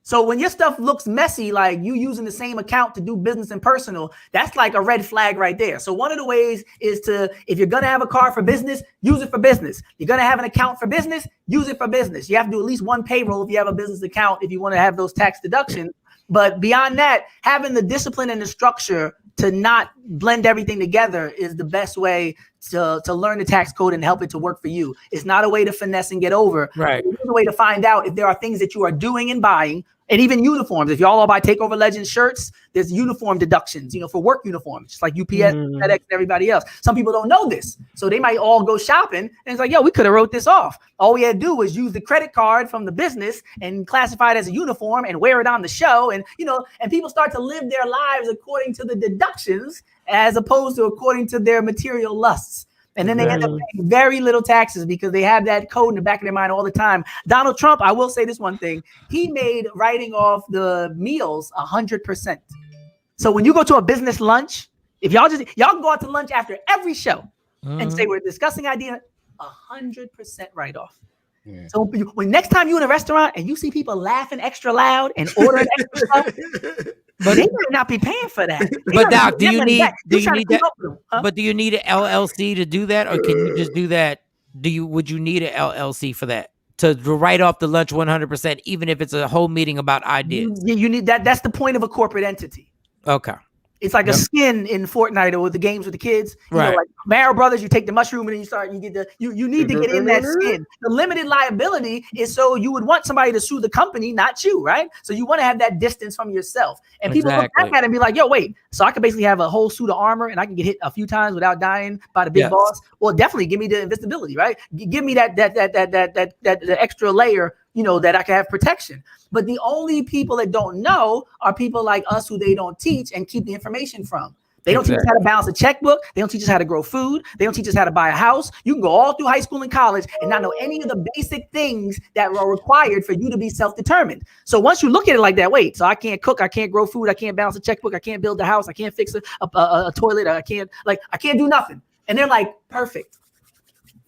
So when your stuff looks messy, like you using the same account to do business and personal, that's like a red flag right there. So one of the ways is to, if you're going to have a car for business, use it for business. You're going to have an account for business, use it for business. You have to do at least one payroll if you have a business account, if you want to have those tax deductions. But beyond that, having the discipline and the structure to not blend everything together is the best way to learn the tax code and help it to work for you. It's not a way to finesse and get over.
Right.
It's a way to find out if there are things that you are doing and buying, and even uniforms. If y'all all buy TakeOver Legends shirts, there's uniform deductions, for work uniforms, just like UPS, FedEx, and everybody else. Some people don't know this. So they might all go shopping and it's like, we could have wrote this off. All we had to do was use the credit card from the business and classify it as a uniform and wear it on the show. And, and people start to live their lives according to the deductions as opposed to according to their material lusts. And then they end up paying very little taxes because they have that code in the back of their mind all the time. Donald Trump, I will say this one thing. He made writing off the meals 100%. So when you go to a business lunch, if y'all can go out to lunch after every show and say we're discussing idea, 100% write off. Yeah. So when next time you're in a restaurant and you see people laughing extra loud and ordering extra stuff, but they might not be paying for that.
But Doc, do you need that? But do you need an LLC to do that, or can you just do that? Would you need an LLC for that to write off the lunch 100%, even if it's a whole meeting about ideas?
You need that. That's the point of a corporate entity.
Okay.
It's like a skin in Fortnite or with the games with the kids. You know, like Mario Brothers, you take the mushroom and then you get the you need to get in that skin. The limited liability is so you would want somebody to sue the company, not you, right? So you want to have that distance from yourself. And people look back at it and be like, yo, wait, so I can basically have a whole suit of armor and I can get hit a few times without dying by the big boss? Well, definitely give me the invisibility, right? Give me that extra layer, you know, that I can have protection. But the only people that don't know are people like us who they don't teach and keep the information from. They don't teach us how to balance a checkbook. They don't teach us how to grow food. They don't teach us how to buy a house. You can go all through high school and college and not know any of the basic things that are required for you to be self-determined. So once you look at it like that, wait, so I can't cook, I can't grow food, I can't balance a checkbook, I can't build a house, I can't fix a toilet, I can't do nothing. And they're like, perfect.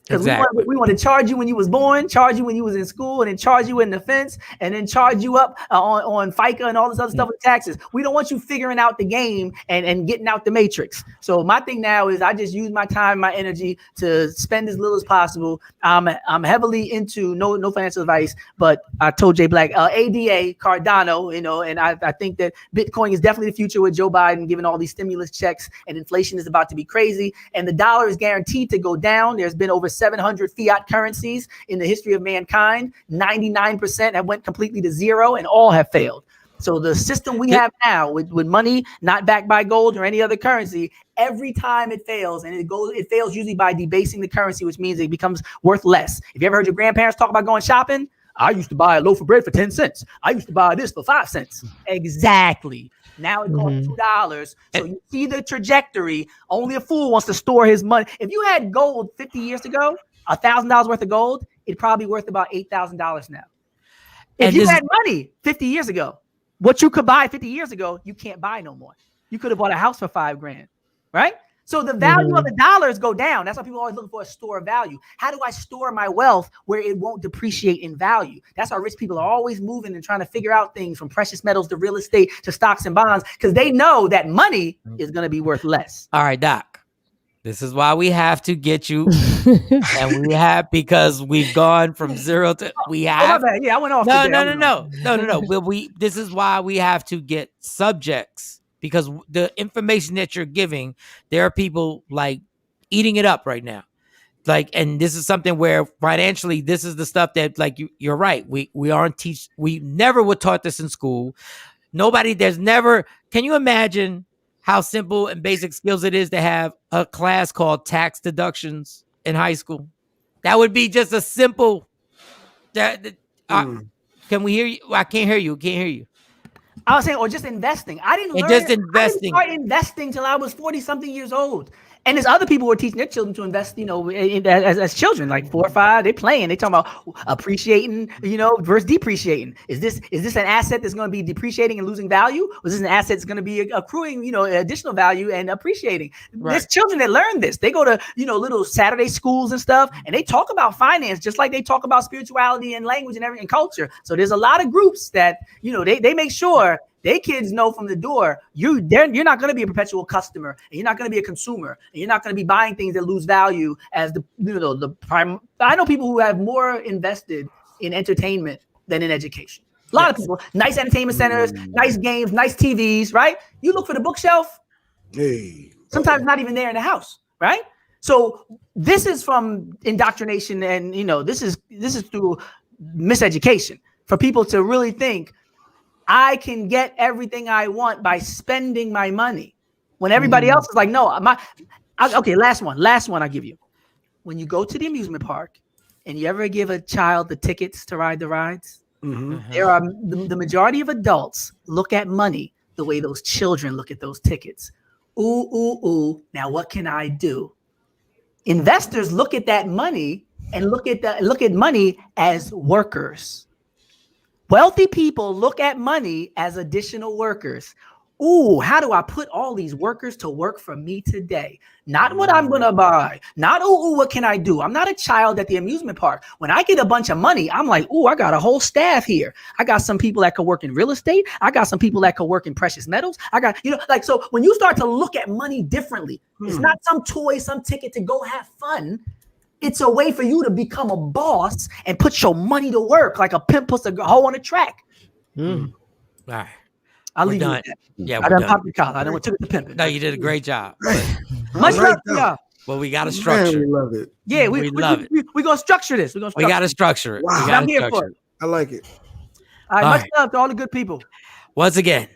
Because we want to charge you when you was born, charge you when you was in school, and then charge you in the fence, and then charge you up on FICA and all this other stuff with taxes. We don't want you figuring out the game and getting out the matrix. So my thing now is I just use my time, my energy to spend as little as possible. I'm heavily into no financial advice, but I told Jay Black, ADA, Cardano, you know, and I think that Bitcoin is definitely the future with Joe Biden giving all these stimulus checks, and inflation is about to be crazy, and the dollar is guaranteed to go down. There's been over 700 fiat currencies in the history of mankind. 99% have went completely to zero, and all have failed. So the system we have now with money not backed by gold or any other currency, every time it fails, and it fails usually by debasing the currency, which means it becomes worth less. If you ever heard your grandparents talk about going shopping, I used to buy a loaf of bread for 10 cents. I used to buy this for 5 cents. Exactly. Now it costs $2. So you see the trajectory. Only a fool wants to store his money. If you had gold 50 years ago, $1,000 worth of gold, it'd probably be worth about $8,000 now. If you had money 50 years ago, what you could buy 50 years ago, you can't buy no more. You could have bought a house for $5,000, right? So the value of the dollars go down. That's why people always looking for a store of value. How do I store my wealth where it won't depreciate in value? That's why rich people are always moving and trying to figure out things from precious metals to real estate to stocks and bonds, because they know that money is going to be worth less.
All right, Doc. This is why we have to get you, and we have, because we've gone from zero to we have.
Oh, my bad. Yeah, I went off.
No. This is why we have to get subjects, because the information that you're giving, there are people like eating it up right now. Like, and this is something where financially, this is the stuff that, like, you're right. We aren't we never were taught this in school. Can you imagine how simple and basic skills it is to have a class called tax deductions in high school? That would be just a simple. Can we hear you? I can't hear you. Can't hear you.
I was saying, or just investing. I didn't start investing till I was 40-something years old. And there's other people who are teaching their children to invest, you know, as children, like 4 or 5, they playing. They talking about appreciating, you know, versus depreciating. Is this an asset that's going to be depreciating and losing value? Or is this an asset that's going to be accruing, you know, additional value and appreciating? Right. There's children that learn this. They go to, you know, little Saturday schools and stuff, and they talk about finance just like they talk about spirituality and language and everything, and culture. So there's a lot of groups that, you know, they make sure they kids know from the door, you're not going to be a perpetual customer, and you're not going to be a consumer, and you're not going to be buying things that lose value as the prime. I know people who have more invested in entertainment than in education. A lot of people, nice entertainment centers, nice games, nice TVs, right? You look for the bookshelf. Sometimes not even there in the house, right? So this is from indoctrination, and you know, this is through miseducation for people to really think I can get everything I want by spending my money, when everybody else is like, no, okay, last one I'll give you. When you go to the amusement park and you ever give a child the tickets to ride the rides, there are the majority of adults look at money the way those children look at those tickets. Ooh, now what can I do? Investors look at that money and look at money as workers. Wealthy people look at money as additional workers. Ooh, how do I put all these workers to work for me today? Not what I'm going to buy. Not, what can I do? I'm not a child at the amusement park. When I get a bunch of money, I'm like, I got a whole staff here. I got some people that could work in real estate. I got some people that could work in precious metals. I got, so when you start to look at money differently, it's not some toy, some ticket to go have fun. It's a way for you to become a boss and put your money to work like a pimp puts a hoe on a track.
All right.
I'll
We're
leave you
done.
with that.
Yeah,
I
we're
done
done.
popped the collar. I done took it to pimping.
No, you did a great job.
Much love to y'all.
But we got to structure.
We love it.
Yeah,
we love it.
We're going to structure this.
We got to structure it.
Wow.
I'm here for it.
I like it.
All right, much love to all the good people.
Once again,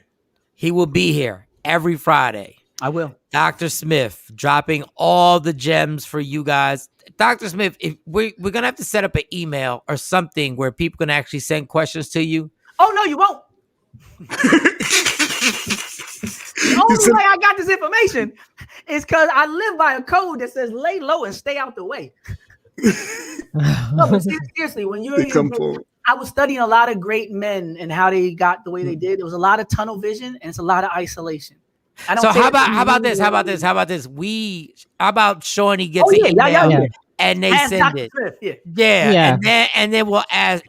he will be here every Friday.
I will.
Dr. Smith dropping all the gems for you guys. Dr. Smith, if we're going to have to set up an email or something where people can actually send questions to you.
Oh, no, you won't. The only way I got this information is because I live by a code that says lay low and stay out the way. No, but seriously, when you're I was studying a lot of great men and how they got the way they did. There was a lot of tunnel vision and it's a lot of isolation.
So how about this? How about Shawnee gets an email and they
ask
send
Dr.
it.
Smith,
And then we'll ask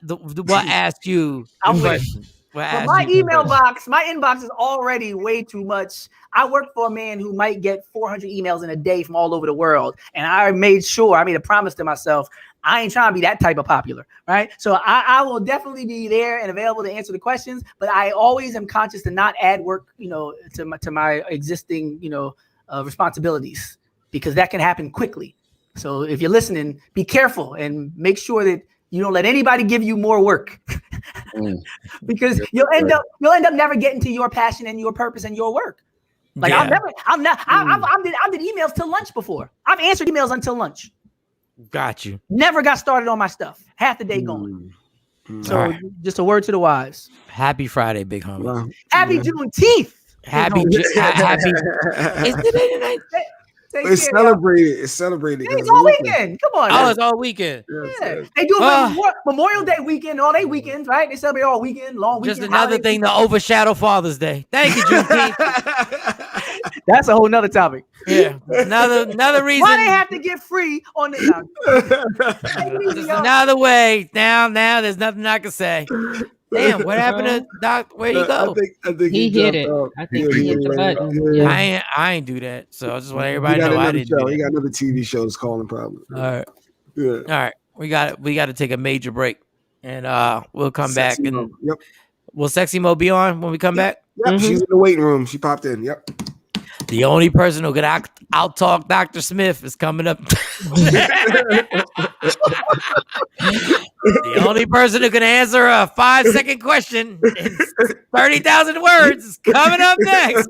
you.
I'm waiting. But my email box, my inbox is already way too much. I work for a man who might get 400 emails in a day from all over the world. And I made a promise to myself, I ain't trying to be that type of popular, right? So I will definitely be there and available to answer the questions, but I always am conscious to not add work, to my existing, responsibilities, because that can happen quickly. So if you're listening, be careful and make sure that you don't let anybody give you more work. Because you'll end up never getting to your passion and your purpose and your work. Like I did emails till lunch before. I've answered emails until lunch.
Got you.
Never got started on my stuff. Half the day gone. So just a word to the wise.
Happy Friday, big homie.
Wow.
Happy Juneteenth.
Happy.
It's celebrated. It's celebrated.
It's all weekend. Come on.
Oh, it's all weekend.
Yeah. They do it Memorial Day weekend, all day weekends, right? They celebrate all weekend, long weekend.
Just another thing to overshadow Father's Day. Thank you, Juneteenth.
That's a whole nother topic.
Yeah. Another reason.
Why they have to get free on this?
Just another way. Now there's nothing I can say. Damn, what happened to Doc? Where'd he go?
I think
he hit it. I think he hit the button.
Yeah. I ain't do that. So I just want everybody to know I didn't do that.
He got another TV show that's calling probably.
All right.
Yeah.
All right. We got to take a major break. And we'll come back. And will Sexy Mo be on when we come back?
Yep. She's in the waiting room. She popped in. Yep.
The only person who could out-talk Dr. Smith is coming up. The only person who can answer a 5-second question in 30,000 words is coming up next.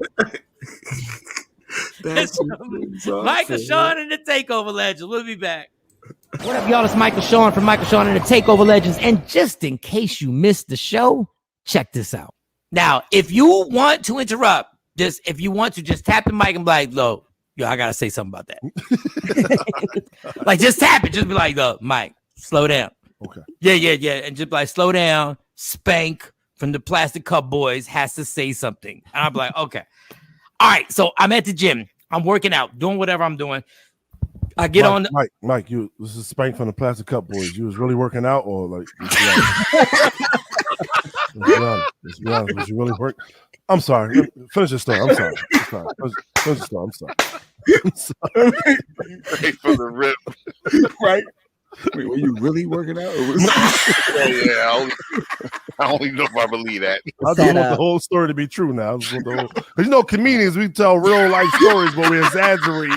Michael Shawn and the TakeOver Legends. We'll be back. What up, y'all? It's Michael Shawn from Michael Shawn and the TakeOver Legends. And just in case you missed the show, check this out. Now, if you want to interrupt, just tap the mic and be like, "Yo, I gotta say something about that." Like, just tap it. Just be like, "Look, Mike, slow down."
Okay.
Yeah. And just be like, slow down. Spank from the Plastic Cup Boys has to say something. And I'm like, okay. All right. So I'm at the gym. I'm working out, doing whatever I'm doing. I get on.
Mike, this is Spank from the Plastic Cup Boys. You was really working out, or like? Let's be honest. Was you really working? I'm sorry. Finish your story. I'm sorry. Finish your story. I'm sorry.
Right from the rip.
Right. Wait, were you really working out?
I don't even know if I believe that.
I just want the whole story to be true now. Because comedians, we tell real life stories, but we exaggerate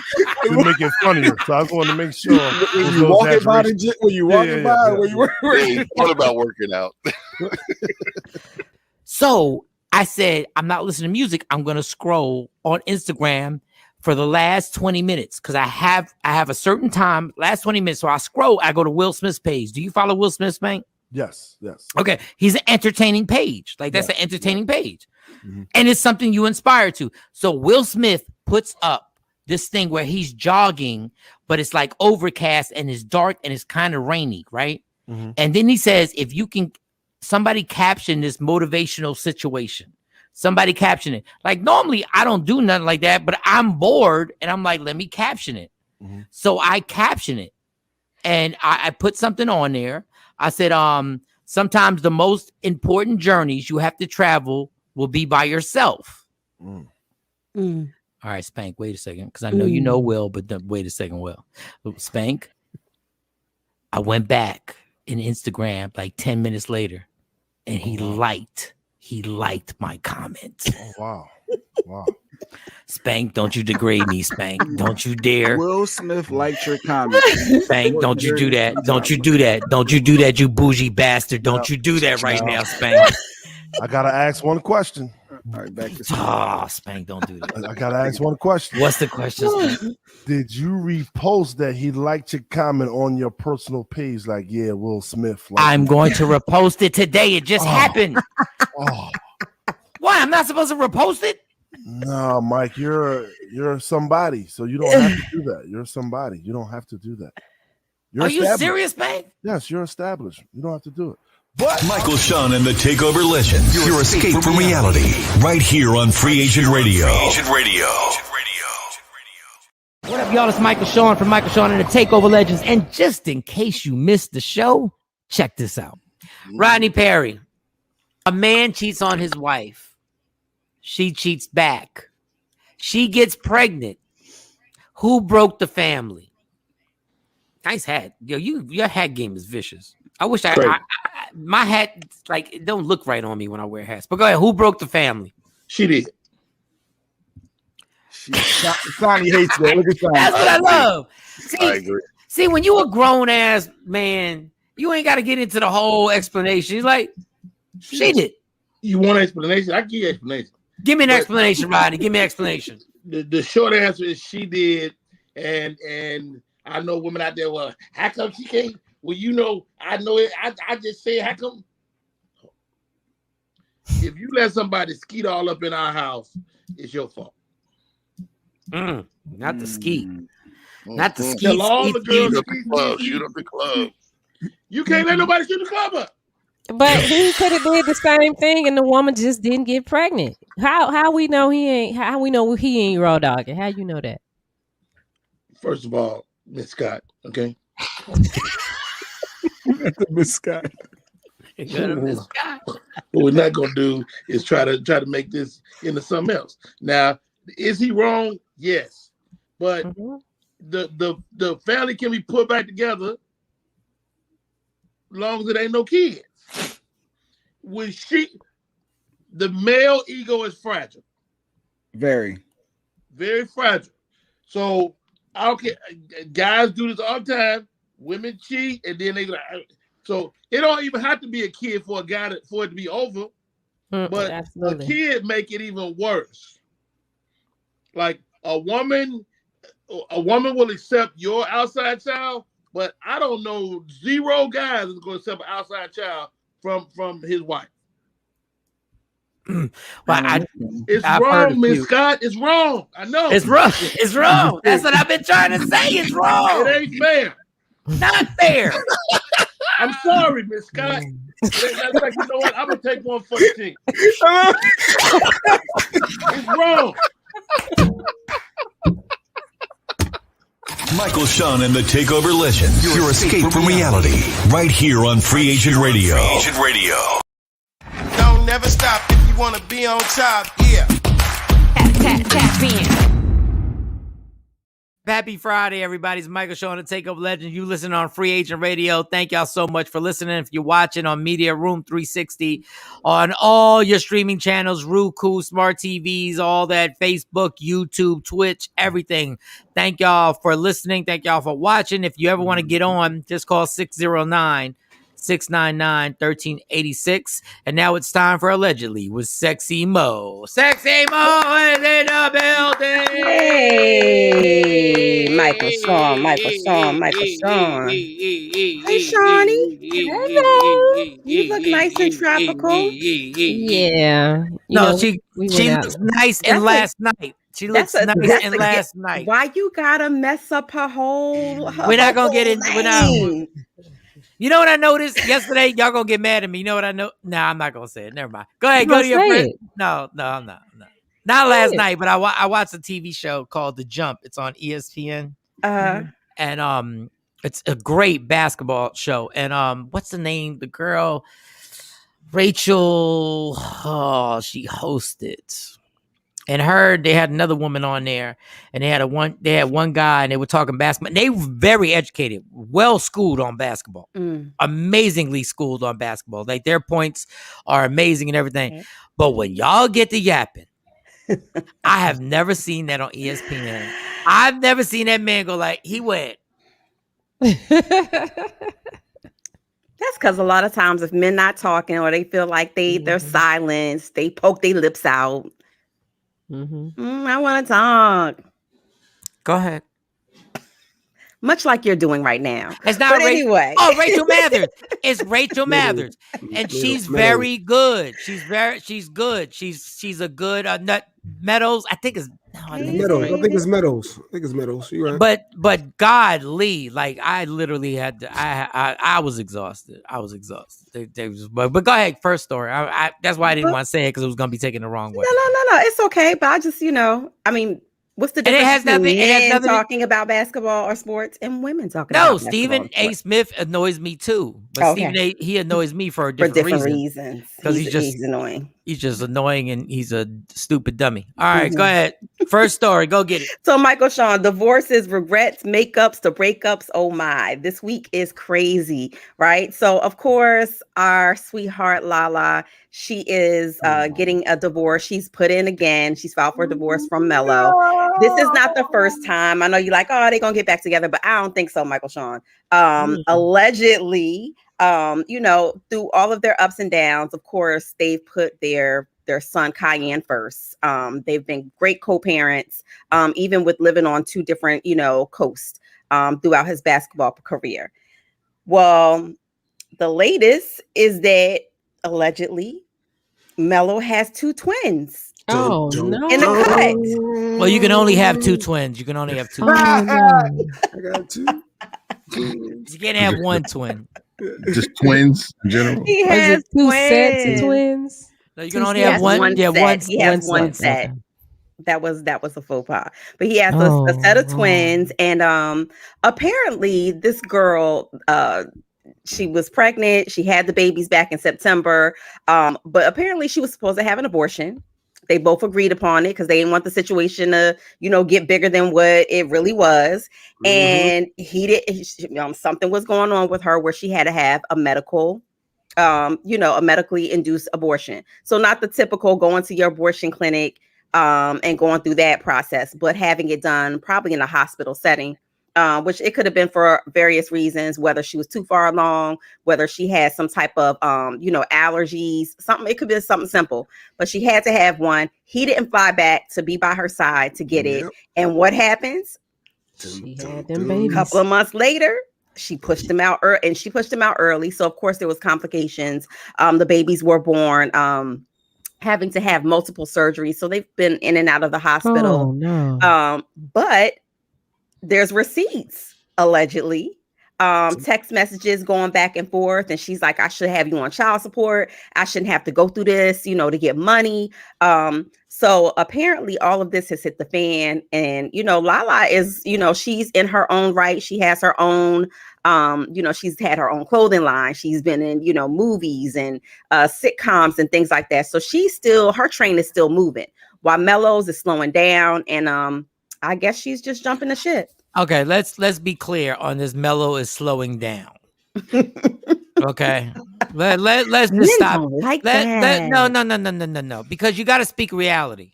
to make it funnier. So I just want to make sure.
When you walking by the gym, when you walking by, when you working.
What about working out?
So I said, I'm not listening to music. I'm going to scroll on Instagram for the last 20 minutes because I have a certain time, last 20 minutes. So I scroll, I go to Will Smith's page. Do you follow Will Smith's page?
Yes.
Okay. He's an entertaining page. Like that's an entertaining page. Mm-hmm. And it's something you inspire to. So Will Smith puts up this thing where he's jogging, but it's like overcast and it's dark and it's kind of rainy, right? Mm-hmm. And then he says, if you can, somebody caption this motivational situation. Somebody caption it. Like normally I don't do nothing like that, but I'm bored and I'm like, let me caption it. Mm-hmm. So I caption it and I put something on there. I said, sometimes the most important journeys you have to travel will be by yourself. All right, Spank, wait a second. Because I know you know Will, but wait a second, Will. Spank, I went back in Instagram like 10 minutes later and he liked he liked my comment.
Oh, wow. Wow.
Spank, don't you degrade me, Spank. Don't you dare.
Will Smith liked your comment.
Spank, don't you do that. Don't you do that. Don't you do that, you bougie bastard. Don't you do that right now, Spank.
I got to ask one question.
All right, back to
Spank, don't do that.
I got to ask one question.
What's the question, Spank?
Did you repost that he liked your comment on your personal page? Like, yeah, Will Smith.
I'm going to repost it today. It just happened. Why? I'm not supposed to repost it?
No, Mike, you're somebody, so you don't have to do that. You're somebody. You don't have to do that.
Are you serious, Spank?
Yes, you're established. You don't have to do it.
But Michael, Shawn, and the TakeOver Legends. Your escape from reality. Right here on Free Agent Radio.
What up, y'all? It's Michael Shawn from Michael Shawn and the TakeOver Legends. And just in case you missed the show, check this out. Rodney Perry. A man cheats on his wife. She cheats back. She gets pregnant. Who broke the family? Nice hat. Yo, your hat game is vicious. I wish my hat, like, it don't look right on me when I wear hats. But go ahead. Who broke the family?
She did.
Sonny hates that. Look at Sonny.
That's what I love.
I agree.
See, when you a grown ass man, you ain't got to get into the whole explanation. He's like, she did.
You want an explanation? I give you an explanation.
Give me an explanation, Rodney. Give me an explanation.
The short answer is she did, and I know women out there. Well, how come she can't? Well, you know, I know it. I just say, how come? If you let somebody skeet all up in our house, it's your fault.
Not the skeet. Not the skeet.
Tell all the girls
shoot up the club.
You can't let nobody shoot the club up.
But he could have did the same thing, and the woman just didn't get pregnant. How we know he ain't? How we know he ain't raw dogging? How you know that?
First of all, Miss Scott, okay.
Miss Scott.
What we're not gonna do is try to make this into something else. Now, is he wrong? Yes, but the family can be put back together as long as it ain't no kids. When the male ego is fragile,
very,
very fragile. So I don't care. Guys do this all the time. Women cheat, and then so it don't even have to be a kid for a guy for it to be over. But absolutely. A kid make it even worse. Like a woman will accept your outside child, but I don't know 0 guys is going to accept an outside child from his wife. It's wrong, Miss Scott. It's wrong. I know.
It's wrong. It's wrong. That's what I've been trying to say. It's wrong.
It ain't fair.
Not fair.
I'm sorry, Miss Scott. That's like, you know what? I'm gonna take one for the team. It's wrong.
Michael, Shawn, and the TakeOver Legends. Your escape from reality. Right here on Free Agent Radio.
Don't never stop if you want to be on top. Yeah.
Tap in.
Happy Friday, everybody. It's Michael Shawn the TakeOver Legend. You listen on Free Agent Radio. Thank y'all so much for listening. If you're watching on Media Room 360, on all your streaming channels, Roku, smart TVs, all that, Facebook, YouTube, Twitch, everything. Thank y'all for listening. Thank y'all for watching. If you ever want to get on, just call 609-699-1386. And now it's time for Allegedly with Sexy Mo. Sexy Mo is in the building.
Hey, Michael Shawn. Hey, Shawnee. Hello. You look nice and tropical.
Yeah.
She looks nice in last night. She looks nice in last night.
Why you gotta mess up her whole?
We're not gonna get into. You know what I noticed yesterday? Y'all gonna get mad at me. You know what I know? Nah, I'm not gonna say it. Never mind. Go ahead. Go to your friend. No, I'm not. Not last night, but I watched a TV show called The Jump. It's on ESPN. And it's a great basketball show. And what's the name? The girl, Rachel. Oh, she hosted. and they had another woman on there, and they had one guy, and they were talking basketball. And they were very educated, well schooled on basketball, amazingly schooled on basketball. Like their points are amazing and everything. But when y'all get to yapping, I have never seen that on ESPN. I've never seen that man go like he went.
That's because a lot of times if men not talking or they feel like they're silenced, they poke their lips out. I want to talk.
Go ahead.
Much like you're doing right now.
It's not
anyway.
Oh, Rachel Mathers. It's Rachel Mathers, and she's very good. She's good. She's a good Nut Meadows. I think it's
Meadows. I think it's Meadows. You're right.
But God, Lee, like I literally had to. I was exhausted. But go ahead. First story. That's why I didn't want to say it because it was going to be taken the wrong way.
No. It's okay. But I just, I mean, what's the difference between men talking about basketball or sports and women talking about basketball?
Stephen A. Smith annoys me too. But Stephen A. he annoys me for different reasons. Because he's annoying. He's just annoying and he's a stupid dummy. All right, go ahead. First story, go get it.
So Michael Shawn, divorces, regrets, makeups to breakups. Oh my, this week is crazy, right? So of course, our sweetheart Lala, she is getting a divorce. She's put in again. She's filed for divorce from Mello. This is not the first time. I know you're like, oh, they're gonna get back together, but I don't think so, Michael Shawn. Allegedly, through all of their ups and downs, of course, they've put their son Cayenne first. They've been great co-parents, even with living on two different, coasts throughout his basketball career. Well, the latest is that allegedly Mello has two twins.
Oh no!
In the cut.
Well, you can only have two twins. You can only have two.
I got two.
You can't have one twin.
Just twins in general.
He has
two sets of twins.
No, you can only have one. Yeah, one.
He has one set. Okay. That was a faux pas. But he has a set of twins, and apparently this girl, she was pregnant. She had the babies back in September, but apparently she was supposed to have an abortion. They both agreed upon it because they didn't want the situation to, get bigger than what it really was. And he did. Something was going on with her where she had to have a medical, a medically induced abortion. So not the typical going to your abortion clinic and going through that process, but having it done probably in a hospital setting. Which it could have been for various reasons, whether she was too far along, whether she had some type of, allergies, something. It could be something simple, but she had to have one. He didn't fly back to be by her side to get it. And what happens?
She had them babies.
A couple of months later, she pushed him out, and she pushed him out early. So of course there was complications. The babies were born. Having to have multiple surgeries, so they've been in and out of the hospital.
Oh no!
But there's receipts, allegedly, text messages going back and forth. And she's like, I should have you on child support. I shouldn't have to go through this, to get money. So apparently all of this has hit the fan. And, Lala is, she's in her own right. She has her own, she's had her own clothing line. She's been in, movies and sitcoms and things like that. So her train is still moving while Mello's is slowing down. And, I guess she's just jumping the ship.
Okay, let's be clear on this. Mello is slowing down. Okay, let's just stop. No. Because you got to speak reality.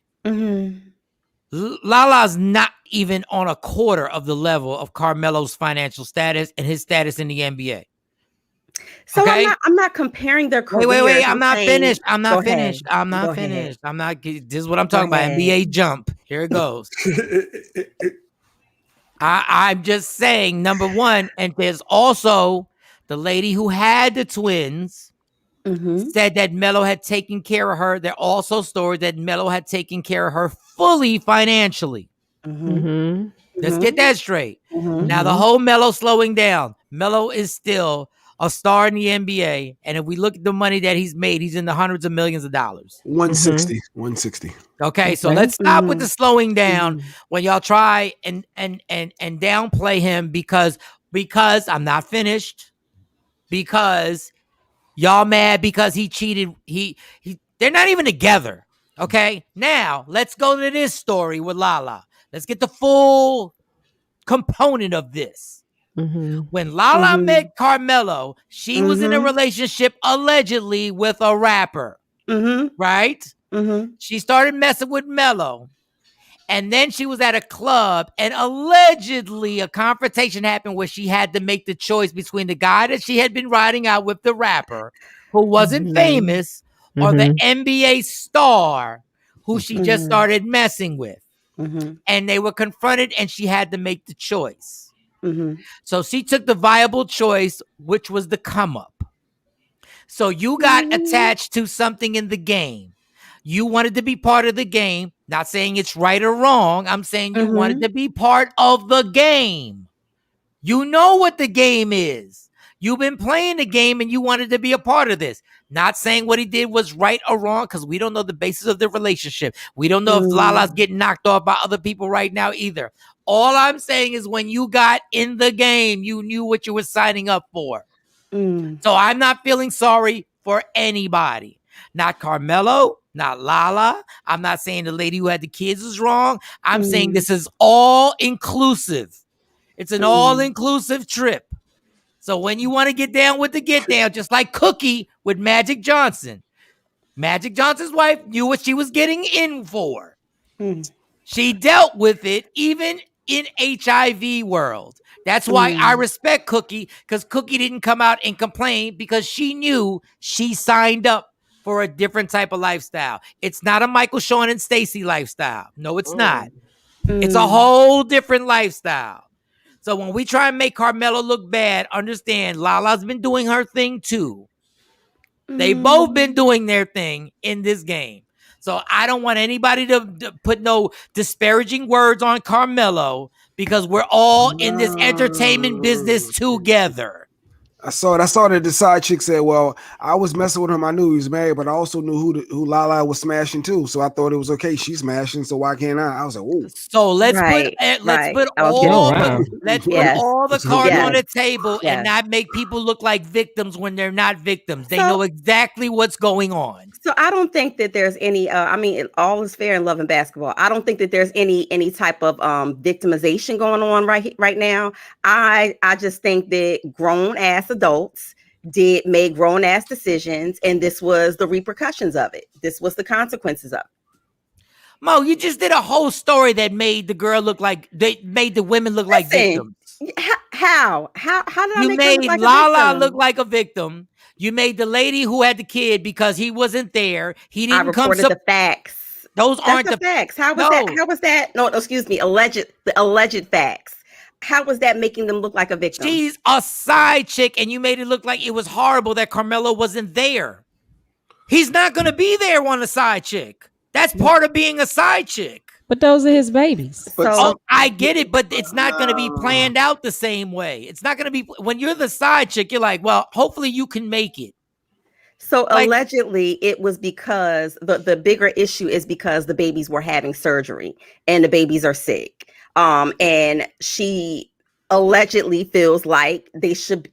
Lala's not even on a quarter of the level of Carmelo's financial status and his status in the NBA.
So okay? I'm not comparing their careers.
Wait. I'm not finished. This is what I'm talking about. NBA jump. Here it goes. I'm just saying, number one, and there's also the lady who had the twins said that Mello had taken care of her. There are also stories that Mello had taken care of her fully financially. Let's get that straight. Now, the whole Mello slowing down. Mello is still a star in the NBA, and if we look at the money that he's made, he's in the hundreds of millions of dollars.
160.
Okay, so let's stop with the slowing down when y'all try and downplay him because I'm not finished. Because y'all mad because he cheated. They're not even together. Okay, now let's go to this story with Lala. Let's get the full component of this. When Lala met Carmelo, she was in a relationship allegedly with a rapper, right? She started messing with Melo. And then she was at a club and allegedly a confrontation happened where she had to make the choice between the guy that she had been riding out with, the rapper, who wasn't famous, or the NBA star who she just started messing with. And they were confronted and she had to make the choice. So she took the viable choice, which was the come up. So you got attached to something in the game. You wanted to be part of the game. Not saying it's right or wrong. I'm saying you wanted to be part of the game. You know what the game is. You've been playing the game and you wanted to be a part of this. Not saying what he did was right or wrong because we don't know the basis of the relationship. We don't know if Lala's getting knocked off by other people right now either. All I'm saying is when you got in the game, you knew what you were signing up for. So I'm not feeling sorry for anybody. Not Carmelo, not Lala. I'm not saying the lady who had the kids is wrong. I'm saying this is all inclusive. It's an all-inclusive trip. So when you want to get down with the get down, just like Cookie with Magic Johnson. Magic Johnson's wife knew what she was getting in for. She dealt with it even in HIV world. That's why I respect Cookie, because Cookie didn't come out and complain because she knew she signed up for a different type of lifestyle. It's not a Michael, Shawn, and Stacey lifestyle. No, it's not. It's a whole different lifestyle. So when we try and make Carmelo look bad, understand Lala's been doing her thing too. They've both been doing their thing in this game. So I don't want anybody to put no disparaging words on Carmelo because we're all in this entertainment business together.
I saw it. I saw that the side chick said, well, I was messing with him. I knew he was married, but I also knew who Lala was smashing too. So I thought it was okay. She's smashing. So why can't I? I was like, oh.
So let's put all the cards on the table and not make people look like victims when they're not victims. They know exactly what's going on.
So I don't think that there's any I mean, all is fair in love and basketball. I don't think that there's any type of victimization going on right now. I just think that grown ass adults made grown ass decisions, and this was the repercussions of it. This was the consequences of it.
Mo, you just did a whole story that made the girl look like made the women look like victims.
How did I
you
make
made
look like
Lala look like a victim? You made the lady who had the kid because he wasn't there. He didn't
I reported the facts.
Those aren't
the facts. How was that? How was that? No, excuse me. The alleged facts. How was that making them look like a victim?
She's a side chick, and you made it look like it was horrible that Carmelo wasn't there. He's not going to be there on a side chick. That's part of being a side chick.
But those are his babies.
I get it, but it's not going to be planned out the same way. It's not going to be when you're the side chick. You're like, well, hopefully you can make it.
So allegedly, it was because the bigger issue is because the babies were having surgery and the babies are sick. And she allegedly feels like he should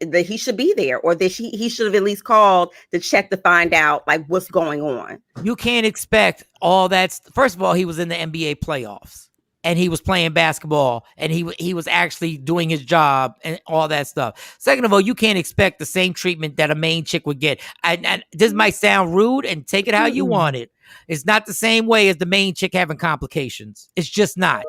be there, or that he should have at least called to check to find out like what's going on.
You can't expect all that. First of all, he was in the NBA playoffs and he was playing basketball and he was actually doing his job and all that stuff. Second of all, you can't expect the same treatment that a main chick would get. And this might sound rude, and take it how you want it. It's not the same way as the main chick having complications. It's just not.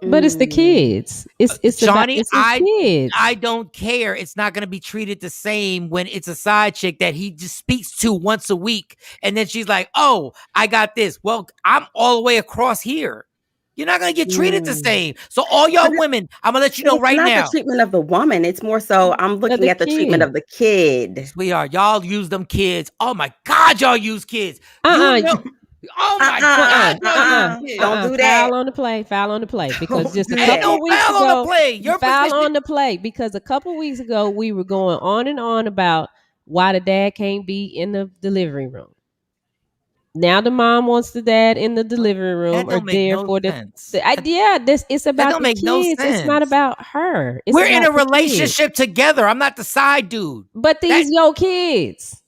But it's the kids. It's
Johnny.
It's kids.
I don't care. It's not going to be treated the same when it's a side chick that he just speaks to once a week, and then she's like, "Oh, I got this." Well, I'm all the way across here. You're not going to get treated the same. So all y'all women, I'm going to let you know right now.
It's not the treatment of the woman. It's more so I'm looking at the treatment of the kid.
We are. Y'all use them kids. Oh my God, y'all use kids. You know, oh my God!
Don't do that.
Foul on the play because just a couple weeks ago, foul on the play because a couple weeks ago we were going on and on about why the dad can't be in the delivery room. Now the mom wants the dad in the delivery room or there for the idea. It's about the kids. It's not about her.
We're in a relationship together. I'm not the side dude.
But these your kids.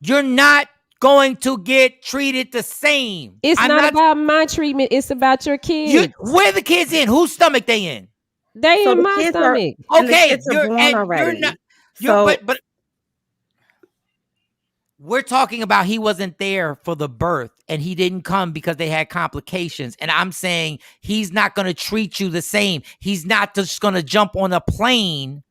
You're not going to get treated the same.
It's not about my treatment. It's about your kids.
Where the kids in? Whose stomach they in?
They in my stomach.
Okay,
you're not.
But we're talking about he wasn't there for the birth and he didn't come because they had complications. And I'm saying he's not going to treat you the same. He's not just going to jump on a plane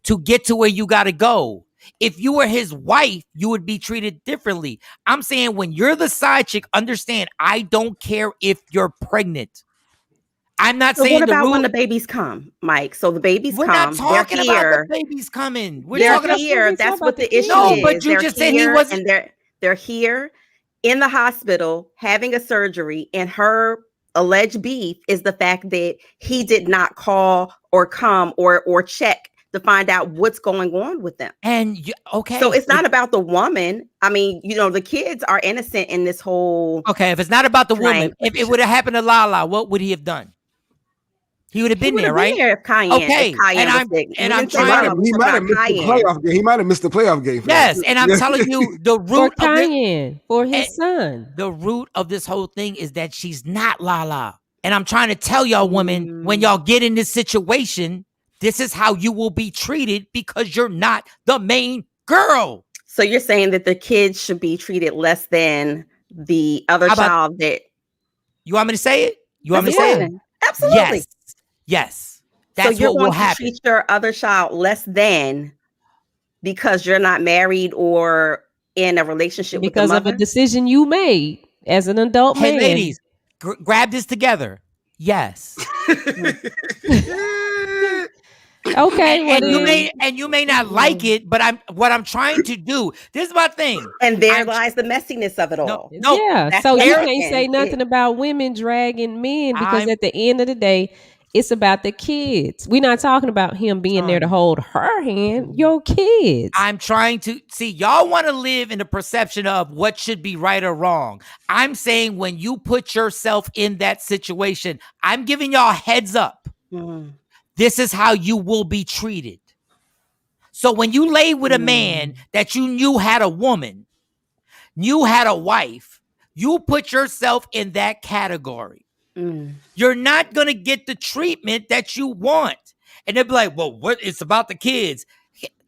to get to where you got to go. If you were his wife, you would be treated differently. I'm saying when you're the side chick, understand, I don't care if you're pregnant. I'm not saying
what about when the babies come, Mike? So the babies come.
We're not talking
they're here.
about the babies coming.
They're here. That's what the issue is.
But you just said he wasn't.
And they're here in the hospital having a surgery, and her alleged beef is the fact that he did not call or come or check to find out what's going on with them.
And
so it's not about the woman. I mean, the kids are innocent in this whole.
Okay, if it's not about the woman, if it would have happened to Lala, what would he have done? He would have been there, right?
If Cayenne,
okay, I'm trying.
He might have missed the playoff game. He might have missed the playoff game.
Yes, and I'm telling you, the root
for Cayenne, for his son.
The root of this whole thing is that she's not Lala, and I'm trying to tell y'all, women, when y'all get in this situation, this is how you will be treated because you're not the main girl.
So you're saying that the kids should be treated less than the other child that.
You want me to say it? You want me to say it?
Absolutely.
Yes. That's
so you're
what
going
will happen.
To treat your other child less than because you're not married or in a relationship with the mother?
Because of a decision you made as an adult man.
Hey, ladies, grab this together. Yes.
Okay,
and you may not like it, but what I'm trying to do. This is my thing,
and there lies the messiness of it all.
No,
yeah. So you can't say nothing about women dragging men because at the end of the day, it's about the kids. We're not talking about him being there to hold her hand. Your kids.
I'm trying to see. Y'all want to live in the perception of what should be right or wrong. I'm saying when you put yourself in that situation, I'm giving y'all heads up. This is how you will be treated. So when you lay with a man that you knew had a woman, knew had a wife, you put yourself in that category. You're not going to get the treatment that you want. And they'll be like, well, what? It's about the kids.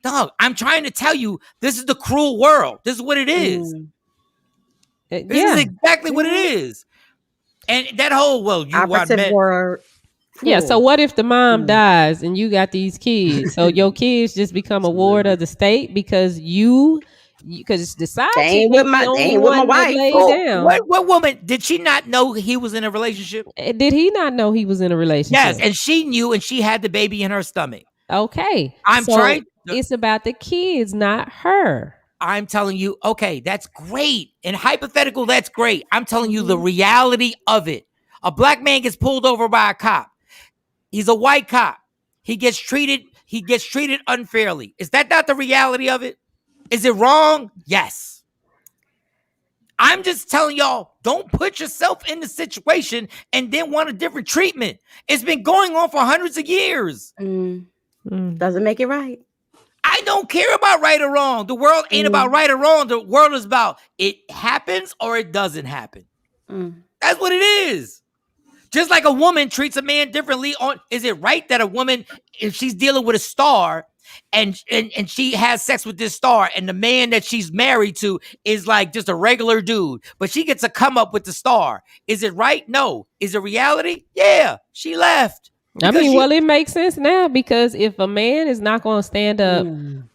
Dog, I'm trying to tell you, this is the cruel world. This is what it is. This is exactly what it is. And that whole,
yeah, so what if the mom dies and you got these kids? So your kids just become a ward of the state because because the side chick
ain't with my wife.
What woman did she not know he was in a relationship?
Did he not know he was in a relationship?
Yes, and she knew, and she had the baby in her stomach.
Okay, it's about the kids, not her.
I'm telling you, okay, that's great. And hypothetical, that's great. I'm telling you the reality of it. A black man gets pulled over by a cop. He's a white cop. He gets treated unfairly. Is that not the reality of it? Is it wrong? Yes. I'm just telling y'all, don't put yourself in the situation and then want a different treatment. It's been going on for hundreds of years.
Doesn't make it right.
I don't care about right or wrong. The world ain't about right or wrong. The world is about it happens or it doesn't happen. That's what it is. Just like a woman treats a man differently is it right that a woman, if she's dealing with a star and she has sex with this star and the man that she's married to is like just a regular dude, but she gets to come up with the star. Is it right? No. Is it reality? Yeah. She left.
It makes sense now because if a man is not going to stand up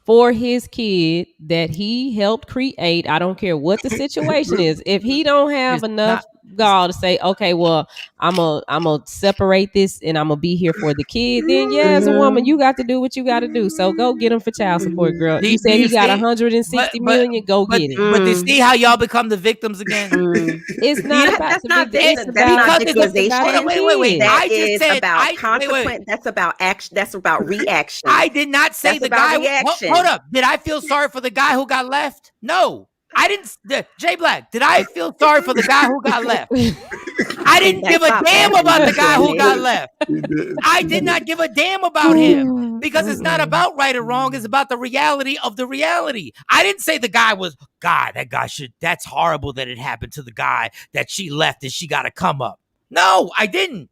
for his kid that he helped create, I don't care what the situation is. If he don't have enough gall to say, okay, well, I'm gonna separate this and I'm gonna be here for the kid, then as a woman, you got to do what you got to do. So go get him for child support, girl. You said he got 160 million. Go get it.
But you see how y'all become the victims again?
It's not about the victims.
Wait. I just said about consequence. That's about action. That's about reaction.
I did not say the guy. Hold up. Did I feel sorry for the guy who got left? No. I didn't. Jay Black, did I feel sorry for the guy who got left? I didn't give a damn about the guy who got left. I did not give a damn about him because it's not about right or wrong. It's about the reality of the reality. I didn't say the guy was, God, that guy that's horrible that it happened to the guy that she left and she got to come up. No, I didn't.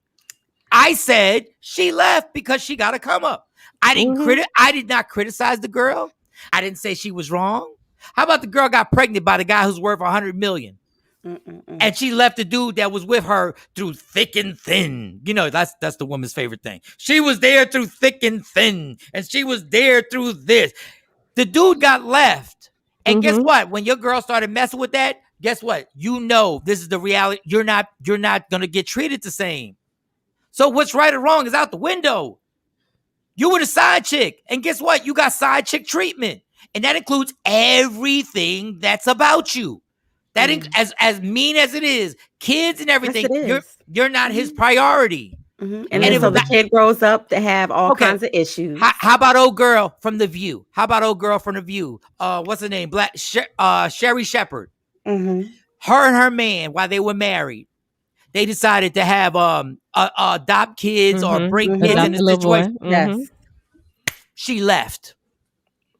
I said she left because she got to come up. I did not criticize the girl. I didn't say she was wrong. How about the girl got pregnant by the guy who's worth $100 million? And she left the dude that was with her through thick and thin. You know, that's the woman's favorite thing. She was there through thick and thin, and she was there through this. The dude got left. And guess what? When your girl started messing with that, guess what? You know this is the reality. You're not gonna get treated the same. So what's right or wrong is out the window. You were the side chick. And guess what? You got side chick treatment. And that includes everything that's about you. That as mean as it is, kids and everything, you're not his priority.
And then so the kid grows up to have all kinds of issues.
How about old girl from The View? What's her name? Sherry Shepherd. Her and her man, while they were married, they decided to have adopt kids or bring kids in the situation.
Yes.
She left.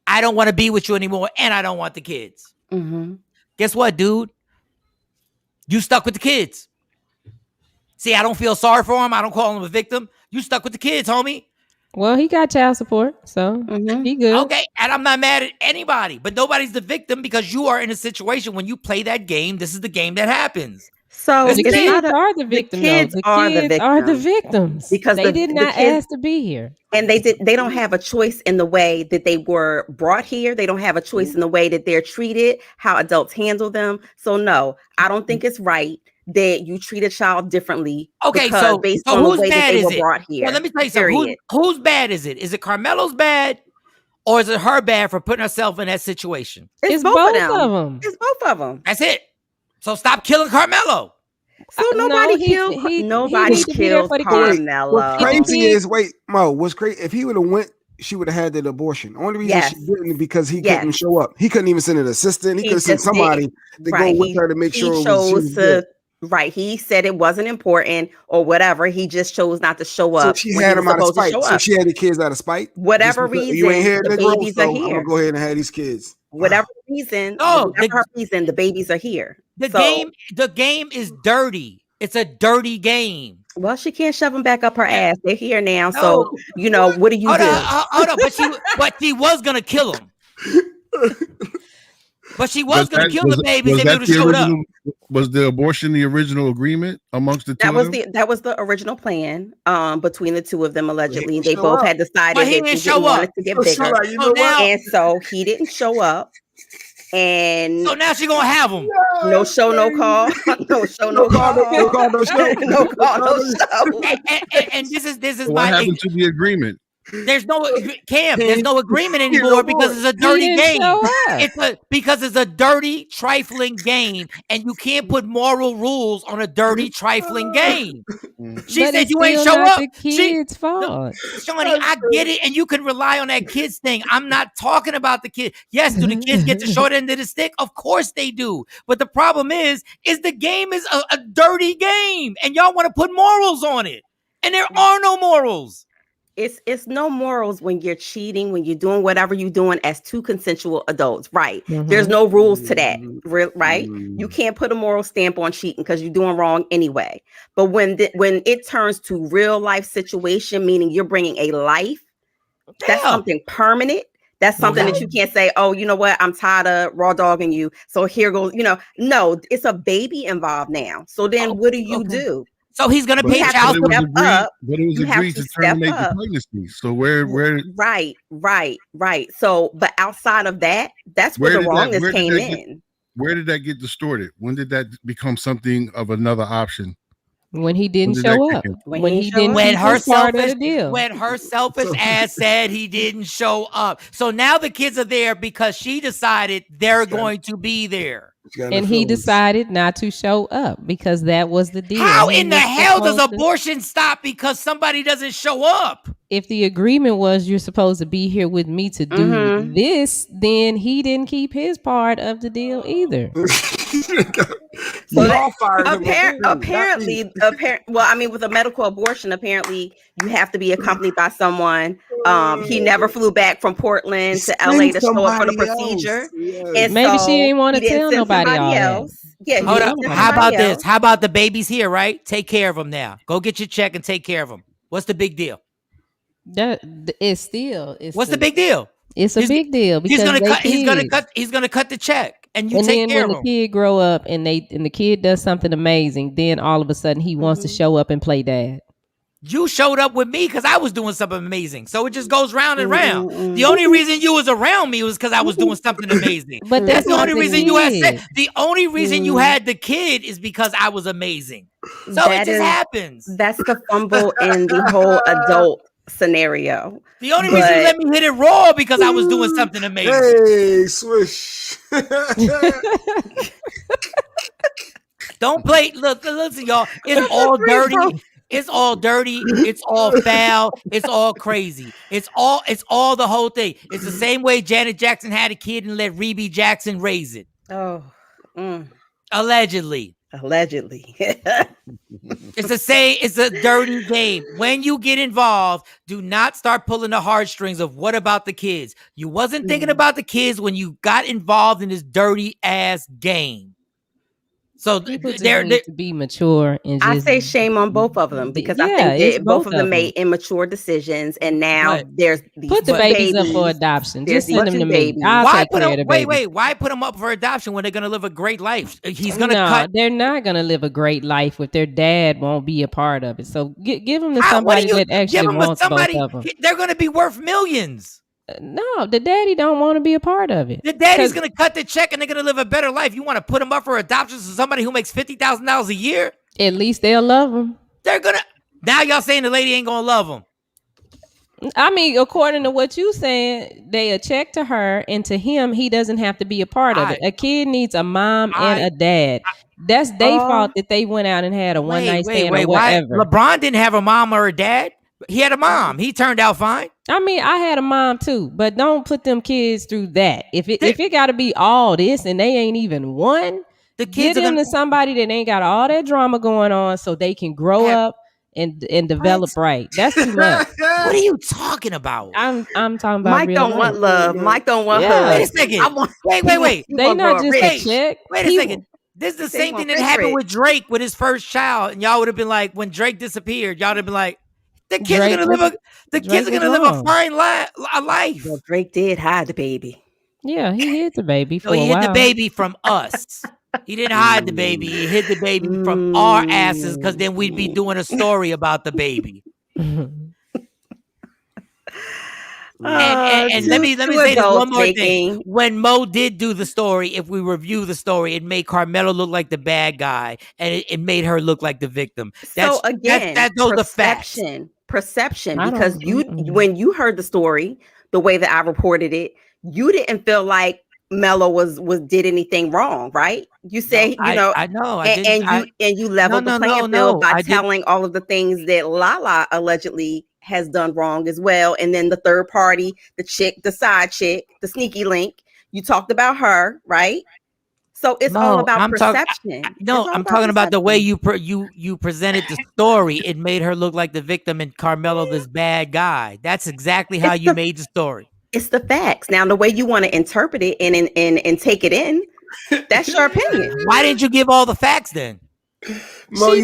I don't want to be with you anymore, and I don't want the kids. Guess what, dude? You stuck with the kids. See, I don't feel sorry for him. I don't call him a victim. You stuck with the kids, homie.
Well, he got child support, so he good.
Okay, and I'm not mad at anybody, but nobody's the victim because you are in a situation when you play that game. This is the game that happens.
So
the kids are the victims. The kids are the victims because they did not ask to be here,
and they don't have a choice in the way that they were brought here. They don't have a choice in the way that they're treated, how adults handle them. So no, I don't think it's right that you treat a child differently.
Okay, so
based on
whose
the way
bad
that they
is
were
it?
brought here.
Well, let me tell you something. Whose bad is it? Is it Carmelo's bad, or is it her bad for putting herself in that situation?
It's both of them. It's both of them.
That's it. So stop killing Carmelo.
So nobody killed Carmelo.
What's crazy is, what's crazy, if he would have went, she would have had that abortion. Only reason she didn't because he couldn't show up. He couldn't even send an assistant. He could have sent somebody to go with her to make sure she was good.
Right. He said it wasn't important or whatever. He just chose not to show up.
So she had him out of spite. So she had the kids out of spite.
Whatever reason,
you ain't here,
the babies are here.
I'm gonna go ahead and have these kids.
Whatever reason, the babies are here.
The game is dirty. It's a dirty game.
Well, she can't shove them back up her ass. They're here now. So, what do you do?
Hold on, but she was gonna kill him. But she was going to kill the babies if he would have showed up.
Was the abortion the original agreement amongst the two of them?
That was the original plan between the two of them, allegedly. They both had decided that they didn't want it to get bigger. And so he didn't show up. And
so now she's going to have him.
No show, no call. No show, no call.
No call, no show.
No call, no show.
And this is
what happened to the agreement?
There's no agreement anymore because it's a dirty game. Because it's a dirty, trifling game, and you can't put moral rules on a dirty, trifling game. She said you ain't show up.
The kid's fault.
Shawnee, I get it, and you can rely on that kids thing. I'm not talking about the kid. Yes, do the kids get the short end of the stick? Of course they do. But the problem is the game is a dirty game, and y'all want to put morals on it, and there are no morals.
It's no morals when you're cheating, when you're doing whatever you're doing as two consensual adults, right? There's no rules to that, right? You can't put a moral stamp on cheating because you're doing wrong anyway. But when it turns to real life situation, meaning you're bringing a life, that's something permanent. That's something that you can't say, oh, you know what? I'm tired of raw dogging you. So here goes, no, it's a baby involved now. So then what do you do?
So he's going to pay child support.
But it was agreed to terminate the pregnancy. So where?
Right. So, but outside of that, that's where the wrongness came in.
Where did that get distorted? When did that become something of another option?
When he didn't show up.
When her selfish ass said he didn't show up. So now the kids are there because she decided they're going to be there.
And he decided not to show up because that was the deal.
How in the hell does abortion stop because somebody doesn't show up?
if the agreement was you're supposed to be here with me to do this, then he didn't keep his part of the deal either.
So apparently, well, I mean, with a medical abortion, apparently you have to be accompanied by someone. He never flew back from Portland to LA to show up for the procedure. And
maybe
so
she ain't want to
he didn't
tell
send
nobody
somebody
all
else.
that.
Yeah,
Hold up. How about this? How about the baby's here, right? Take care of him now. Go get your check and take care of him. What's the big deal?
What's
the big deal?
It's a big deal because
he's gonna cut the check and you take care of him.
When the kid grow up and the kid does something amazing, then all of a sudden he wants to show up and play dad.
You showed up with me because I was doing something amazing. So it just goes round and round. The only reason you was around me was because I was doing something amazing.
But
that's the only reason you had the only reason you had the kid is because I was amazing. So it just happens.
That's the fumble in the whole adult scenario.
The only reason you let me hit it raw because I was doing something amazing.
Hey, swish.
Don't play. Look, listen, y'all. It's all dirty. It's all dirty. It's all foul. It's all crazy. It's all the whole thing. It's the same way Janet Jackson had a kid and let Rebe Jackson raise it.
Oh.
Allegedly. It's the same. It's a dirty game. When you get involved, do not start pulling the heartstrings of what about the kids. You wasn't thinking about the kids when you got involved in this dirty ass game. So
people need to be mature and just,
I say shame on both of them because I think that both of them made immature decisions, and now there's these
put the babies up for adoption. Just send them to me.
Why put them? Wait. Why put them up for adoption when they're gonna live a great life? He's gonna cut.
They're not gonna live a great life if their dad won't be a part of it. So give them to somebody that actually wants both of them.
They're gonna be worth millions.
No, the daddy don't want to be a part of it.
The daddy's gonna cut the check and they're gonna live a better life. You want to put them up for adoption to somebody who makes $50,000 a year?
At least they'll love them.
They're gonna. Now y'all saying the lady ain't gonna love them.
I mean, according to what you saying, they a check to her, and to him, he doesn't have to be a part of it. A kid needs a mom and a dad. That's their fault that they went out and had a one night stand or whatever.
LeBron didn't have a mom or a dad. He had a mom. He turned out fine.
I mean, I had a mom too, but don't put them kids through that. If it got to be all this and they ain't even one,
the kids
get them to somebody that ain't got all that drama going on, so they can grow up and develop right. That's too much.
What are you talking about?
I'm talking about.
Mike don't want love. Mike don't want her.
Wait a second. Wait.
They not just a chick.
Wait a second. This is the same thing that happened with Drake with his first child, and y'all would have been like, when Drake disappeared, y'all would have been like, the kids are gonna live a fine life.
Well, Drake did hide the baby.
Yeah, he hid the baby for
he
a while.
hid the baby from us. He didn't hide the baby. He hid the baby from our asses because then we'd be doing a story about the baby. And let me say this one more thing. When Mo did do the story, if we review the story, it made Carmelo look like the bad guy, and it made her look like the victim.
So again,
those are facts.
Perception. Because when you heard the story, the way that I reported it, you didn't feel like Melo was did anything wrong, right? You say,
I know,
and you leveled the playing field by telling all of the things that Lala allegedly has done wrong as well. And then the third party, the chick, the side chick, the sneaky link, you talked about her, right? So it's all about perception.
I'm talking about the way you presented the story. It made her look like the victim and Carmelo this bad guy. That's exactly how you made the story.
It's the facts. Now, the way you want to interpret it and take it in, that's your opinion.
Why didn't you give all the facts then?
Why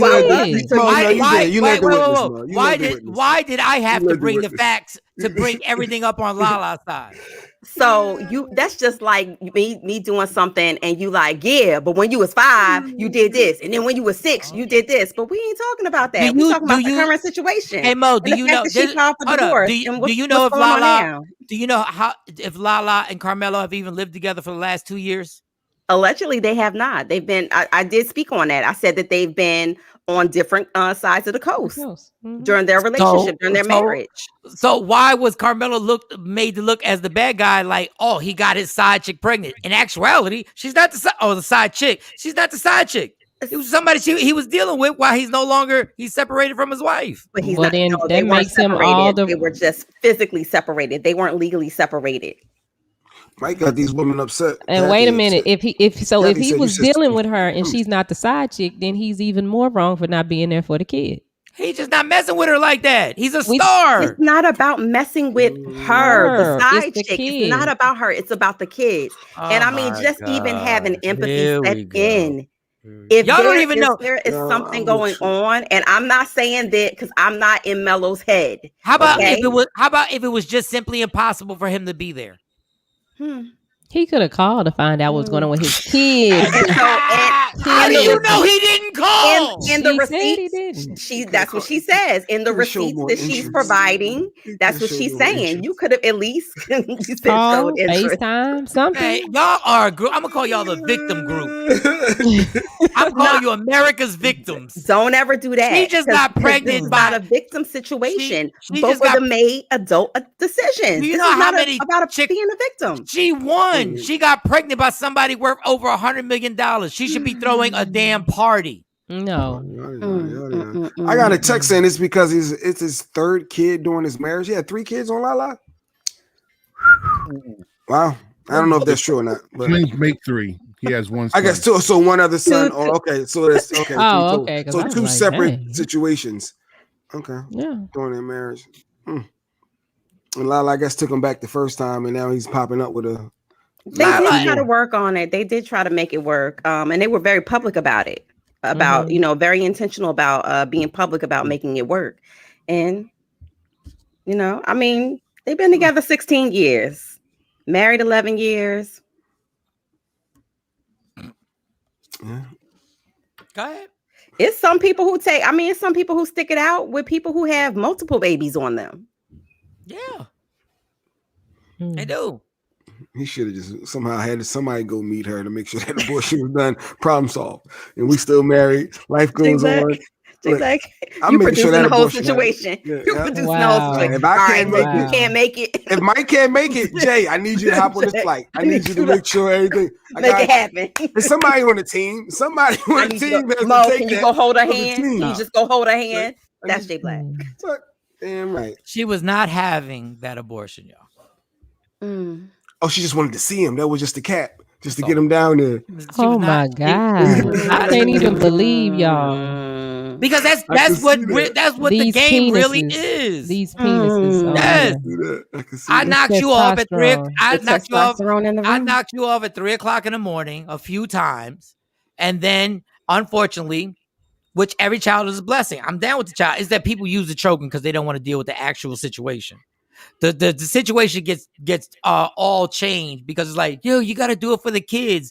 did I have to bring the facts to bring everything up on Lala's side?
So that's just like me doing something and you like, yeah, but when you was 5, you did this. And then when you was 6, you did this. But we ain't talking about that. We're talking about the current situation.
Hey Mo, do you know if Lala and Carmelo have even lived together for the last 2 years?
Allegedly, they have not. They've been, I did speak on that. I said that they've been on different sides of the coast during their relationship, during their marriage.
So why was Carmelo made to look as the bad guy? Like, oh, he got his side chick pregnant. In actuality, she's not the side chick. She's not the side chick. It was somebody he was dealing with while he's separated from his wife.
But he's
Well,
not.
then
No,
that
they weren't
makes him all
separated.
the-
They were just physically separated. They weren't legally separated.
Mike got these women upset.
And
Kathy
wait a minute,
upset.
if he
said
was
you said
dealing with her and she's not the side chick, then he's even more wrong for not being there for the kid.
He's just not messing with her like that. He's a star.
It's not about messing with her, the side
It's the
chick.
kids.
It's not about her. It's about the kids. And I mean,
my
just even having
gosh.
empathy
Here
set
we go.
in. If
Y'all don't even know.
there is
No,
something
I'm
going
with you.
on, and I'm not saying that because I'm not in Melo's head.
How about
okay?
if it was just simply impossible for him to be there?
He could have called to find out what's going on with his kids.
How do you know he didn't call?
In the
She said he
receipts, that's what she says. In the receipts that she's providing, that's what she's saying. You could have at least
Call, FaceTime, something.
Hey, y'all are a group. I'm gonna call y'all the victim group. I'm calling you America's victims.
Don't ever do that.
She just got pregnant
This is
by
not a victim situation.
she
Both
just
of
got-
them made adult decisions.
Do you
This
know
is
how
not
many
about being a victim.
She won. She got pregnant by somebody worth over $100 million. She should be throwing a damn party.
No.
I got a text saying it's because it's his third kid during his marriage. He had 3 kids on Lala. Wow. I don't know if that's true or not. But
Twins make 3. He has one son.
I guess 2. So one other son. Oh, okay. So that's okay.
Oh, okay, 'cause I
So
was
2
like,
separate
dang.
situations. Okay.
Yeah.
During their marriage. And Lala, I guess, took him back the first time, and now he's popping up with a.
They did try to work on it. They did try to make it work. And they were very public about it. About, very intentional about being public about making it work. And, I mean, they've been together 16 years, married 11 years.
Yeah.
Go ahead.
It's some people who it's some people who stick it out with people who have multiple babies on them.
Yeah. They do.
He should have just somehow had somebody go meet her to make sure that abortion was done. Problem solved. And we still married. Life goes on.
Like,
I'm
you
making
producing
sure that
the whole
abortion
situation.
happens.
You producing the whole situation.
If I can't make
you can't make it.
If Mike can't make it, Jay, I need you to hop on this flight. I need you to make sure everything.
Make it happen.
There's somebody on the team. Somebody on the team.
Mo, can you go hold her hand? Can you just go hold her hand? That's Jay Black.
Damn right.
She was not having that abortion, y'all.
Oh, she just wanted to see him. That was just the cap, just to get him down there.
Oh my God. I can't even believe y'all.
Because that's what the game really is.
These penises.
Yes. I knocked you off at 3. I knocked you off at 3:00 in the morning a few times, and then unfortunately, which every child is a blessing. I'm down with the child. Is that people use the choking because they don't want to deal with the actual situation. The situation gets all changed because it's like, yo, you got to do it for the kids.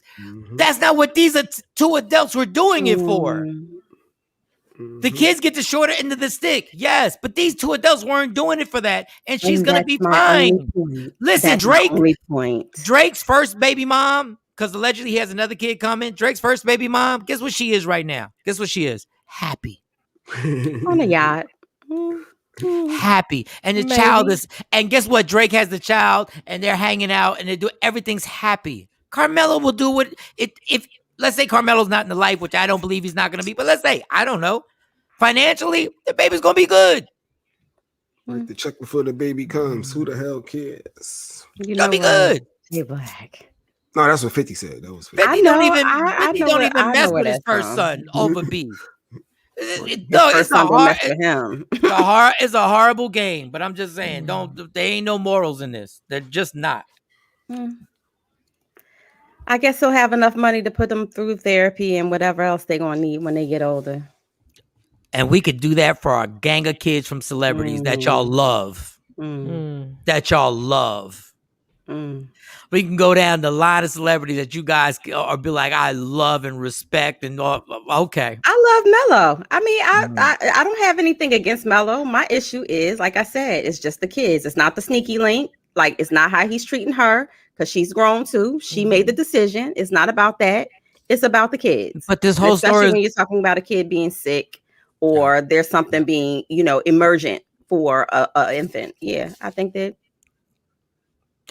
That's not what these 2 adults were doing it for. The kids get the shorter end of the stick, yes, but these 2 adults weren't doing it for that, and she's gonna be fine. Listen, Drake's first baby mom, because allegedly he has another kid coming. Drake's first baby mom, guess what she is right now? Guess what she is? Happy
on a yacht.
Happy, and the child is, and guess what? Drake has the child, and they're hanging out, and they do everything's happy. Carmelo will do what if let's say Carmelo's not in the life, which I don't believe he's not going to be, but let's say I don't know, financially the baby's going to be good.
Like the check before the baby comes. Who the hell cares?
Gonna be good.
Jay Black.
No, that's what 50 said. That was 50.
50 don't even mess with his first son over B. It's a horrible game, but I'm just saying, there ain't no morals in this. They're just not.
I guess he'll have enough money to put them through therapy and whatever else they're gonna need when they get older.
And we could do that for our gang of kids from celebrities that y'all love. That y'all love. We can go down the line of celebrities that you guys are be like, I love and respect, and okay.
I love Mello. I mean, I don't have anything against Mello. My issue is, like I said, it's just the kids. It's not the sneaky link. Like, it's not how he's treating her, because she's grown too. She made the decision. It's not about that. It's about the kids.
But this whole
especially
story,
when you're talking about a kid being sick or there's something being, emergent for a infant. Yeah, I think that.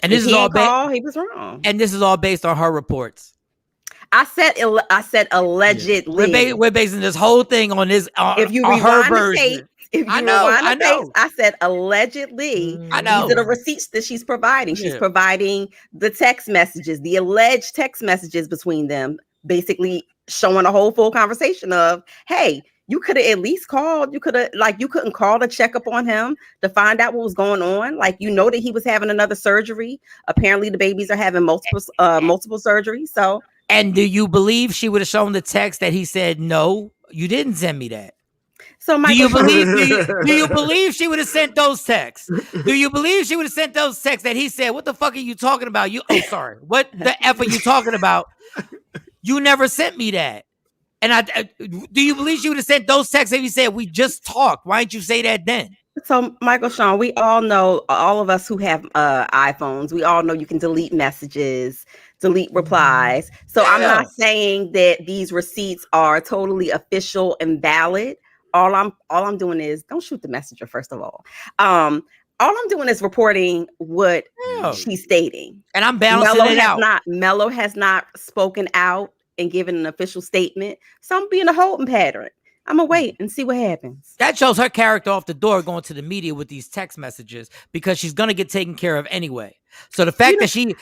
And this is all
he was wrong.
And this is all based on her reports.
I said allegedly.
We're basing this whole thing on this.
If you
on her
rewind the
version.
tape,
I know.
I said allegedly.
I know.
These are the receipts that she's providing. She's providing the text messages, the alleged text messages between them, basically showing a whole full conversation of, hey, you could have at least called. You could have, you couldn't call to check up on him to find out what was going on. Like, you know that he was having another surgery. Apparently, the babies are having multiple surgeries. So,
and do you believe she would have shown the text that he said, no, you didn't send me that?
So,
do you believe she would have sent those texts? Do you believe she would have sent those texts that he said, what the fuck are you talking about? Sorry. What the F are you talking about? You never sent me that. And do you believe she would have sent those texts if he said, we just talked? Why didn't you say that then?
So, Michael, Shawn, we all know, all of us who have iPhones, we all know you can delete messages, delete replies. So I'm not saying that these receipts are totally official and valid. All I'm doing is, don't shoot the messenger, first of all. All I'm doing is reporting what she's stating.
And I'm balancing it out.
Mello has not spoken out and given an official statement. So I'm being a holding pattern. I'm gonna wait and see what happens.
That shows her character off the door going to the media with these text messages because she's gonna get taken care of anyway. So the fact that she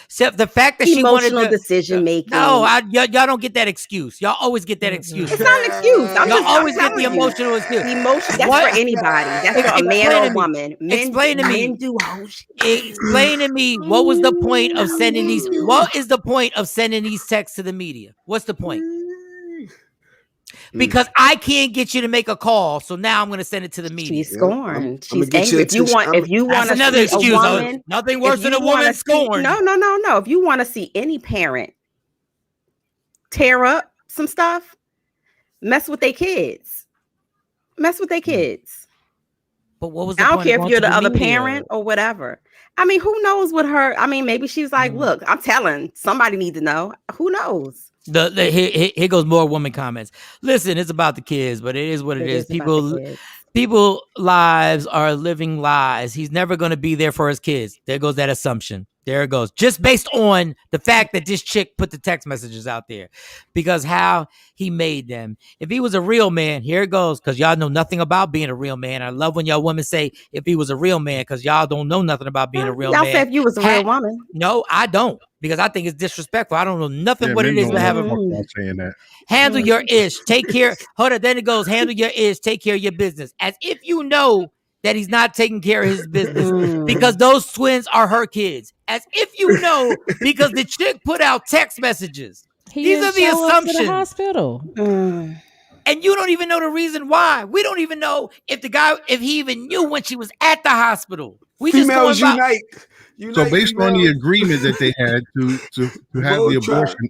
wanted to
decision making.
No, y'all don't get that excuse. Y'all always get that excuse.
It's not an excuse.
Y'all always get the emotional excuse.
The emotion. That's for anybody. That's for a man or a woman.
Explain to me.
Men do whole shit.
Explain to me what was the point of sending these? What is the point of sending these texts to the media? What's the point? Because I can't get you to make a call, so now I'm going to send it to the media.
She's scorned. She's angry. If you want
another excuse,
a woman,
nothing worse than a woman scorned.
No. If you want to see any parent tear up some stuff, mess with their kids. But
what was the
I don't
point
care
of
if you're the
going to
other
media?
parent or whatever. I mean, who knows what her? I mean, maybe she's like, look, I'm telling somebody need to know. Who knows?
Here goes more woman comments. Listen, it's about the kids, but it is what it is. People lives are living lies. He's never going to be there for his kids. There goes that assumption. There it goes. Just based on the fact that this chick put the text messages out there, because how he made them. If he was a real man, here it goes. Because y'all know nothing about being a real man. I love when y'all women say if he was a real man, because y'all don't know nothing about being a real man.
Y'all say if you was a real woman.
No, I don't. Because I think it's disrespectful. I don't know nothing what it is to have a
saying that.
Handle your ish. Take care. Hold on. Then it goes, handle your ish. Take care of your business. As if you know that he's not taking care of his business because those twins are her kids. As if you know because the chick put out text messages. These are the assumptions.
To the hospital.
And you don't even know the reason why. We don't even know if he even knew when she was at the hospital. We
Females
just unite.
So based on the agreement that they had to have the abortion,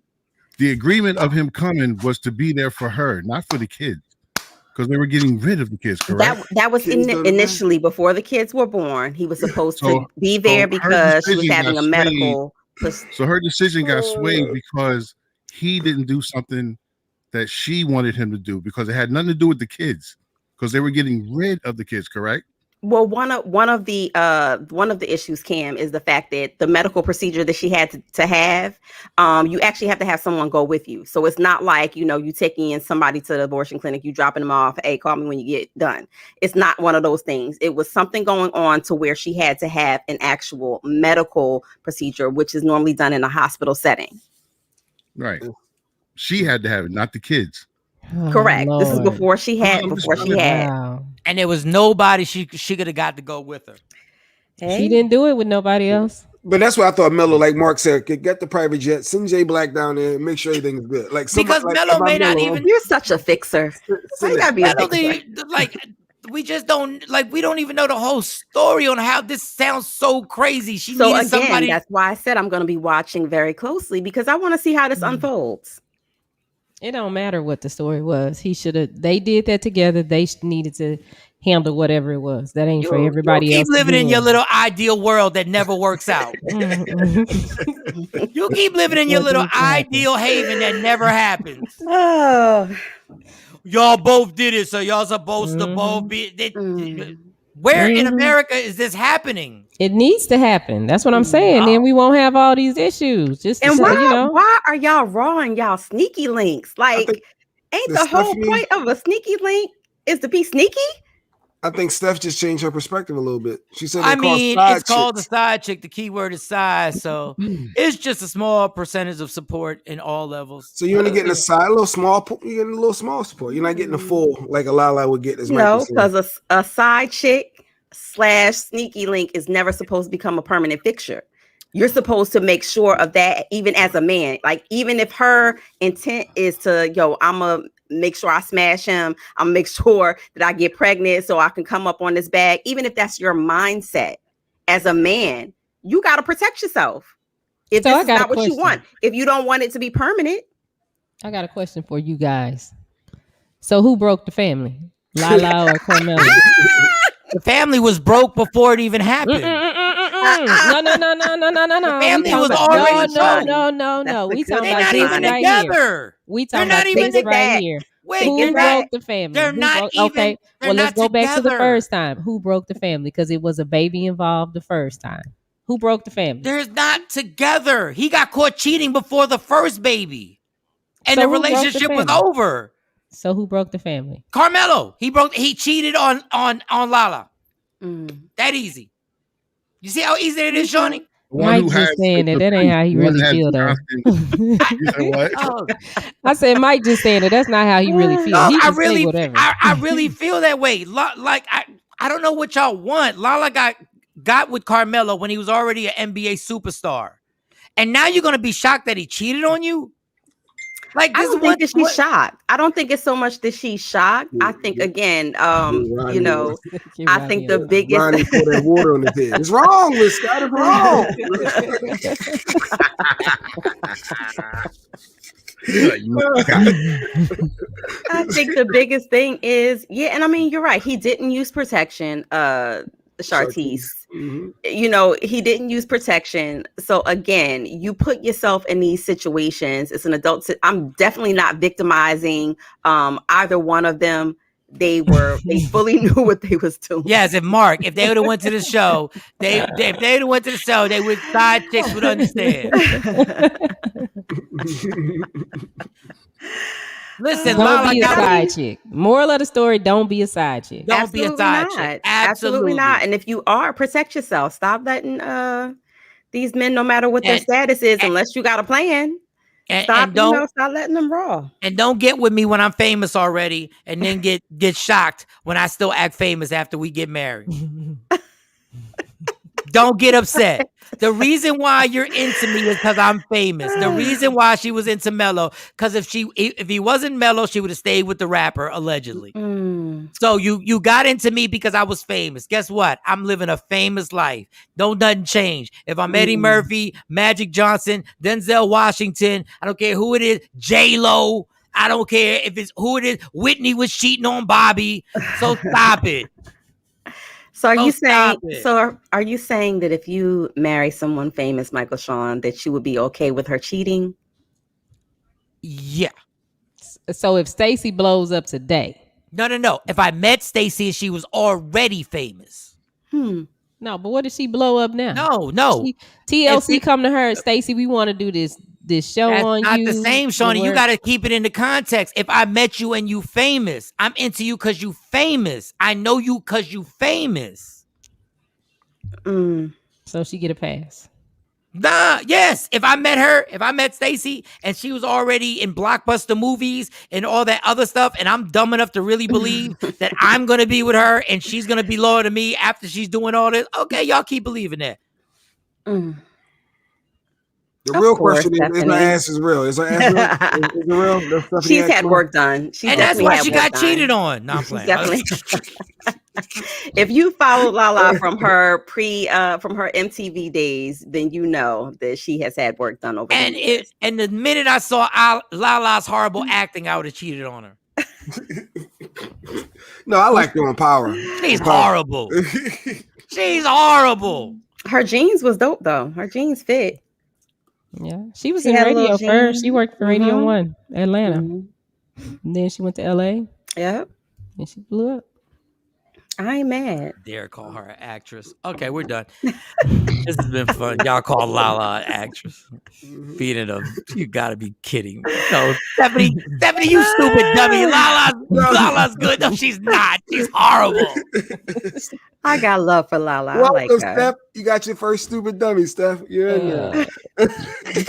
the agreement of him coming was to be there for her, not for the kids, because they were getting rid of the kids, correct?
That was initially before the kids were born. He was supposed to be there because she was having a medical.
So her decision got swayed because he didn't do something that she wanted him to do because it had nothing to do with the kids, because they were getting rid of the kids, correct?
Well, one of the issues, Cam, is the fact that the medical procedure that she had to have, you actually have to have someone go with you. So it's not like, you taking in somebody to the abortion clinic, you dropping them off, hey, call me when you get done. It's not one of those things. It was something going on to where she had to have an actual medical procedure, which is normally done in a hospital setting.
Right. She had to have it, not the kids.
Correct.
Lord.
This is before she had.
Wow.
And there was nobody she could have got to go with her.
Hey.
She didn't do it with nobody else.
But that's what I thought Mello, like Mark said, could get the private jet, send Jay Black down there and make sure everything is good. Like
because Mello may not even.
You're such a fixer. So you gotta be a
fixer. We just don't we don't even know the whole story on how this sounds so crazy. She needed somebody.
That's why I said I'm going to be watching very closely because I want to see how this unfolds.
It don't matter what the story was. They did that together. They needed to handle whatever it was. That ain't for everybody else.
Keep living in your little ideal world that never works out. You keep living in your little ideal haven that never happens.
Oh.
Y'all both did it, so y'all supposed to both be. Where in America is this happening?
It needs to happen. That's what I'm saying. Then we won't have all these issues. Just
And
to,
why are y'all raw and y'all sneaky links? Like, ain't the whole point of a sneaky link is to be sneaky?
I think Steph just changed her perspective a little bit. She said,
it's called a side chick. The key word is size. So it's just a small percentage of support in all levels.
So you're only getting a little small support. You're not getting a full, like a Lala would get.
No, because a side chick / sneaky link is never supposed to become a permanent fixture. You're supposed to make sure of that, even as a man. Like, even if her intent is to, I'm a make sure I smash him. I'll make sure that I get pregnant so I can come up on this bag. Even if that's your mindset as a man, you got to protect yourself. If this is not what you want, if you don't want it to be permanent.
I got a question for you guys. So who broke the family? Lala or Carmelo?
The family was broke before it even happened.
No.
The family was already
No. We talking
about
this
even
right
together.
Here. We talking about this right here.
Wait,
who broke the family?
They're not even.
Okay, well, let's go back to the first time. Who broke the family? Because it was a baby involved the first time. Who broke the family?
They're not together. He got caught cheating before the first baby, and the relationship was over.
So who broke the family?
Carmelo. He cheated on Lala. That easy. You see how easy it is, Shawnee?
Mike just saying that ain't how he really feel though. I said Mike just saying that that's not how he really feel.
No,
he
I
really
feel that way. Like I don't know what y'all want. Lala got with Carmelo when he was already an NBA superstar, and now you're gonna be shocked that he cheated on you. Like,
I don't think that she's shocked. I don't think it's so much that she's shocked. I think again, I think the biggest
Ronnie pour that water on his head. It's wrong, Miss Scott. It's wrong.
I think the biggest thing is, and I mean, you're right. He didn't use protection. Chartiste. He didn't use protection. So again, you put yourself in these situations. It's an adult. I'm definitely not victimizing either one of them. They fully knew what they was doing.
Yes, if they would have went to the show, they would side chicks would understand. Listen,
don't be a side chick. Moral of the story: don't be a side chick.
Don't be a side chick.
Absolutely not. And if you are, protect yourself. Stop letting these men, no matter what their status is, unless you got a plan. Stop letting them raw.
And don't get with me when I'm famous already, and then get shocked when I still act famous after we get married. Don't get upset. The reason why you're into me is because I'm famous. The reason why she was into Mello, because if he wasn't Mello, she would have stayed with the rapper, allegedly. So you got into me because I was famous. Guess what? I'm living a famous life. Nothing change. If I'm Eddie Murphy, Magic Johnson, Denzel Washington, I don't care who it is, J-Lo, I don't care if it's who it is, Whitney was cheating on Bobby. So stop it.
So are you saying that if you marry someone famous, Michael Shawn, that you would be okay with her cheating?
Yeah.
So if Stacey blows up today.
No. If I met Stacey and she was already famous.
No, but what did she blow up now?
No.
TLC come to her, Stacey, we want to do this show on you.
That's not the same, Shawnee. You got to keep it into context. If I met you and you famous, I'm into you because you famous. I know you because you famous.
So she get a pass.
Yes. If I met Stacey and she was already in blockbuster movies and all that other stuff, and I'm dumb enough to really believe that I'm going to be with her and she's going to be loyal to me after she's doing all this, okay, y'all keep believing that.
The real question is her ass is real. Is her ass real? Is it real?
She's had work done.
And that's why she got cheated on. No, I'm playing.
If you follow Lala from her MTV days, then you know that she has had work done over the years.
And the minute I saw Lala's horrible acting, I would have cheated on her.
No, I like her on Power.
She's horrible. She's horrible.
Her jeans was dope though. Her jeans fit.
Yeah, she was in radio first. She worked for Radio 1, Atlanta. And then she went to LA.
Yep.
And she blew up.
I ain't mad.
Dare call her an actress. Okay, we're done. This has been fun. Y'all call Lala an actress. Feeding them. You gotta be kidding me. No, Stephanie, you stupid dummy. Lala's good. No, she's not. She's horrible.
I got love for Lala.
Welcome,
I like her.
Steph. You got your first stupid dummy, Steph. You're in there.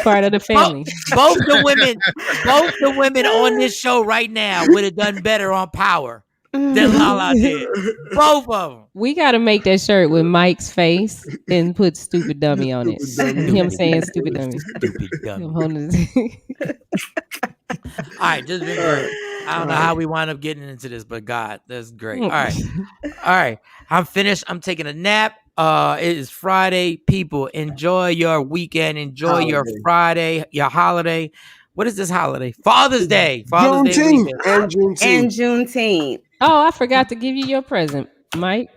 Part of the family.
Both the women on this show right now would have done better on Power than Lala did. Both of them.
We got to make that shirt with Mike's face and put stupid dummy on it. Him saying stupid dummy.
Stupid dummy. All right, just been great. I don't know how we wind up getting into this, but God, that's great. All right. I'm finished. I'm taking a nap. It is Friday. People, enjoy your weekend. Enjoy your Friday, your holiday. What is this holiday? Father's Day. Father's Day weekend.
And Juneteenth.
Oh, I forgot to give you your present, Mike.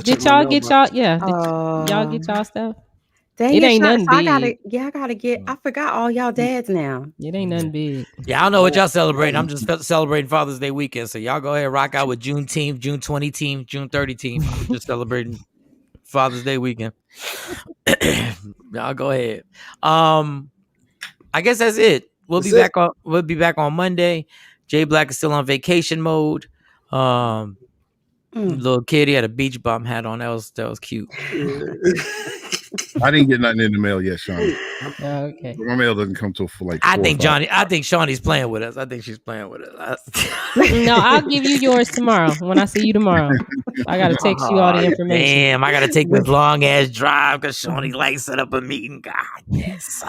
Did y'all get y'all? Yeah. Y'all get y'all stuff?
Dang
it ain't nothing big.
I gotta get. I forgot all y'all dads now.
It ain't nothing big.
Yeah, I don't know what y'all celebrating. I'm just celebrating Father's Day weekend. So y'all go ahead and rock out with Juneteenth, June 20 team, June 30 team. I'm just celebrating Father's Day weekend. Y'all go ahead. I guess that's it. We'll be back on Monday. Jay Black is still on vacation mode. Little kid, he had a beach bum hat on. That was cute.
I didn't get nothing in the mail yet, Sean.
Okay.
My mail doesn't come till for like.
I think Shawnee's playing with us. I think she's playing with us.
No, I'll give you yours tomorrow when I see you tomorrow. I gotta text you all the information.
Damn, I gotta take this long ass drive because Shawnee likes set up a meeting. God, yes.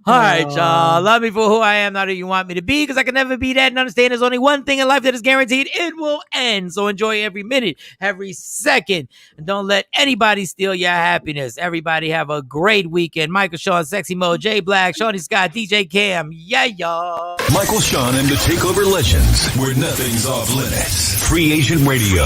All right, y'all. Love me for who I am, not who you want me to be, because I can never be that and understand there's only one thing in life that is guaranteed. It will end. So enjoy every minute, every second, and don't let anybody steal your happiness. Everybody have a great weekend. Michael Shawn, Sexy Mo, Jay Black, Shawnee Scott, DJ Cam. Yeah, y'all.
Michael Shawn and the TakeOver Legends, where nothing's off limits. Free Asian Radio.